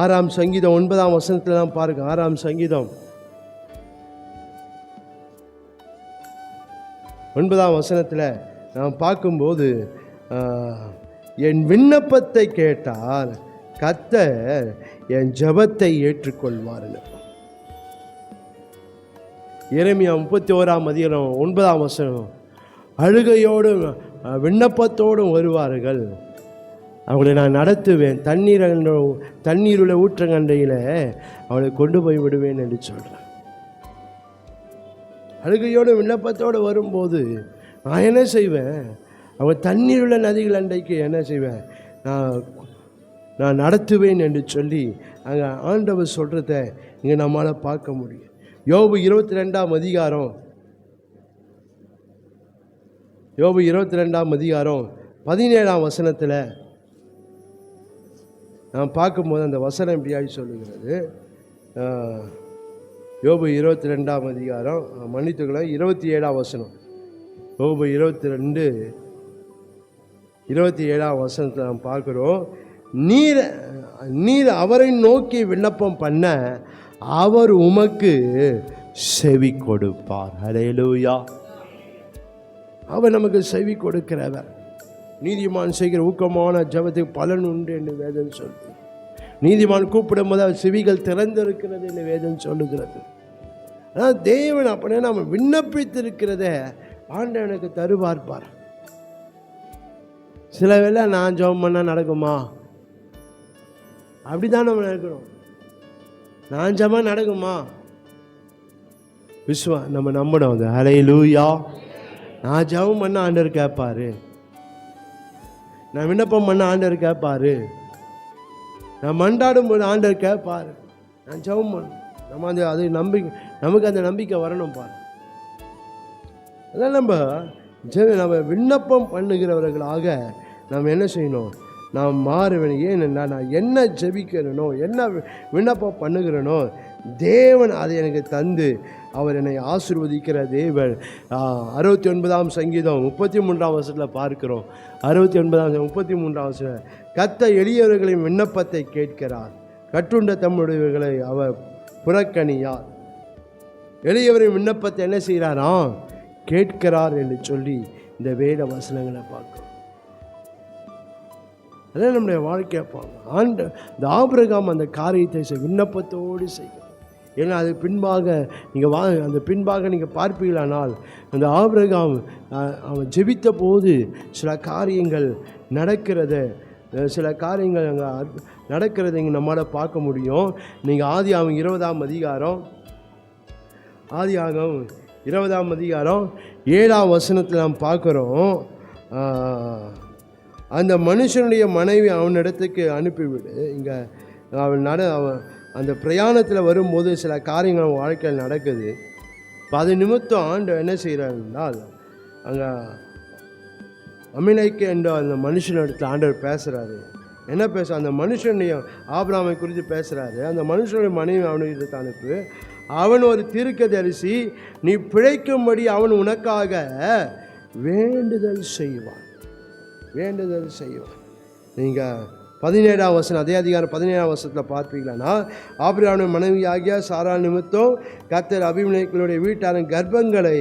6ஆம் சங்கீதம் 9ஆம் வசனத்தில் தான் பாருங்க. 6ஆம் சங்கீதம் 9ஆம் வசனத்தில் நாம் பார்க்கும்போது என் விண்ணப்பத்தை கேட்டால் கர்த்தர் என் ஜெபத்தை ஏற்றுக்கொள்வார். எரேமியா 31ஆம் அதிகாரம் 9ஆம் வசனம், அழுகையோடும் விண்ணப்பத்தோடும் வருவார்கள், அவளை நான் நடத்துவேன், தண்ணீருள்ள ஊற்றங்கண்டையில் அவளை கொண்டு போய் விடுவேன் என்று சொல்கிறேன். அழுகையோடு விண்ணப்பத்தோடு வரும்போது நான் என்ன செய்வேன், அவன் தண்ணீருள்ள நதிகள் அண்டைக்கு என்ன செய்வேன், நான் நடத்துவேன் என்று சொல்லி அங்கே ஆண்டவர் சொல்கிறத இங்கே நம்மளால் பார்க்க முடியும். யோபு 22ஆம் அதிகாரம் 17ஆம் வசனத்தில் நான் பார்க்கும்போது அந்த வசனம் எப்படியாகி சொல்லுகிறது. யோபு 22ஆம் அதிகாரம் மன்னித்துக்கலாம் 27ஆம் வசனம். யோபு 27ஆம் வசனத்தை நாம் பார்க்குறோம். நீர் அவரை நோக்கி விண்ணப்பம் பண்ண அவர் உமக்கு செவி கொடுப்பார். அல்லேலூயா. அவர் நமக்கு செவி கொடுக்கிறவர். நீதிமான் செய்கிற ஊக்கமான ஜெபத்துக்கு பலன் உண்டு என்று வேதம் சொல்லுது. நீதிமான் கூப்பிடும் போது அவர் செவிகள் திறந்திருக்கிறது என்று வேதம் சொல்லுகிறது. அதாவது தேவன் அப்படியே நம்ம விண்ணப்பித்திருக்கிறத ஆண்டவனுக்கு தருவார்ப்பார். சில வேளை நான் ஜெபம் பண்ணால் நடக்குமா, அப்படிதான் நம்ம நினைக்கிறோம். நான் ஜெபம் நடக்குமா, நம்ம நம்பணும். அது ஹல்லேலூயா. நான் ஜெபம் பண்ண ஆண்டவர் கேட்பாரு, நான் விண்ணப்பம் பண்ண ஆண்டவர் கேட்பாரு, நான் மண்டாடும் போது ஆண்டவர் கேட்பாரு. நான் ஜெபம் பண்ண நம்ம அது நமக்கு அந்த நம்பிக்கை வரணும் பாரு. அதான் நம்ம விண்ணப்பம் பண்ணுகிறவர்களாக நாம் என்ன செய்யணும், நாம் மாற வேணும். ஏன்னா நான் என்ன ஜெபிக்கிறேனோ, என்ன விண்ணப்பம் பண்ணுகிறேனோ, தேவன் அதை எனக்கு தந்து அவர் என்னை ஆசீர்வதிக்கிற தேவன். 69ஆம் சங்கீதம் 33ஆம் வசனத்தில் பார்க்கிறோம். 69ஆம் 33ஆம் வசனம், கர்த்தர் எளியவர்களின் விண்ணப்பத்தை கேட்கிறார், கட்டுண்ட தம்முடையவர்களை அவர் புறக்கணியார். எளியவரின் விண்ணப்பத்தை என்ன செய்கிறாராம், கேட்கிறார் என்று சொல்லி இந்த வேத வசனங்களை பார்க்கிறோம். அதே நம்முடைய வாழ்க்கையை ஆண்டு இந்த ஆபிரகாம் அந்த காரியத்தை விண்ணப்பத்தோடு செய்யும். ஏன்னா அது பின்பாக நீங்கள் அந்த பின்பாக நீங்கள் பார்ப்பீங்களானால் அந்த ஆபிரகாம் அவன் ஜெபித்த போது சில காரியங்கள் நடக்கிறத அங்கே நடக்கிறத இங்கே நம்மளால் பார்க்க முடியும். நீங்கள் ஆதியாகமம் 20 அதிகாரம் 7ஆம் வசனத்தில் நாம் பார்க்குறோம். அந்த மனுஷனுடைய மனைவி அவனிடத்துக்கு அனுப்பிவிடு. இங்கே அவன் அந்த பிரயாணத்தில் வரும்போது சில காரியங்கள் அவன் வாழ்க்கையில் நடக்குது. அது நிமித்தம் ஆண்டவர் என்ன செய்கிறாருன்னால் அங்கே அமிலைக்கு என்ற அந்த மனுஷனிடத்தில் ஆண்டவர் பேசுகிறாரு. என்ன அந்த மனுஷனுடைய ஆபிரகாமை குறித்து பேசுகிறாரு. அந்த மனுஷனுடைய மனைவி அவனுக்கு அனுப்பு, அவன் ஒரு தீர்க்கதரிசி, நீ பிழைக்கும்படி அவன் உனக்காக வேண்டுதல் செய்வான். நீங்கள் 17ஆம் வசனம், அதே அதிகாரம் 17ஆம் வசனத்தில் பார்ப்பீங்களா, ஆபிரகாமுடைய மனைவி ஆகிய சாராள் நிமித்தம் கர்த்தர் அபிமெலேக்குடைய வீட்டாரின் கர்ப்பங்களை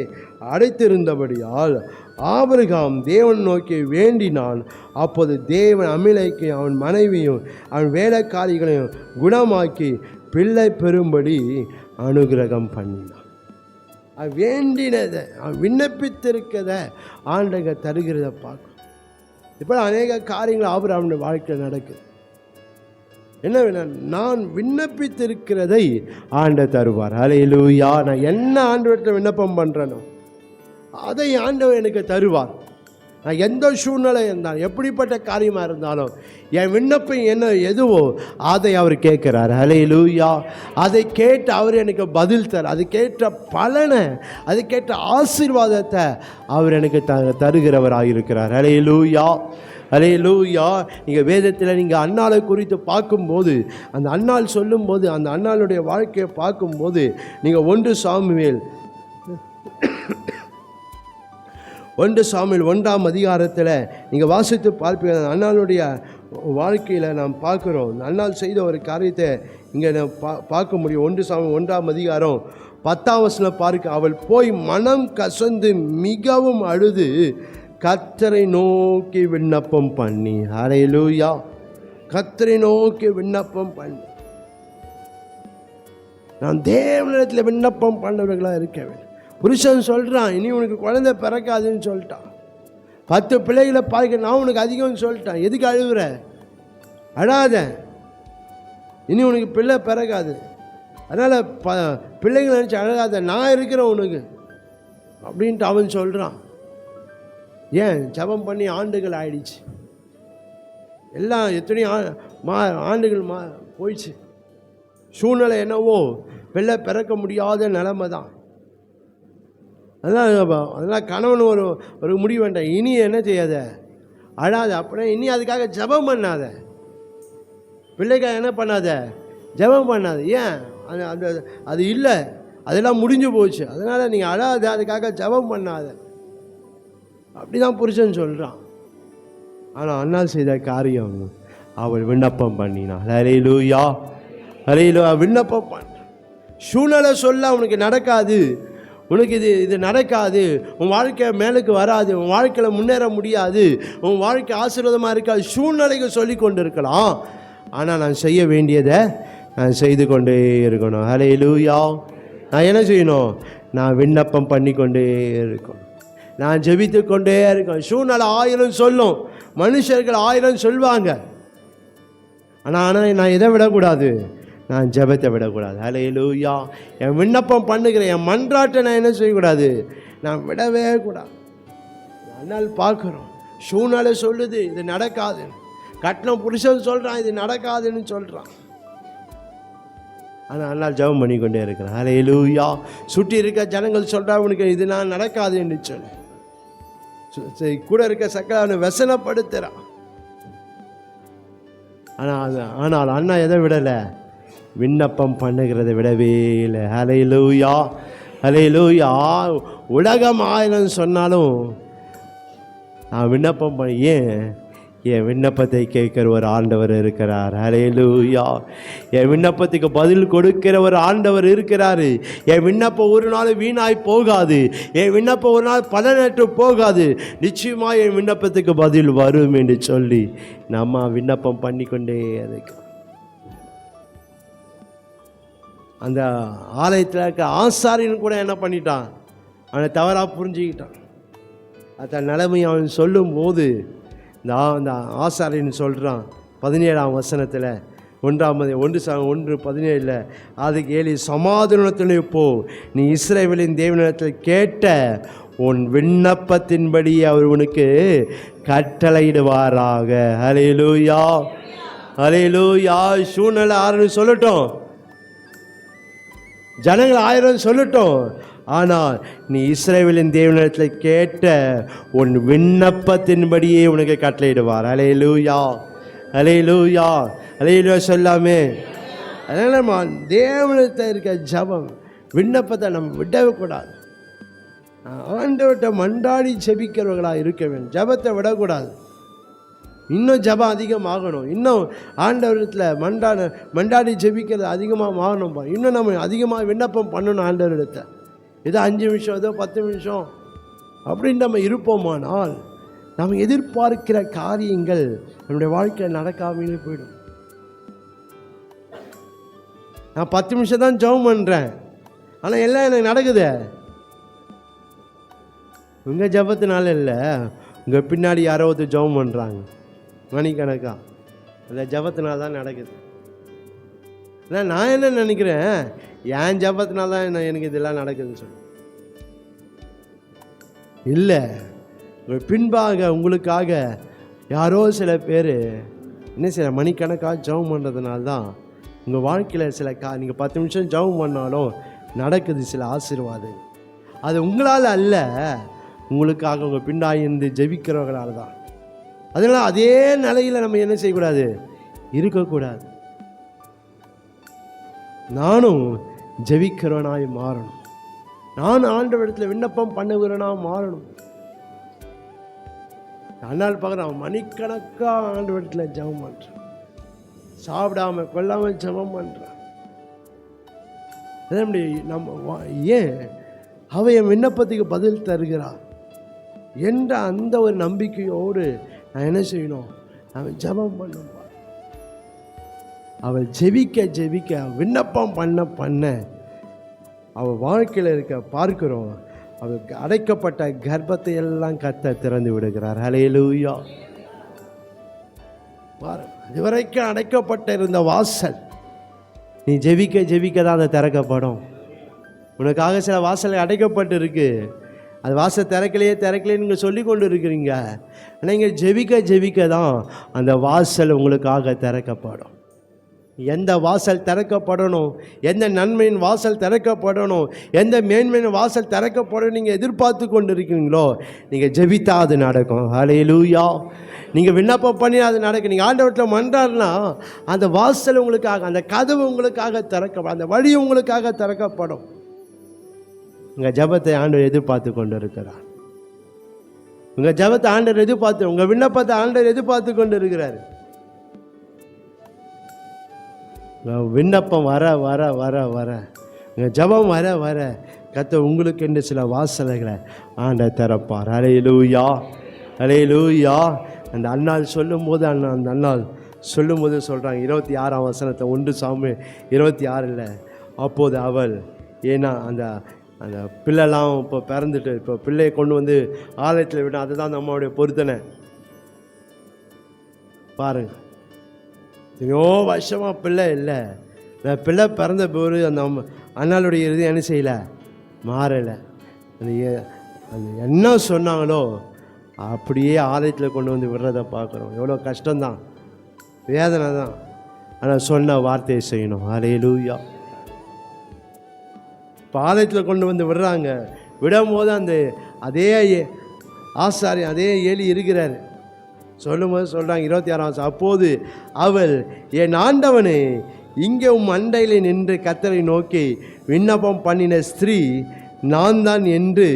அடைத்திருந்தபடியால் ஆபிரகாம் தேவன் நோக்கி வேண்டினான். அப்போது தேவன் அபிமெலேக்கு அவன் மனைவியும் அவன் வேலைக்காரிகளையும் குணமாக்கி பிள்ளை பெறும்படி அனுகிரகம் பண்ணினான். வேண்டினதை விண்ணப்பித்திருக்கிறத ஆண்டவர் தருகிறத பார்க்கும். இப்போ அநேக காரியங்கள் ஆபிரகாமுடைய வாழ்க்கையில் நடக்குது. என்ன வேணும்? நான் விண்ணப்பித்திருக்கிறதை ஆண்டவர் தருவார். ஹல்லேலூயா. நான் என்ன ஆண்டவர்கிட்ட விண்ணப்பம் பண்ணுறேனோ அதை ஆண்டவர் எனக்கு தருவார். நான் எந்த சூழ்நிலை இருந்தாலும் எப்படிப்பட்ட காரியமாக இருந்தாலும் என் விண்ணப்பம் என்ன எதுவோ அதை அவர் கேட்குறார். ஹல்லேலூயா. அதை கேட்டு அவர் எனக்கு பதில் தர, அது கேட்ட பலனை, அது கேட்ட ஆசீர்வாதத்தை அவர் எனக்கு தருகிறவராக இருக்கிறார். ஹல்லேலூயா. நீங்கள் வேதத்தில் நீங்கள் அன்னாளை குறித்து பார்க்கும்போது, அந்த அன்னாள் சொல்லும்போது, அந்த அன்னாளுடைய வாழ்க்கையை பார்க்கும்போது நீங்கள் 1 சாமுவேல் 1ஆம் அதிகாரத்தில் நீங்கள் வாசித்து பார்ப்பீங்க. அன்னாளுடைய வாழ்க்கையில் நாம் பார்க்குறோம். அன்னாள் செய்த ஒரு காரியத்தை இங்கே பார்க்க முடியும். 1 சாமுவேல் 1ஆம் அதிகாரம் 10ஆம் வசனம் பார்க்க, அவள் போய் மனம் கசந்து மிகவும் அழுது கர்த்தரை நோக்கி விண்ணப்பம் பண்ணி. ஹல்லேலூயா. கர்த்தரை நோக்கி விண்ணப்பம் பண்ணி. நான் தேவனிடத்தில் விண்ணப்பம் பண்ணவர்களாக இருக்க வேண்டும். புருஷன் சொல்கிறான், இனி உனக்கு குழந்தை பிறக்காதுன்னு சொல்லிட்டான். 10 பிள்ளைகளை பார்க்க நான் உனக்கு அதிகம்னு சொல்லிட்டான். எதுக்கு அழுகுற? அழாத, இனி உனக்கு பிள்ளை பிறக்காது, அதனால் பிள்ளைங்களை நினச்சி அழகாத, நான் இருக்கிறேன் உனக்கு அப்படின்ட்டு அவன் சொல்கிறான். ஏன்? ஜெபம் பண்ணி ஆண்டுகள் ஆயிடுச்சு, எல்லாம் எத்தனையோ ஆண்டுகள் போயிடுச்சு. சூழ்நிலை என்னவோ பிள்ளை பிறக்க முடியாத நிலைமை தான். அதெல்லாம் கணவன் ஒரு முடிவு வேண்டாம். இனி என்ன செய்யாத? அழாத. அப்படின்னா இனி அதுக்காக ஜெபம் பண்ணாத, பிள்ளைக்காக என்ன பண்ணாத? ஜெபம் பண்ணாத. ஏன்? அது இல்லை, அதெல்லாம் முடிஞ்சு போச்சு, அதனால் நீங்கள் அழாத, அதுக்காக ஜெபம் பண்ணாத. அப்படி தான் புருஷன் சொல்கிறான். ஆனால் அன்னாள் செய்த காரியம், அவள் விண்ணப்பம் பண்ணினாள். ஹல்லேலூயா. விண்ணப்பம் பண்ண. சூழ்நிலை சொல்ல உனக்கு நடக்காது, உனக்கு இது நடக்காது, உன் வாழ்க்கை மேலுக்கு வராது, உன் வாழ்க்கையில் முன்னேற முடியாது, உன் வாழ்க்கை ஆசீர்வாதமாக இருக்காது, சூழ்நிலைகள் சொல்லி கொண்டு இருக்கலாம். ஆனால் நான் செய்ய வேண்டியதை நான் செய்து கொண்டே இருக்கணும். ஹல்லேலூயா. நான் என்ன செய்யணும்? நான் விண்ணப்பம் பண்ணி கொண்டே இருக்கணும், நான் ஜெபித்து கொண்டே இருக்கணும். சூழ்நிலை 1000 சொல்லும், மனுஷர்கள் 1000 சொல்வாங்க. ஆனால் நான் எதை விடக்கூடாது? நான் ஜெபத்தை விடக்கூடாது. ஹல்லேலூயா. என் விண்ணப்பம் பண்ணுகிறேன், என் மன்றாட்டை நான் என்ன செய்யக்கூடாது? நான் விடவே கூடாது. அதனால் பார்க்குறோம், சூழ்நிலை சொல்லுது இது நடக்காது, கட்டணம் புருஷன் சொல்கிறான் இது நடக்காதுன்னு சொல்கிறான். ஆனால் அதனால் ஜெபம் பண்ணி கொண்டே இருக்கிறேன். ஹல்லேலூயா. சுற்றி இருக்க ஜனங்கள் சொல்கிறா உனக்கு இது நான் நடக்காதுன்னு சொல்லி கூட இருக்க சக்கரை அவனை வசனப்படுத்துகிறான். ஆனால் அண்ணா எதை விடலை? விண்ணப்பம் பண்ணுகிறத விடவே இல்லை. ஹல்லேலூயா. உலகம் 1000 சொன்னாலும் நான் விண்ணப்பம் பண்ண. ஏன்? என் விண்ணப்பத்தை கேட்கிற ஒரு ஆண்டவர் இருக்கிறார். ஹல்லேலூயா. என் விண்ணப்பத்துக்கு பதில் கொடுக்கிற ஒரு ஆண்டவர் இருக்கிறாரு. என் விண்ணப்பம் ஒரு நாள் வீணாய் போகாது. என் விண்ணப்பம் ஒரு நாள் பலனற்று போகாது. நிச்சயமாக என் விண்ணப்பத்துக்கு பதில் வரும் என்று சொல்லி நம்ம விண்ணப்பம் பண்ணிக்கொண்டே இருக்கோம். அந்த ஆலயத்தில் இருக்க ஆசாரியன் கூட என்ன பண்ணிட்டான், அவனை தவறாக புரிஞ்சுக்கிட்டான். அந்த நிலைமை அவன் சொல்லும்போது இந்த ஆசாரியன் சொல்கிறான் 17ஆம் வசனத்தில் 1:17 அதுக்கு ஏலி சமாதானத்திலே போ, நீ இஸ்ரவேலின் தேவனிடத்தில் கேட்ட உன் விண்ணப்பத்தின்படி அவர் உனக்கு கட்டளையிடுவாராக. ஹல்லேலூயா, ஹல்லேலூயா. சூழ்நிலை ஆறுன்னு சொல்லட்டும், ஜனங்கள் 1000 சொல்லட்டும், ஆனால் நீ இஸ்ரவேலின் தேவனிடத்தில் கேட்ட உன் விண்ணப்பத்தின்படியே உனக்கு கட்டளையிடுவார். ஹல்லேலூயா, ஹல்லேலூயா, ஹல்லேலூயா சொல்லாமே. அதனால் தேவனிடத்தில் இருக்க ஜபம் விண்ணப்பத்தை நம்ம விடவே கூடாது. ஆண்டவர்கிட்ட மன்றாடி ஜெபிக்கிறவர்களாக இருக்க வேண்டும். ஜபத்தை விடக்கூடாது. இன்னும் ஜபம் அதிகமாகணும். இன்னும் ஆண்டவரிடத்தில் மன்றாடி ஜெபிக்கிறது அதிகமாக ஆகணும். இன்னும் நம்ம அதிகமாக விண்ணப்பம் பண்ணணும் ஆண்டவரிடத்தை. ஏதோ 5 நிமிஷம் ஏதோ 10 நிமிஷம் அப்படின்னு நம்ம இருப்போமானால் நம்ம எதிர்பார்க்கிற காரியங்கள் நம்முடைய வாழ்க்கையில் நடக்காமலே போயிடும். நான் 10 நிமிஷம் தான் ஜெபம் பண்ணுறேன், ஆனால் எல்லாம் எனக்கு நடக்குது. உங்கள் ஜபத்தினால இல்லை, உங்கள் பின்னாடி யாரோ ஒருத்தர் ஜெபம் பண்ணுறாங்க மணிக்கணக்கா, அந்த ஜபத்தினால தான் நடக்குது. ஆனால் நான் என்ன நினைக்கிறேன், என் ஜபத்தினால தான் எனக்கு இதெல்லாம் நடக்குதுன்னு சொல்லி இல்லை. உங்கள் பின்பாக உங்களுக்காக யாரோ சில பேர் என்ன சில மணிக்கணக்காக ஜெபம் பண்ணுறதுனால தான் உங்கள் வாழ்க்கையில் சில நீங்கள் 10 நிமிஷம் ஜெபம் பண்ணாலும் நடக்குது சில ஆசீர்வாதம். அது உங்களால் அல்ல, உங்களுக்காக உங்கள் பின்னாடி இருந்து ஜெபிக்கிறவங்களால தான். அதனால் அதே நிலையில் நம்ம என்ன செய்யக்கூடாது, இருக்கக்கூடாது. நானும் ஜெபிக்கிறவனாய் மாறணும். நானும் ஆண்டவரிடத்தில் விண்ணப்பம் பண்ணுகிறவனாக மாறணும். அண்ணால் பார்க்குறேன், அவன் மணிக்கணக்காக ஆண்டவரிடத்தில் ஜெபம் பண்ணுறான், சாப்பிடாமல் கொள்ளாமல் ஜெபம் பண்ணுறான். நம்ம ஏன் அவ என் விண்ணப்பத்துக்கு பதில் தருகிறான் என்ற அந்த ஒரு நம்பிக்கையோடு நான் என்ன செய்யணும், அவன் ஜெபம் பண்ணணும். அவள் ஜெபிக்க ஜெபிக்க விண்ணப்பம் பண்ண அவள் வாழ்க்கையில் இருக்க பார்க்கிறோம், அவளுக்கு அடைக்கப்பட்ட கர்ப்பத்தை எல்லாம் கர்த்தர் திறந்து விடுகிறார். ஹல்லேலூயா. இதுவரைக்கும் அடைக்கப்பட்ட இருந்த வாசல் நீ ஜெபிக்க ஜெபிக்க தான் அதை திறக்கப்படும். உனக்காக சில வாசல் அடைக்கப்பட்டு இருக்கு, அது வாசல் திறக்கலையே நீங்கள் சொல்லி கொண்டு இருக்கிறீங்க. ஆனால் இங்கே ஜெபிக்க ஜெபிக்க தான் அந்த வாசல் உங்களுக்காக திறக்கப்படும். எந்த வாசல் திறக்கப்படணும், எந்த நன்மையின் வாசல் திறக்கப்படணும், எந்த மேன்மையின் வாசல் திறக்கப்படணும் நீங்கள் எதிர்பார்த்து கொண்டு இருக்கிறீங்களோ, நீங்கள் ஜெபித்தா அது நடக்கும். ஹல்லேலூயா. நீங்கள் விண்ணப்பம் பண்ணி அது நடக்கும். நீங்கள் ஆண்டவர்கிட்ட மன்றாடினா அந்த வாசல் உங்களுக்காக, அந்த கதவு உங்களுக்காக திறக்கப்படும், அந்த வழி உங்களுக்காக திறக்கப்படும். உங்கள் ஜெபத்தை ஆண்டவர் எதிர்பார்த்து கொண்டு இருக்கிறார். உங்கள் ஜெபத்தை ஆண்டவர் எதிர்பார்த்து, உங்கள் விண்ணப்பத்தை ஆண்டவர் எதிர்பார்த்து கொண்டு இருக்கிறார். விண்ணப்பம் வர வர வர வர உங்கள் ஜெபம் வர வர கர்த்தர் உங்களுக்கு என்று சில வாசல்களை ஆண்டவர் திறப்பார். ஹல்லேலூயா, ஹல்லேலூயா. அந்த அண்ணாள் சொல்லும்போது அந்த அண்ணாள் சொல்லும்போது சொல்கிறாங்க 26ஆம் வசனத்தை 1 சாமுவேல் 26 அப்போது அவள் ஏன்னா அந்த அந்த பிள்ளைலாம் இப்போ பிறந்துட்டு இப்போ பிள்ளையை கொண்டு வந்து ஆலயத்தில் விட அதுதான் நம்மளுடைய பொருத்தனை. பாருங்கள், எத்தனையோ வருஷமாக பிள்ளை இல்லை, நான் பிள்ளை பிறந்த போது அந்த அண்ணாளுடைய இறுதி என்ன செய்யலை, மாறலை. அது என்ன சொன்னாங்களோ அப்படியே ஆலயத்தில் கொண்டு வந்து விடுறதை பார்க்குறோம். எவ்வளோ கஷ்டம்தான், வேதனை தான். ஆனால் சொன்ன வார்த்தையை செய்யணும். ஹல்லேலூயா. இப்போ ஆலயத்தில் கொண்டு வந்து விடுறாங்க, விடும்போது அந்த அதே ஆசாரி அதே ஏலி இருக்கிறார். சொல்லும்போது சொல்கிறாங்க 26ஆம் அப்போது அவள், என் ஆண்டவனே, இங்கே அண்டையில் நின்று கர்த்தரை நோக்கி விண்ணப்பம் பண்ணின ஸ்திரீ நான் தான் என்று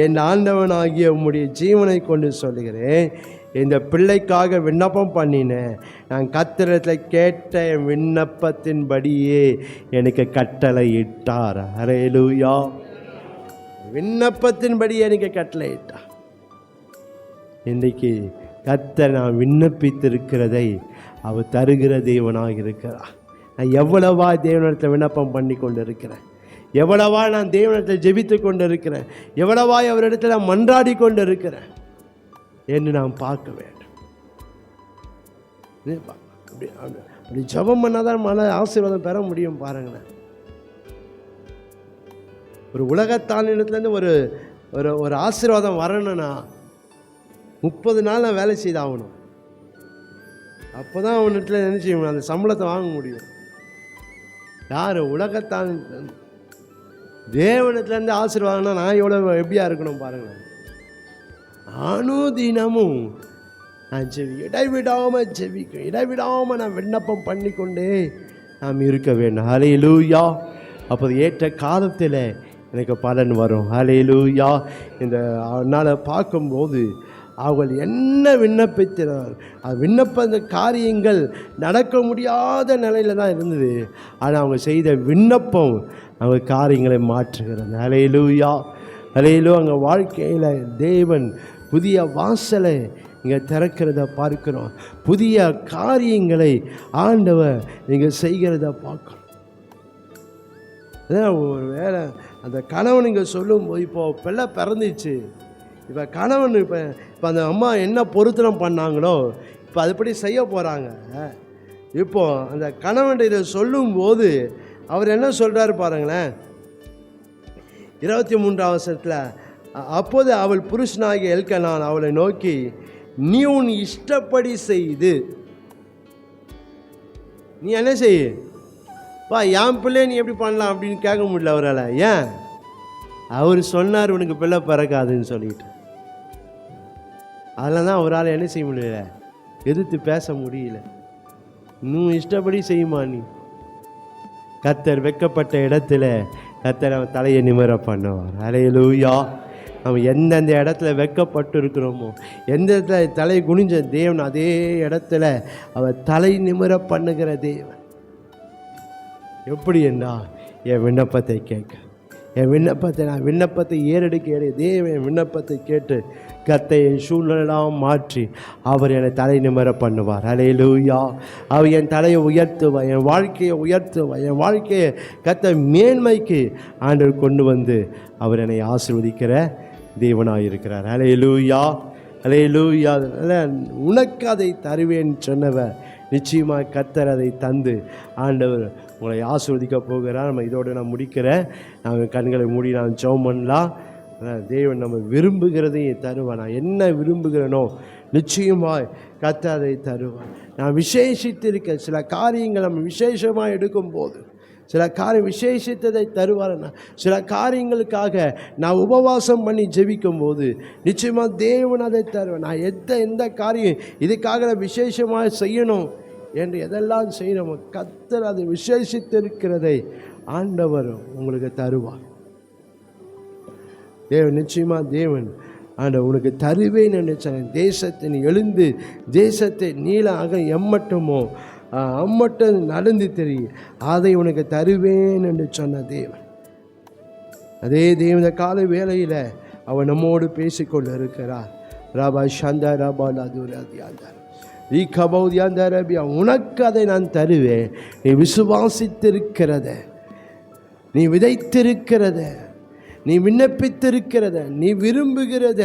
என் ஆண்டவனாகிய உம்முடைய ஜீவனை கொண்டு சொல்லுகிறேன். இந்த பிள்ளைக்காக விண்ணப்பம் பண்ணினேன். நான் கர்த்தரிடத்தில் கேட்ட என் விண்ணப்பத்தின்படியே எனக்கு கட்டளை இட்டார். ஹல்லேலூயா. விண்ணப்பத்தின்படி எனக்கு கட்டளை இட்டார். இன்றைக்கு கர்த்தர் நான் விண்ணப்பித்திருக்கிறதை அவர் தருகிற தேவனாக இருக்கிறார். நான் எவ்வளவா தேவனிடத்தில் விண்ணப்பம் பண்ணி கொண்டு இருக்கிறேன், எவ்வளவா நான் தேவனிடத்தில் ஜெபித்து கொண்டு இருக்கிறேன், எவ்வளவா அவரிடத்தில் நான் மன்றாடி கொண்டு இருக்கிறேன் என்று நாம் பார்க்க வேண்டும். அப்படி ஜெபம் பண்ணாதான் மன ஆசீர்வாதம் பெற முடியும். பாருங்களேன், ஒரு உலகத்தானிடத்துலேருந்து ஒரு ஒரு ஒரு ஆசீர்வாதம் வரணும்னா 30 நாள் நான் வேலை செய்தாகணும். அப்போ தான் அவனிடத்துல என்ன செய்ய முடியும், அந்த சம்பளத்தை வாங்க முடியும். யார்? உலகத்தான். தேவனிடத்துலேருந்து ஆசீர்வாதம்னா நான் எவ்வளோ எப்படியா இருக்கணும் பாருங்களேன். தினமும் நான் இடைவிடாமல் ஜெபிக்க, இடைவிடாமல் நான் விண்ணப்பம் பண்ணி கொண்டே நாம் இருக்க வேண்டும். ஹல்லேலூயா. அப்போது ஏற்ற காலத்தில் எனக்கு பலன் வரும். ஹல்லேலூயா. இந்த நாளை பார்க்கும்போது அவர்கள் என்ன விண்ணப்பித்தினார், அது விண்ணப்ப அந்த காரியங்கள் நடக்க முடியாத நிலையில் தான் இருந்தது. ஆனால் அவங்க செய்த விண்ணப்பம் அவங்க காரியங்களை மாற்றுகிறது. ஹல்லேலூயா. ஹல்லேலூயா. அங்கே வாழ்க்கையில் தேவன் புதிய வாசலை இங்கே திறக்கிறத பார்க்கிறோம். புதிய காரியங்களை ஆண்டவர் நீங்கள் செய்கிறத பார்க்கணும். அதான் ஒரு வேளை அந்த கணவன் இங்கே சொல்லும்போது, இப்போது பிள்ளை பிறந்துச்சு, இப்போ கணவன் இப்போ அந்த அம்மா என்ன பொருத்தனம் பண்ணாங்களோ இப்போ அதுபடி செய்ய போகிறாங்க. இப்போது அந்த கணவன் இதை சொல்லும்போது அவர் என்ன சொல்கிறாரு பாருங்களேன். 23ஆம் வசனத்தில், அப்போது அவள் புருஷனாகிய எல்கனான் அவளை நோக்கி, நீ உன் இஷ்டப்படி செய்து நீ என்ன செய்ய பா, என் பிள்ளை நீ எப்படி பண்ணலாம் அப்படின்னு கேட்க முடியல அவரால். ஏன்? அவர் சொன்னார் உனக்கு பிள்ளை பிறக்காதுன்னு சொல்லிட்டு. அதில் தான் அவரால் என்ன செய்ய முடியல, எதிர்த்து பேச முடியல. இன்னும் இஷ்டப்படி செய்யுமா நீ? கர்த்தர் வெட்கப்பட்ட இடத்துல கர்த்தர் அவன் தலையை நிமிர பண்ணுவார். ஹல்லேலூயா. நம்ம எந்தெந்த இடத்துல வெட்கப்பட்டு இருக்கிறோமோ, எந்த இடத்துல தலை குனிஞ்ச தேவன் அதே இடத்துல அவர் தலை நிமிர பண்ணுகிற தேவன். எப்படி என்றா, என் விண்ணப்பத்தை கேட்க, என் விண்ணப்பத்தை நான் விண்ணப்பத்தை ஏறெடுக்க தேவன் என் விண்ணப்பத்தை கேட்டு கர்த்தர் என் சூழ்நிலாம் மாற்றி அவர் என்னை தலை நிமிர பண்ணுவார். ஹல்லேலூயா. அவர் என் தலையை உயர்த்துவார், என் வாழ்க்கையை உயர்த்துவார், என் வாழ்க்கையை கர்த்தர் மேன்மைக்கு ஆண்டவர் கொண்டு வந்து அவர் என்னை ஆசீர்வதிக்கிற தேவனாக இருக்கிறார். ஹல்லேலூயா. ஹல்லேலூயா. உனக்கு அதை தருவேன் சொன்னவர் நிச்சயமாக கர்த்தர் அதை தந்து ஆண்டவர் உங்களை ஆசீர்வதிக்க போகிறார். நம்ம இதோடு நான் முடிக்கிறேன். நான் கண்களை மூடி நான் ஜெபம் பண்ணலாம். தேவன் நம்ம விரும்புகிறதையும் தருவான். நான் என்ன விரும்புகிறேனோ நிச்சயமாக கர்த்தர் அதை தருவான். நான் விசேஷித்திருக்க சில காரியங்கள் நம்ம விசேஷமாக எடுக்கும்போது சில காரியம் விசேஷித்ததை தருவார்னா, சில காரியங்களுக்காக நான் உபவாசம் பண்ணி ஜெபிக்கும் போது நிச்சயமாக தேவன் அதை தருவேன். நான் எந்த காரியம் இதுக்காக நான் விசேஷமாக செய்யணும் என்று எதெல்லாம் செய்யணும், கர்த்தர் அதை விசேஷித்திருக்கிறதை ஆண்டவர் உங்களுக்கு தருவார். தேவன் நிச்சயமாக தேவன் ஆண்டவர் உனக்கு தருவேன் என்று சொன்ன தேசத்தை நீ எழுந்து தேசத்தை நீள அக எம்மட்டுமோ அம்மட்டும் நடந்து தெரியும் அதை உனக்கு தருவேன் என்று சொன்ன தேவன். அதே தேவன கால வேளையில் அவன் நம்மோடு பேசிக்கொண்டு இருக்கிறார். ராபா சந்தா ராபா லாதுராதியாந்தார் ஈ கபௌதியாந்தாரபியா, உனக்கு அதை நான் தருவேன். நீ விசுவாசித்திருக்கிறத, நீ விதைத்திருக்கிறத, நீ விண்ணப்பித்திருக்கிறத, நீ விரும்புகிறத,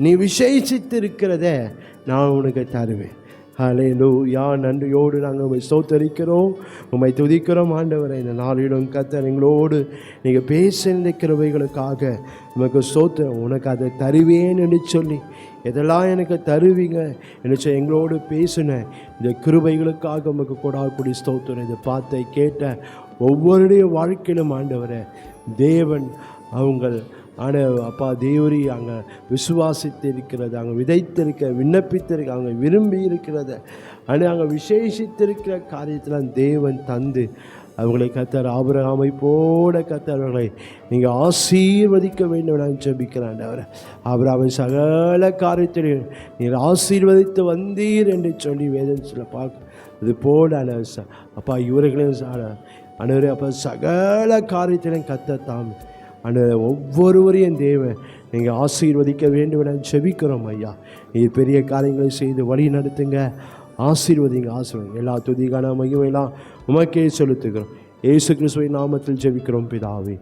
நீ விசேஷித்திருக்கிறத நான் உனக்கு தருவேன். ஹல்லேலூயா. நன்றியோடு நாங்கள் உம்மை ஸ்தோத்தரிக்கிறோம், உம்மை துதிக்கிறோம். ஆண்டவரை இந்த நாளிலும் கர்த்தர் எங்களோடு நீங்கள் பேசின கிருபைகளுக்காக உமக்கு ஸ்தோத்திரம். உனக்கு அதை தருவேன் என்று சொல்லி எதெல்லாம் எனக்கு தருவீங்க என்று சொல்லி எங்களோடு பேசின இந்த கிருபைகளுக்காக உமக்கு கொடாக்குடி ஸ்தோத்திரம். இதை பார்த்த கேட்ட ஒவ்வொருடைய வாழ்க்கையிலும் ஆண்டவரை தேவன் அவங்கள் அப்பா தேவரி அங்கே விசுவாசித்து இருக்கிறது, அங்கே விதைத்திருக்க விண்ணப்பித்திருக்க, அங்கே விரும்பி இருக்கிறத அங்கே விசேஷித்திருக்கிற காரியத்தில் தேவன் தந்து அவர்களை கர்த்தர் ஆபிரகாமை போல கர்த்தர் அவர்களை நீங்கள் ஆசீர்வதிக்க வேண்டும் நான் ஜெபிக்கிறேன் ஆண்டவரே. ஆபிரகாமை சகல காரியத்திலையும் நீங்கள் ஆசீர்வதித்து வந்தீர் என்று சொல்லி வேதத்தில் பார்க்க இது போல அப்பா இவர்களையும் ஆண்டவரே அப்போ சகல காரியத்திலையும் கர்த்தர் தாம் ஆண்டவரே ஒவ்வொருவரையும் தேவன் நீங்கள் ஆசீர்வதிக்க வேண்டும் என ஜெபிக்கிறோம் ஐயா. நீர் பெரிய காரியங்களை செய்து வழி நடத்துங்க, ஆசீர்வதிங்க. எல்லா துதிக்கான மகிமையெல்லாம் உமக்கே செலுத்துகிறோம். இயேசு கிறிஸ்துவின் நாமத்தில் ஜெபிக்கிறோம் பிதாவே.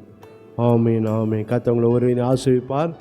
ஆமென் ஆமென். கர்த்தர் உங்களை ஒருவரை ஆசீர்வதிப்பார்.